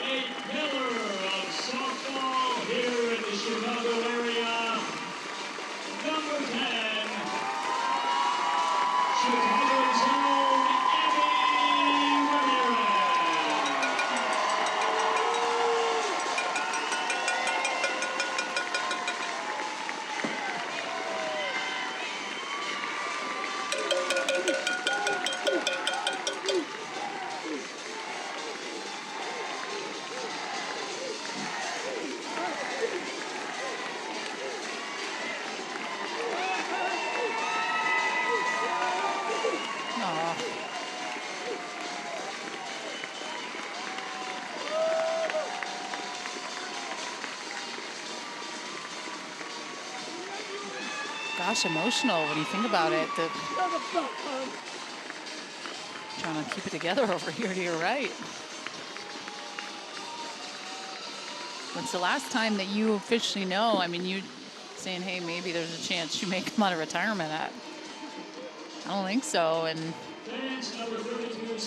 a pillar of softball here in the Chicago area. Number 10, Chicago's own Abby Ramirez. Gosh, emotional when you think about it. Trying to keep it together over here to your right. When's the last time that you officially know? I mean, you saying, hey, maybe there's a chance you may come out of retirement at. I don't think so. And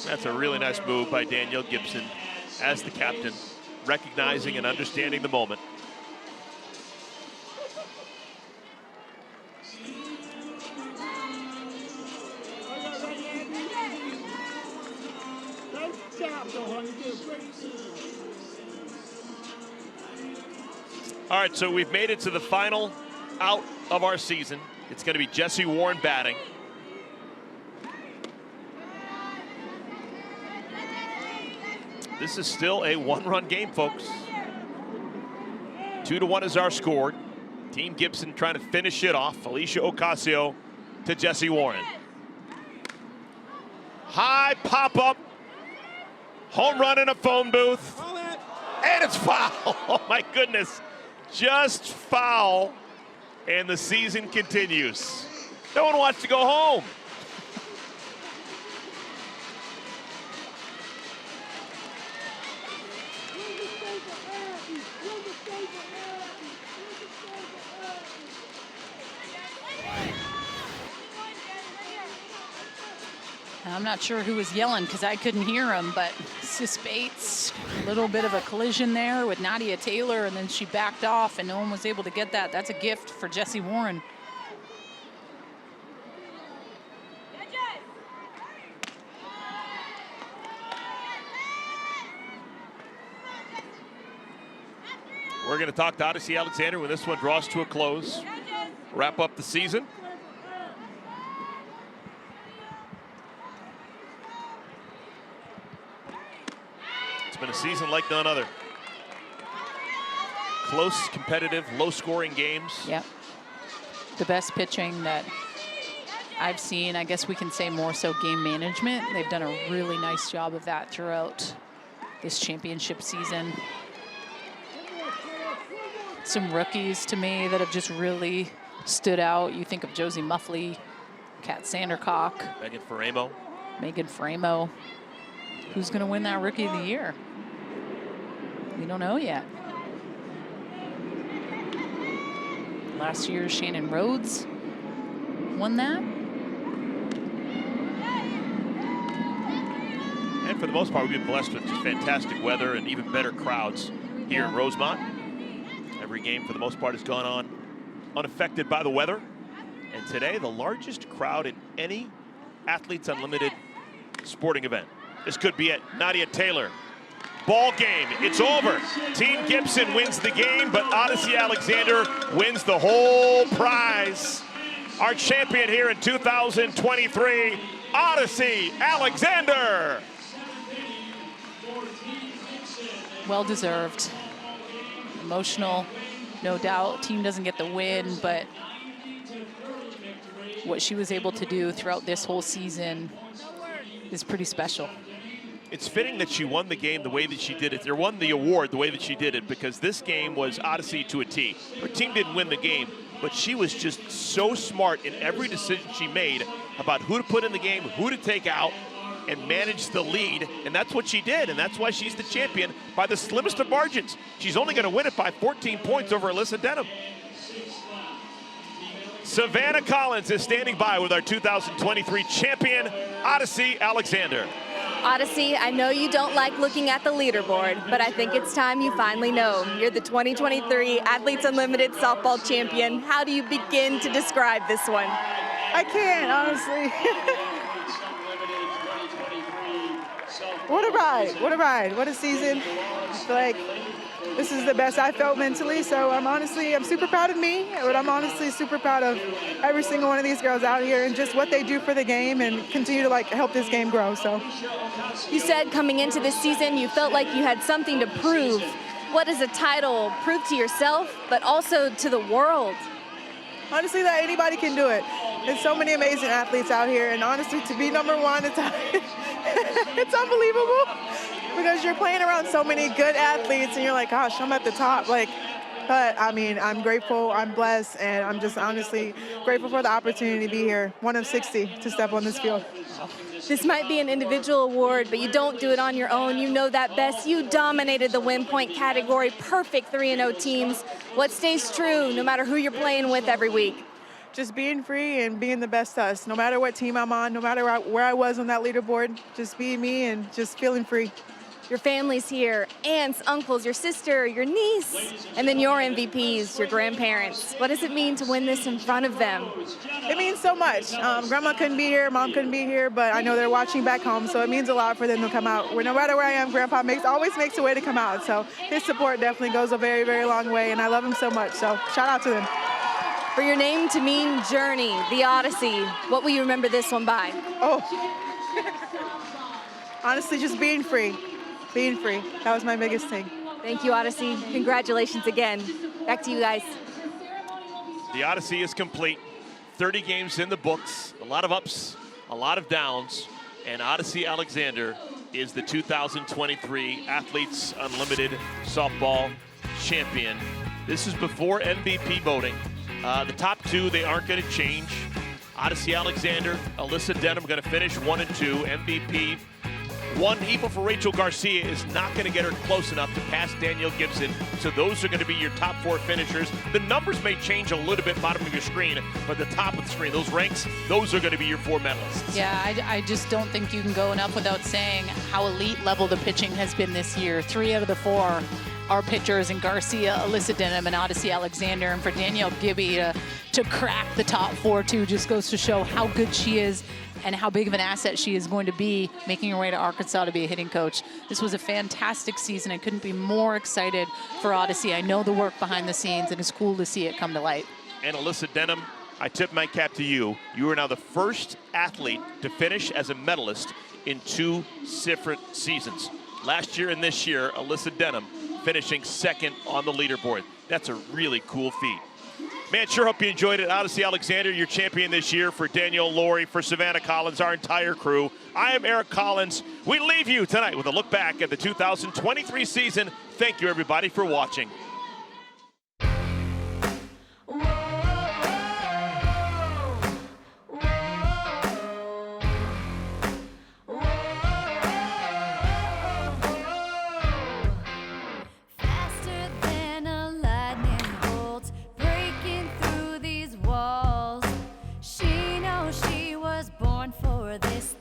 that's a really nice move by Danielle Gibson as the captain, recognizing and understanding the moment. All right, so we've made it to the final out of our season. It's going to be Jessie Warren batting. This is still a 1-run game, folks. 2-1 is our score. Team Gibson trying to finish it off. Alicia Ocasio to Jessie Warren. High pop-up. Home run in a phone booth. And it's foul. Oh, my goodness. Just foul. And the season continues. No one wants to go home. I'm not sure who was yelling because I couldn't hear him, but Sis Bates, a little bit of a collision there with Nadia Taylor, and then she backed off and no one was able to get that. That's a gift for Jessie Warren. We're going to talk to Odyssey Alexander when this one draws to a close. Wrap up the season. It's been a season like none other. Close, competitive, low-scoring games. Yep. The best pitching that I've seen, I guess we can say more so game management. They've done a really nice job of that throughout this championship season. Some rookies to me that have just really stood out. You think of Josie Muffley, Kat Sandercock. Megan Framo. Who's going to win that Rookie of the Year? We don't know yet. Last year, Shannon Rhodes won that. And for the most part, we've been blessed with just fantastic weather and even better crowds here in Rosemont. Every game, for the most part, has gone on unaffected by the weather. And today, the largest crowd in any Athletes Unlimited sporting event. This could be it. Nadia Taylor. Ball game. It's over. Team Gibson wins the game, but Odyssey Alexander wins the whole prize. Our champion here in 2023, Odyssey Alexander. Well deserved. Emotional, no doubt. Team doesn't get the win, but what she was able to do throughout this whole season is pretty special. It's fitting that she won the game the way that she did it, or won the award the way that she did it, because this game was Odyssey to a T. Her team didn't win the game, but she was just so smart in every decision she made about who to put in the game, who to take out, and manage the lead, and that's what she did, and that's why she's the champion by the slimmest of margins. She's only going to win it by 14 points over Alyssa Denham. Savannah Collins is standing by with our 2023 champion, Odyssey Alexander. Odyssey, I know you don't like looking at the leaderboard, but I think it's time you finally know. You're the 2023 Athletes Unlimited softball champion. How do you begin to describe this one? I can't, honestly. What a ride, what a ride, what a season. I feel like this is the best I felt mentally, so I'm super proud of me, but I'm honestly super proud of every single one of these girls out here and just what they do for the game and continue to help this game grow. So, you said coming into this season you felt like you had something to prove. What does a title prove to yourself, but also to the world? Honestly, that anybody can do it. There's so many amazing athletes out here, and honestly, to be number one, it's unbelievable because you're playing around so many good athletes, and you're like, gosh, I'm at the top. But I mean, I'm grateful, I'm blessed, and I'm just honestly grateful for the opportunity to be here, one of 60 to step on this field. This might be an individual award, but you don't do it on your own. You know that best. You dominated the win point category, perfect 3-0 teams. What stays true no matter who you're playing with every week? Just being free and being the best us. No matter what team I'm on, no matter where I was on that leaderboard, just being me and just feeling free. Your family's here, aunts, uncles, your sister, your niece, and then your MVPs, your grandparents. What does it mean to win this in front of them? It means so much. Grandma couldn't be here, Mom couldn't be here, but I know they're watching back home, so it means a lot for them to come out. No matter where I am, Grandpa always makes a way to come out, so his support definitely goes a very, very long way, and I love him so much, so shout out to them. For your name to mean journey, the Odyssey, what will you remember this one by? Oh, honestly, just being free. Being free. That was my biggest thing. Thank you, Odyssey. Congratulations again. Back to you guys. The Odyssey is complete. 30 games in the books, a lot of ups, a lot of downs, and Odyssey Alexander is the 2023 Athletes Unlimited softball champion. This is before MVP voting. The top two, they aren't going to change. Odyssey Alexander, Alyssa Denham going to finish 1 and 2. MVP One even for Rachel Garcia is not going to get her close enough to pass Danielle Gibson. So those are going to be your top 4 finishers. The numbers may change a little bit bottom of your screen, but the top of the screen, those ranks, those are going to be your 4 medalists. Yeah, I just don't think you can go enough without saying how elite level the pitching has been this year. 3 out of the 4 are pitchers in Garcia, Alyssa Denham, and Odyssey Alexander. And for Danielle Gibby to crack the top 4 too just goes to show how good she is and how big of an asset she is going to be making her way to Arkansas to be a hitting coach. This was a fantastic season. I couldn't be more excited for Odyssey. I know the work behind the scenes, and it's cool to see it come to light. And Alyssa Denham, I tip my cap to you. You are now the first athlete to finish as a medalist in 2 different seasons. Last year and this year, Alyssa Denham finishing 2nd on the leaderboard. That's a really cool feat. Man, sure hope you enjoyed it. Odyssey Alexander, your champion this year. For Danielle Laurie, for Savannah Collins, our entire crew. I am Eric Collins. We leave you tonight with a look back at the 2023 season. Thank you, everybody, for watching.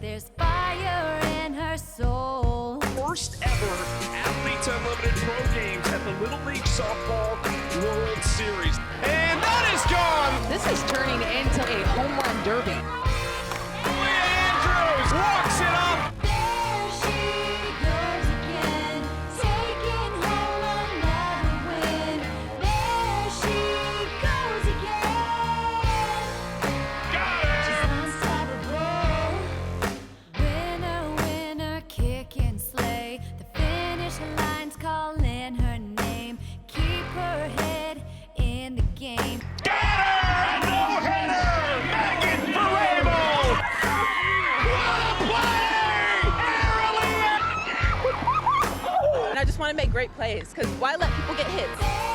There's fire in her soul. First ever Athletes Unlimited Pro Games at the Little League Softball World Series. And that is gone! This is turning into a home run derby. Andrews walks it up! There she goes again, taking home another win. There she goes again. Got her! She's unstoppable. Winner, winner, kick and slay. The finish line's calling her name. Keep her head in the game. Got her! A no-hitter! Megan Ferrable! What a play! And I just want to make great plays, because why let people get hits?